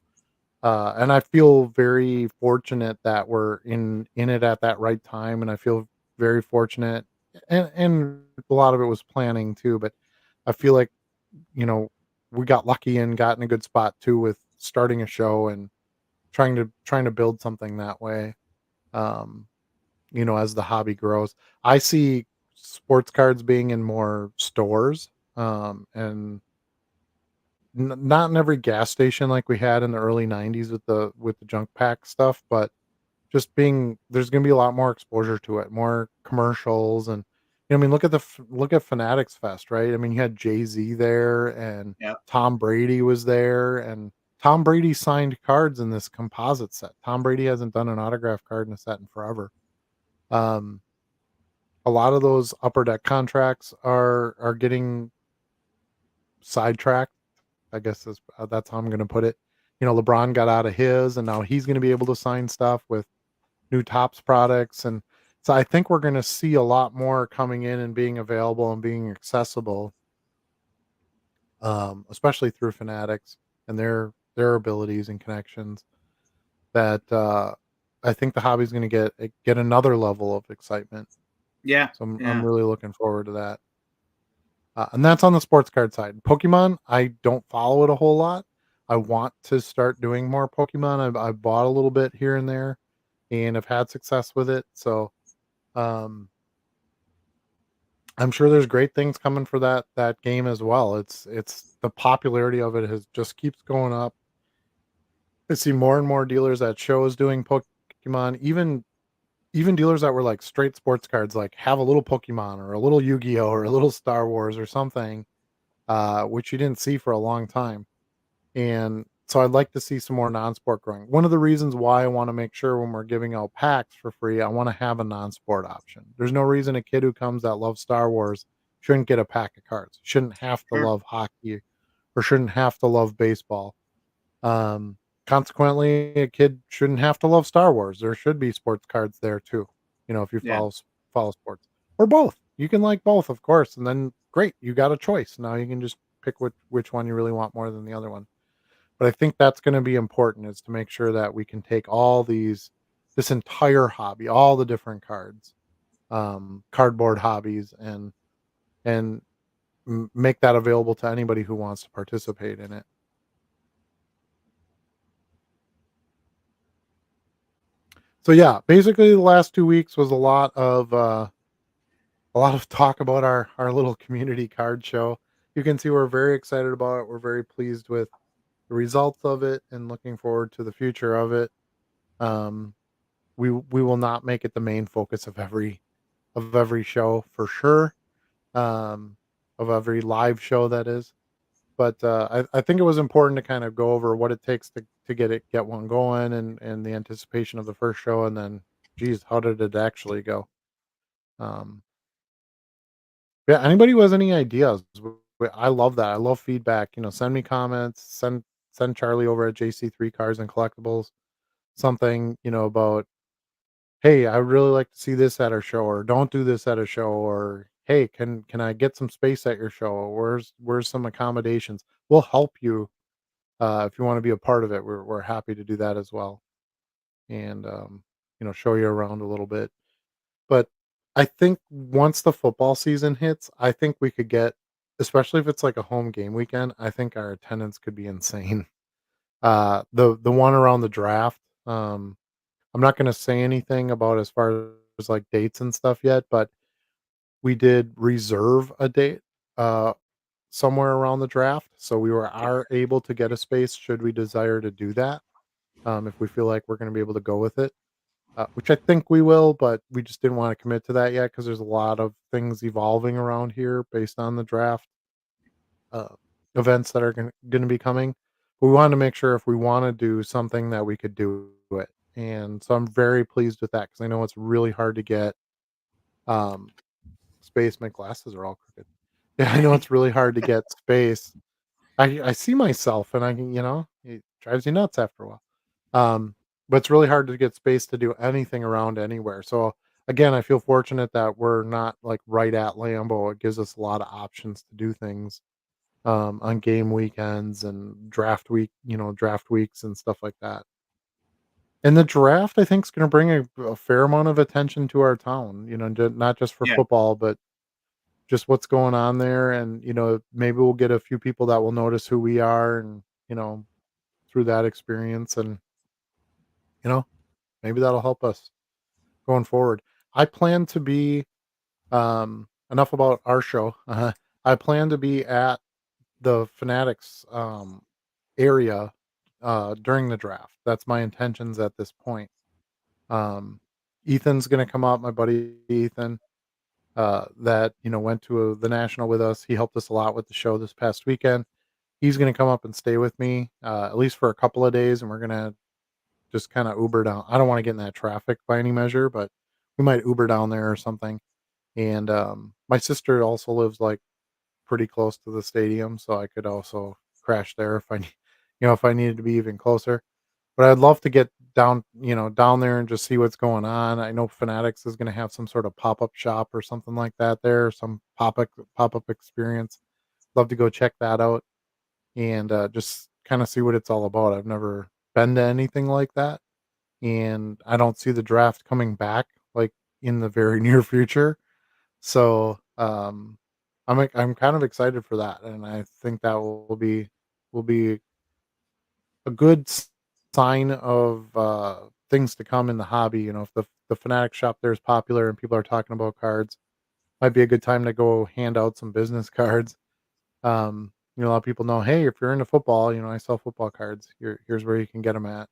and I feel very fortunate that we're in it at that right time, and I feel very fortunate, and a lot of it was planning too, but I feel like, you know, we got lucky and got in a good spot too with starting a show and trying to build something that way. Um, you know, as the hobby grows, I see sports cards being in more stores, and not in every gas station like we had in the early 90s with the junk pack stuff, but just being there's gonna be a lot more exposure to it, more commercials, and, you know, I mean, look at Fanatics Fest, right? I mean, you had Jay-Z there, and yep, Tom Brady was there, and Tom Brady signed cards in this composite set. Tom Brady hasn't done an autograph card in a set in forever. Um, a lot of those upper deck contracts are getting sidetracked, I guess that's how I'm gonna put it. You know, LeBron got out of his, and now he's gonna be able to sign stuff with new Tops products, and so I think we're gonna see a lot more coming in and being available and being accessible, especially through Fanatics and their abilities and connections. That I think the hobby's gonna get another level of excitement. yeah, So I'm yeah, really looking forward to that. And that's on the sports card side. Pokemon, I don't follow it a whole lot. I want to start doing more Pokemon. I bought a little bit here and there, and I've had success with it. So um, I'm sure there's great things coming for that game as well. It's the popularity of it has just keeps going up. I see more and more dealers at shows doing Pokemon. Even even dealers that were like straight sports cards, like have a little Pokemon or a little Yu-Gi-Oh or a little Star Wars or something, which you didn't see for a long time. And so I'd like to see some more non-sport growing. One of the reasons why I want to make sure when we're giving out packs for free, I want to have a non-sport option. There's no reason a kid who comes that loves Star Wars shouldn't get a pack of cards. Shouldn't have to Sure. love hockey or shouldn't have to love baseball. Um, Consequently, a kid shouldn't have to love Star Wars. There should be sports cards there too. If you Yeah. follow sports or both, you can like both, of course, and then great, you got a choice. Now you can just pick which one you really want more than the other one. But I think that's going to be important is to make sure that we can take this entire hobby, all the different cards, cardboard hobbies, and make that available to anybody who wants to participate in it. So yeah, basically the last 2 weeks was a lot of talk about our little community card show. You can see we're very excited about it. We're very pleased with the results of it and looking forward to the future of it. Um, we will not make it the main focus of every show for sure. Um, of every live show that is. But I think it was important to kind of go over what it takes to get one going and the anticipation of the first show and then geez, how did it actually go? Um, yeah, anybody who has any ideas, I love that. I love feedback. Send me comments, send Charlie over at JC3 Cars and Collectibles something, about hey, I would really like to see this at our show, or don't do this at a show, or hey, can I get some space at your show? Where's some accommodations? We'll help you if you want to be a part of it. We're happy to do that as well, and show you around a little bit. But I think once the football season hits, I think we could get, especially if it's like a home game weekend. I think our attendance could be insane. The one around the draft. I'm not gonna say anything about as far as, like, dates and stuff yet, but we did reserve a date, uh, somewhere around the draft, so we are able to get a space should we desire to do that, if we feel like we're gonna be able to go with it, which I think we will, but we just didn't wanna commit to that yet because there's a lot of things evolving around here based on the draft, uh, events that are gonna be coming. But we wanted to make sure if we wanna do something that we could do it, and so I'm very pleased with that because I know it's really hard to get, um, space. My glasses are all crooked. Yeah, I know it's really hard to get space. I see myself and I can it drives you nuts after a while. Um, but it's really hard to get space to do anything around anywhere. So again, I feel fortunate that we're not like right at Lambeau. It gives us a lot of options to do things on game weekends and draft weeks and stuff like that. And the draft, I think, is going to bring a fair amount of attention to our town. Not just for Yeah. football, but just what's going on there. And maybe we'll get a few people that will notice who we are, and through that experience, and you know, maybe that'll help us going forward. I plan to be enough about our show. I plan to be at the Fanatics area during the draft. That's my intentions at this point. Um, Ethan's gonna come out, my buddy Ethan, that went to the national with us. He helped us a lot with the show this past weekend. He's gonna come up and stay with me at least for a couple of days, and we're gonna just kind of Uber down. I don't want to get in that traffic by any measure, but we might Uber down there or something. And my sister also lives like pretty close to the stadium, so I could also crash there if if I needed to be even closer. But I'd love to get down there and just see what's going on. I know Fanatics is going to have some sort of pop-up shop or something like that there, some pop-up experience. Love to go check that out and just kind of see what it's all about. I've never been to anything like that, and I don't see the draft coming back like in the very near future. So I'm kind of excited for that, and I think that will be a good sign of things to come in the hobby. If the Fanatic shop there is popular and people are talking about cards, might be a good time to go hand out some business cards. A lot of people know, hey, if you're into football, I sell football cards. Here's where you can get them at.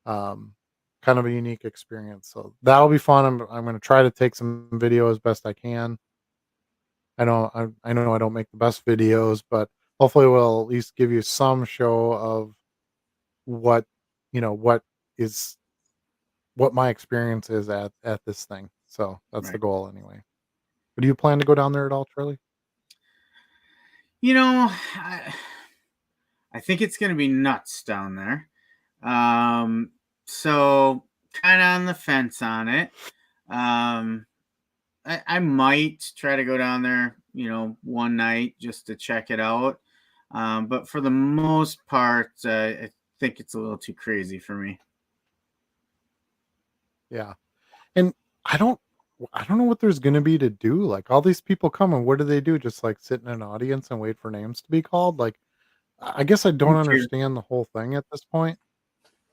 Um, kind of a unique experience. So that'll be fun. I'm going to try to take some video as best I can. I know I don't make the best videos, but hopefully we'll at least give you some show of what what is what my experience is at this thing. So that's the Right. goal anyway. But do you plan to go down there at all, Charlie? You know, I think it's going to be nuts down there. So kind of on the fence on it. Um, I might try to go down there, one night just to check it out. But for the most part, I think it's a little too crazy for me. Yeah. And I don't I don't know what there's gonna be to do. Like all these people come and what do they do? Just like sit in an audience and wait for names to be called? Like I guess I don't Me too. understand the whole thing at this point.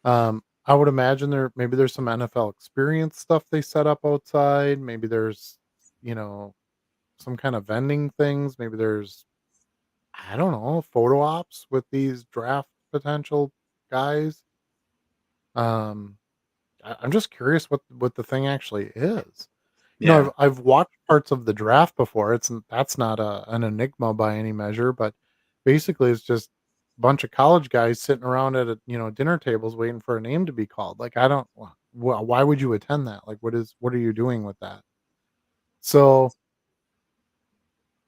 I would imagine maybe there's some NFL experience stuff they set up outside. Maybe there's, you know, some kind of vending things. Maybe there's I don't know, photo ops with these draft potential guys. Um, I'm just curious what the thing actually is. Yeah. I've watched parts of the draft before. That's not an enigma by any measure, but basically it's just a bunch of college guys sitting around at dinner tables waiting for a name to be called. Like I don't why would you attend that? Like what are you doing with that? So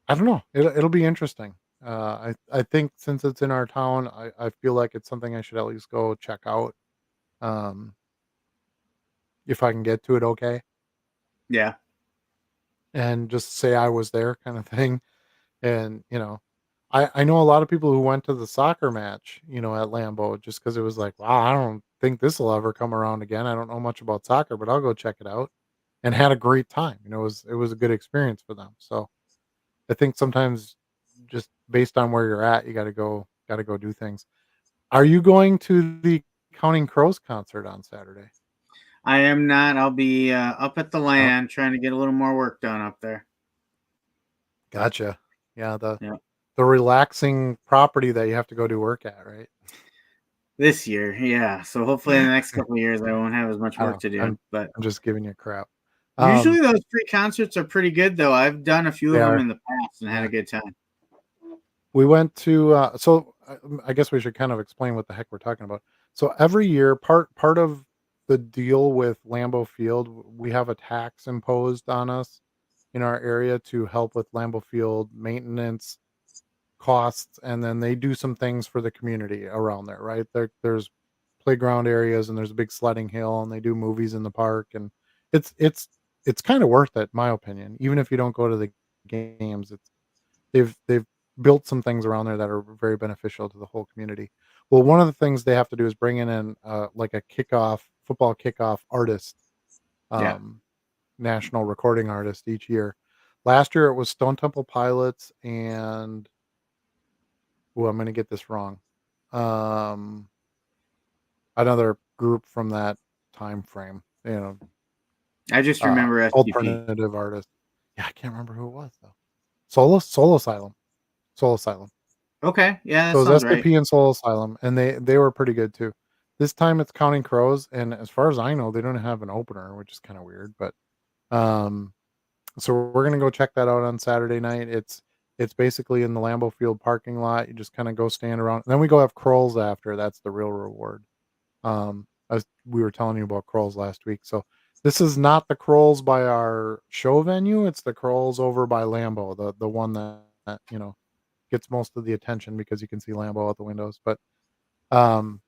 I don't know. It'll be interesting. I think since it's in our town, I feel like it's something I should at least go check out. Um, if I can get to it, okay, Yeah. and just say I was there, kind of thing. And I know a lot of people who went to the soccer match, at Lambeau, just because it was like, wow, I don't think this will ever come around again. I don't know much about soccer, but I'll go check it out, and had a great time. It was a good experience for them. So I think sometimes just based on where you're at, you got to go do things. Are you going to the Counting Crows concert on Saturday? I am not. I'll be up at the No? land trying to get a little more work done up there. Gotcha. Yeah, Yeah. the relaxing property that you have to go do work at, right? This year, yeah. So hopefully in the next couple of years I won't have as much I work know. to do. But I'm just giving you crap. usually Um, those free concerts are pretty good though. I've done a few they of them are. in the past and had a Yeah. good time. We went to I guess we should kind of explain what the heck we're talking about. So every year, part of the deal with Lambeau Field, we have a tax imposed on us in our area to help with Lambeau Field maintenance costs, and then they do some things for the community around there, right? There's playground areas and there's a big sledding hill and they do movies in the park, and it's it's it's kind of worth it, in my opinion. Even if you don't go to the games, they've built some things around there that are very beneficial to the whole community. Well, one of the things they have to do is bring in like a football kickoff artist, Yeah. um, national recording artist each year. Last year it was Stone Temple Pilots and I'm going to get this wrong. Um, Another group from that time frame, I just remember STP. alternative artist. Yeah, I can't remember who it was though. Soul Asylum, Soul Asylum. Okay. Yeah, that So it was sounds right. SAP and Soul Asylum, and they were pretty good too. This time it's Counting Crows, and as far as I know, they don't have an opener, which is kind of weird. But um, so we're gonna go check that out on Saturday night. It's basically in the Lambeau Field parking lot. You just kind of go stand around. And then we go have Crolls after. That's the real reward. We were telling you about Crolls last week. So this is not the Crolls by our show venue. It's the Crolls over by Lambeau, the one that gets most of the attention because you can see Lambeau out the windows. But um,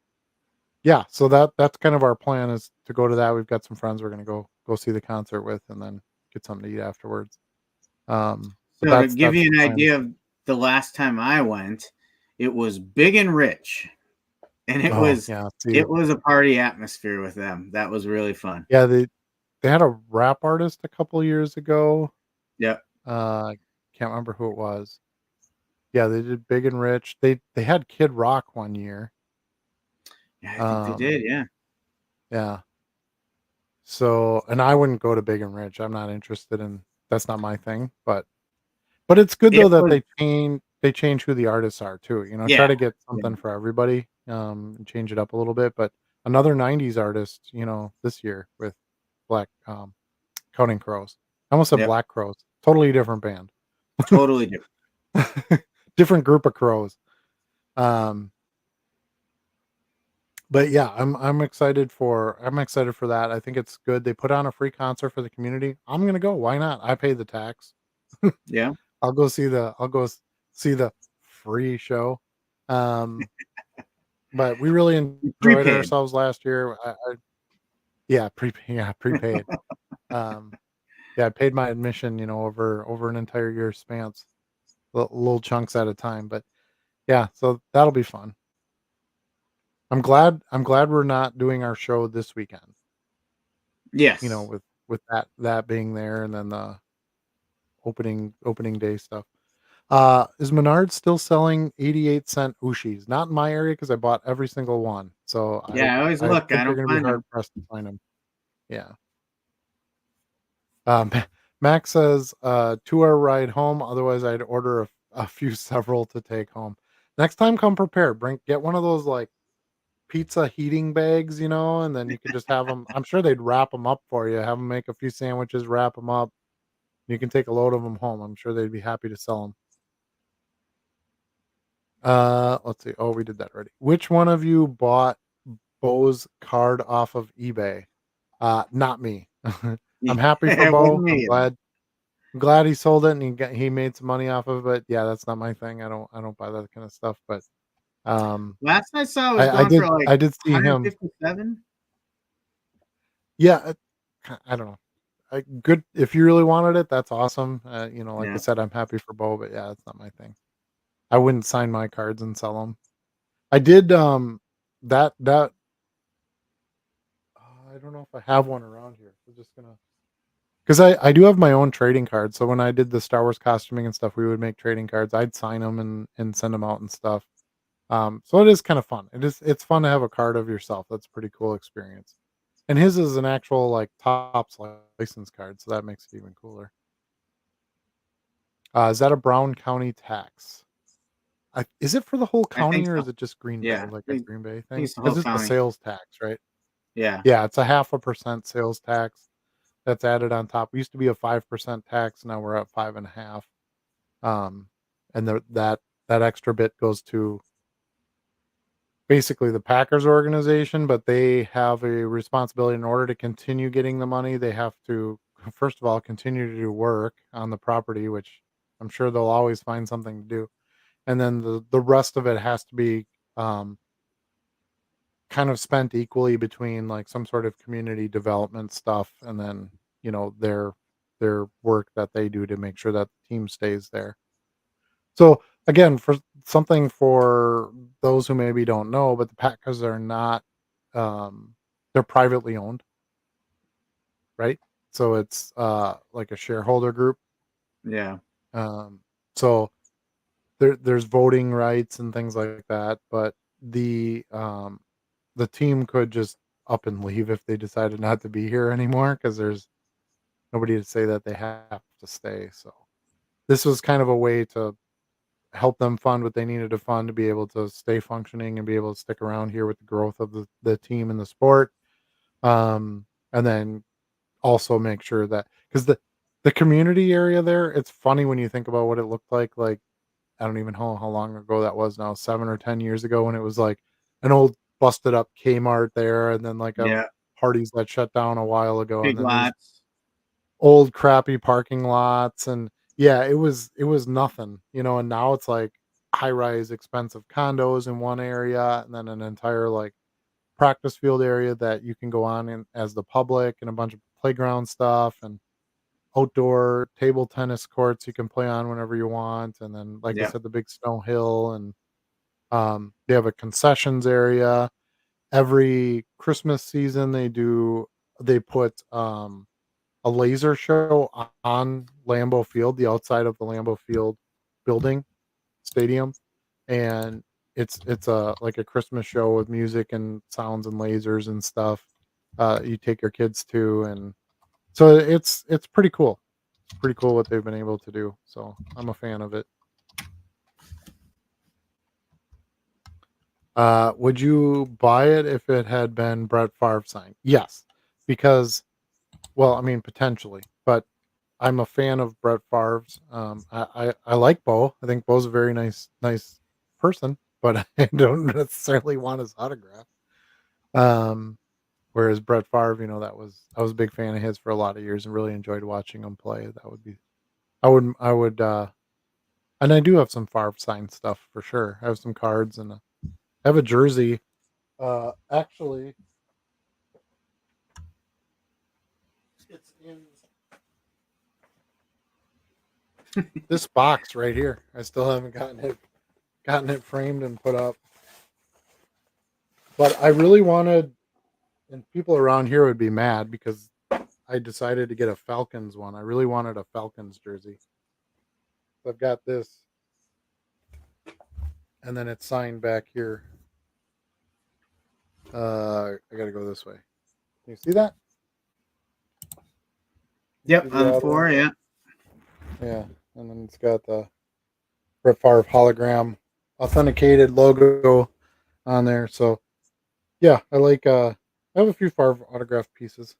yeah, so that's kind of our plan is to go to that. We've got some friends we're gonna go see the concert with, and then get something to eat afterwards. But So to that's give that's you the an plan. idea of the last time I went, it was big and rich. And it Oh was yeah, see, it was a party atmosphere with them. That was really fun. yeah, they had a rap artist a couple years ago. Yep. I can't remember who it was. Yeah, they did Big and Rich. They had Kid Rock one year. Yeah, I think they did. Um, Yeah. yeah. So, and I wouldn't go to Big and Rich. I'm not interested in that's not my thing, but it's good It though that was they change who the artists are too. Try yeah. to get Yeah. something for everybody, and change it up a little bit. But another '90s artist, this year with Black Counting Crows. I almost said Yep. Black Crows. Totally different band. Totally different. Different group of crows. Um, but yeah, I'm excited for that. I think it's good. They put on a free concert for the community. I'm gonna go. Why not? I paid the tax. Yeah. I'll go see the free show. Um, but we really You enjoyed prepaid. ourselves last year. Yeah, prepaid. Um, yeah, I paid my admission, over an entire year spans, little chunks at a time. But yeah, so that'll be fun. I'm glad we're not doing our show this weekend, Yes. with that being there and then the opening day stuff. Is Menards still selling 88-cent Ushis? Not in my area because I bought every single one. So Yeah, I always I look. I think you're don't gonna be find hard them. pressed to find them. Yeah. Max says, 2-hour ride home. Otherwise, I'd order a few several to take home. Next time, come prepared. Get one of those like pizza heating bags, and then you can just have them. I'm sure they'd wrap them up for you. Have them make a few sandwiches, wrap them up. You can take a load of them home. I'm sure they'd be happy to sell them. Let's see. Oh, we did that already. Which one of you bought Bo's card off of eBay? Not me. I'm happy for It wasn't Bo. me I'm either. glad he sold it and he made some money off of it. But yeah, that's not my thing. I don't buy that kind of stuff. But um, Last I saw it was I going for did like I did see him. 157. Yeah, I don't know. Good if you really wanted it. That's awesome. Like I Yeah. said, I'm happy for Bo. But yeah, that's not my thing. I wouldn't sign my cards and sell them. I did that I don't know if I have one around here. We're just gonna because I do have my own trading cards. So when I did the Star Wars costuming and stuff, we would make trading cards. I'd sign them and send them out and stuff. So it is kind of fun. It's fun to have a card of yourself. That's a pretty cool experience. And his is an actual like Topps license card, so that makes it even cooler. Is that a Brown County tax? Is it for the whole I think county or so. is it just Green Bay, Yeah. like a I Green Bay think thing? it's the whole Because it's the county. sales tax, right? Yeah. Yeah, it's a 0.5% sales tax that's added on top. It used to be a 5% tax. Now we're at 5.5. Um, and that extra bit goes to basically the Packers organization, but they have a responsibility in order to continue getting the money. They have to, first of all, continue to do work on the property, which I'm sure they'll always find something to do. And then the rest of it has to be um, kind of spent equally between like some sort of community development stuff and then their work that they do to make sure that the team stays there. So again, for something for those who maybe don't know, but the Packers are not they're privately owned, right? So it's like a shareholder group. Yeah. Um so there's voting rights and things like that, but the team could just up and leave if they decided not to be here anymore because there's nobody to say that they have to stay. So this was kind of a way to help them fund what they needed to fund to be able to stay functioning and be able to stick around here with the growth of the team and the sport. And then also make sure that because the community area there, it's funny when you think about what it looked like I don't even know how long ago that was now, 7 or 10 years ago when it was like an old busted up Kmart there and then like a Yeah. parties that shut down a while ago and Big then these lots. old crappy parking lots and yeah, it was nothing, and now it's like high rise expensive condos in one area and then an entire like practice field area that you can go on in as the public and a bunch of playground stuff and outdoor table tennis courts you can play on whenever you want and then like I Yeah. said the big snow hill and they have a concessions area every Christmas season they put a laser show on Lambeau Field, the outside of the Lambeau Field building stadium, and it's a like a Christmas show with music and sounds and lasers and stuff. You take your kids to, and so it's pretty cool. It's pretty cool what they've been able to do. So I'm a fan of it. Would you buy it if it had been Brett Favre signed? Yes, because well, I mean potentially, but I'm a fan of Brett Favre's. I like Bo. I think Bo's a very nice person, but I don't necessarily want his autograph. Um, Whereas Brett Favre, I was a big fan of his for a lot of years and really enjoyed watching him play. That would be I would and I do have some Favre signed stuff for sure. I have some cards and I have a jersey. Actually, it's in this box right here. I still haven't gotten it framed and put up. But I really wanted, and people around here would be mad because I decided to get a Falcons one. I really wanted a Falcons jersey. So I've got this, and then it's signed back here. I got to go this way. Can you see that? Yep, See on the the auto? floor. Yeah. Yeah, and then it's got the Brett Favre hologram authenticated logo on there. So yeah, I like. I have a few Favre autograph pieces.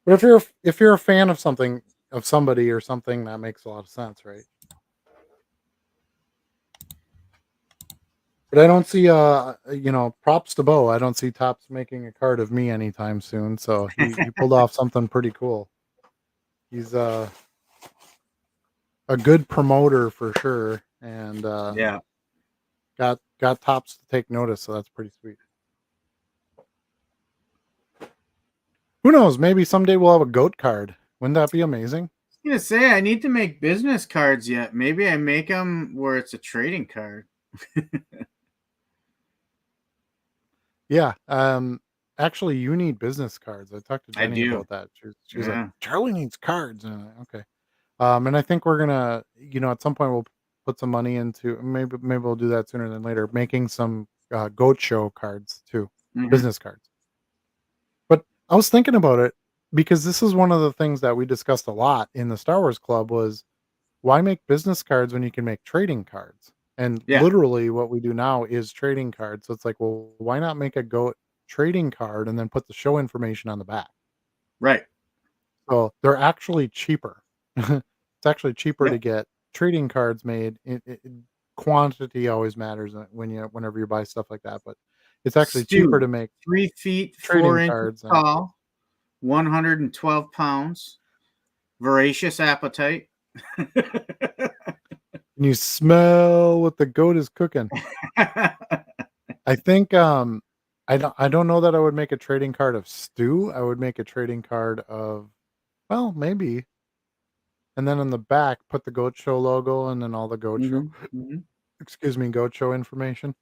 But if you're a fan of something of somebody or something, that makes a lot of sense, right? But I don't see props to Bo. I don't see Topps making a card of me anytime soon. So he pulled off something pretty cool. He's a good promoter for sure, and Yeah. got Topps to take notice. So that's pretty sweet. Who knows? Maybe someday we'll have a goat card. Wouldn't that be amazing? I was gonna say I need to make business cards yet. Maybe I make them where it's a trading card. Yeah. Actually, you need business cards. I talked to I Jenny do. about that. She was like, Yeah. Charlie needs cards. And I'm like, okay. And I think we're gonna, at some point we'll put some money into maybe we'll do that sooner than later, making some goat show cards too, Hmm. business cards. But I was thinking about it because this is one of the things that we discussed a lot in the Star Wars Club was why make business cards when you can make trading cards? And Yeah. literally what we do now is trading cards. So it's like, well, why not make a goat trading card and then put the show information on the back? Right. So they're actually cheaper. It's actually cheaper to Yep. get trading cards made. Quantity always matters whenever you buy stuff like that, but it's actually cheaper Stu, to make 3 feet trading 4 inches cards and tall, 112 pounds, voracious appetite. you smell what the goat is cooking. I think I don't know that I would make a trading card of stew. I would make a trading card of well, maybe. And then on the back put the goat show logo and then all the goat show Hmm. Hmm. goat show information.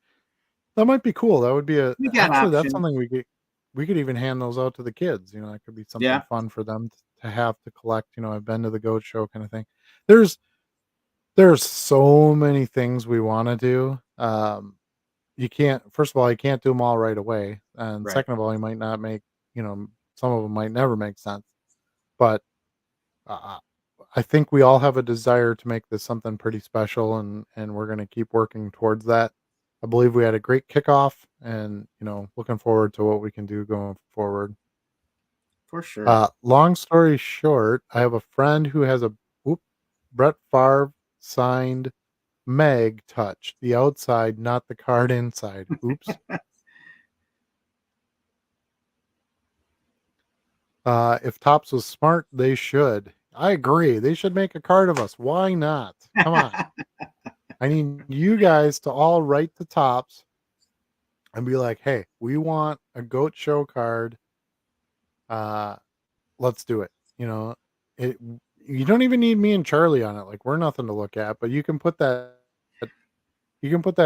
That might be cool. That would be We got actually that's options. something we could even hand those out to the kids. That could be something Yeah, fun for them to have to collect. I've been to the goat show kind of thing. There's there's so many things we want to do. You can't first of all, you can't do them all right away. And right. second of all, you might not make, some of them might never make sense. But uh, I think we all have a desire to make this something pretty special, and we're going to keep working towards that. I believe we had a great kickoff, and looking forward to what we can do going forward. For sure. Long story short, I have a friend who has a whoop, Brett Favre signed Meg touch, the outside, not the card inside. Oops. If Tops was smart, they should. I agree. They should make a card of us. Why not? Come on. I need you guys to all write the Tops and be like, "Hey, we want a goat show card. Uh, let's do it." It. You don't even need me and Charlie on it. Like we're nothing to look at, but you can put that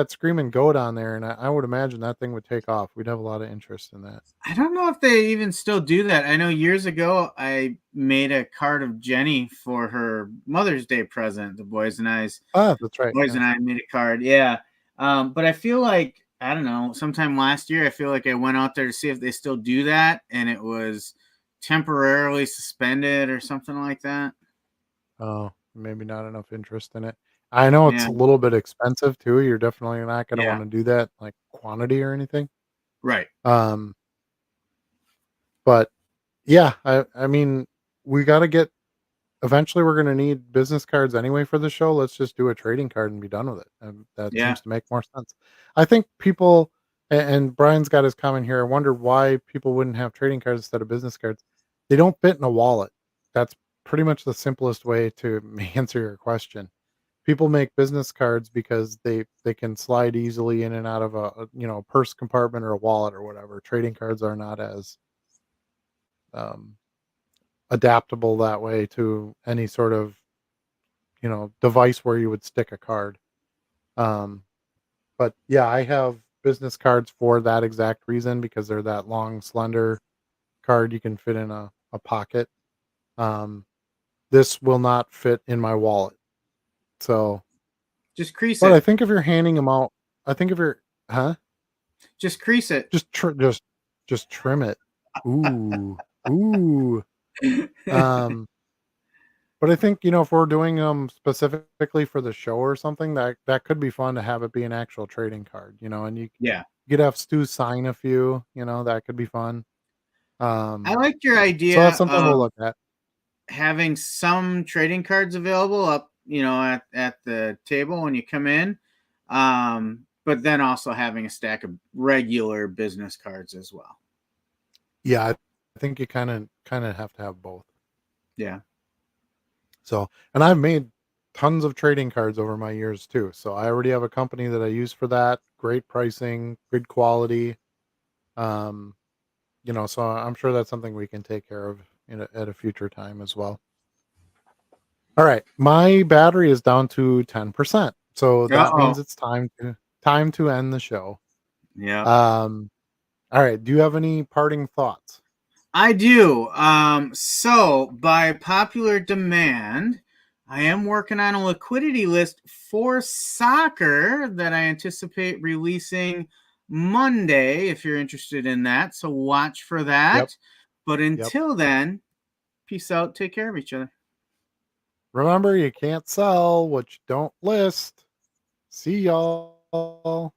screaming goat on there, and I would imagine that thing would take off. We'd have a lot of interest in that. I don't know if they even still do that. I know years ago I made a card of Jenny for her Mother's Day present. The Ah, that's right. boys Yeah. and I made a card. Yeah. But I feel like I don't know. Sometime last year, I feel like I went out there to see if they still do that, and it was temporarily suspended or something like that. Oh, maybe not enough interest in it. I know it's Yeah. a little bit expensive too. You're definitely not going to Yeah. want to do that like quantity or anything. Right. Um, but yeah, I mean, we got to get eventually we're going to need business cards anyway for the show. Let's just do a trading card and be done with it. And that Yeah. seems to make more sense. I think people, and Brian's got his comment here. I wonder why people wouldn't have trading cards instead of business cards. They don't fit in a wallet. That's pretty much the simplest way to answer your question. People make business cards because they can slide easily in and out of a purse compartment or a wallet or whatever. Trading cards are not as um, adaptable that way to any sort of device where you would stick a card. Um, but yeah, I have business cards for that exact reason because they're that long, slender card you can fit in a pocket. Um, this will not fit in my wallet. So, Just crease but I it. think if you're handing them out, I think if you're, huh? Just crease it. Just just trim it. Ooh, ooh. Um, but I think if we're doing them specifically for the show or something, that could be fun to have it be an actual trading card. And you Yeah. could have Stu sign a few. That could be fun. I Um, liked your so that's idea something we'll of look at. having some trading cards available up, at the table when you come in. But then also having a stack of regular business cards as well. Yeah, I think you kind of have to have both. Yeah. So, and I've made tons of trading cards over my years too. So I already have a company that I use for that. Great pricing, good quality. Um, so I'm sure that's something we can take care of at a future time as well. All right, my battery is down to 10%, so that Uh-oh. means it's time to end the show. Yeah. Um, all right, do you have any parting thoughts? I do. So by popular demand, I am working on a liquidity list for soccer that I anticipate releasing Monday if you're interested in that. So watch for Yep, that. But yep. until then, peace out. Take care of each other. Remember, you can't sell what you don't list. See y'all.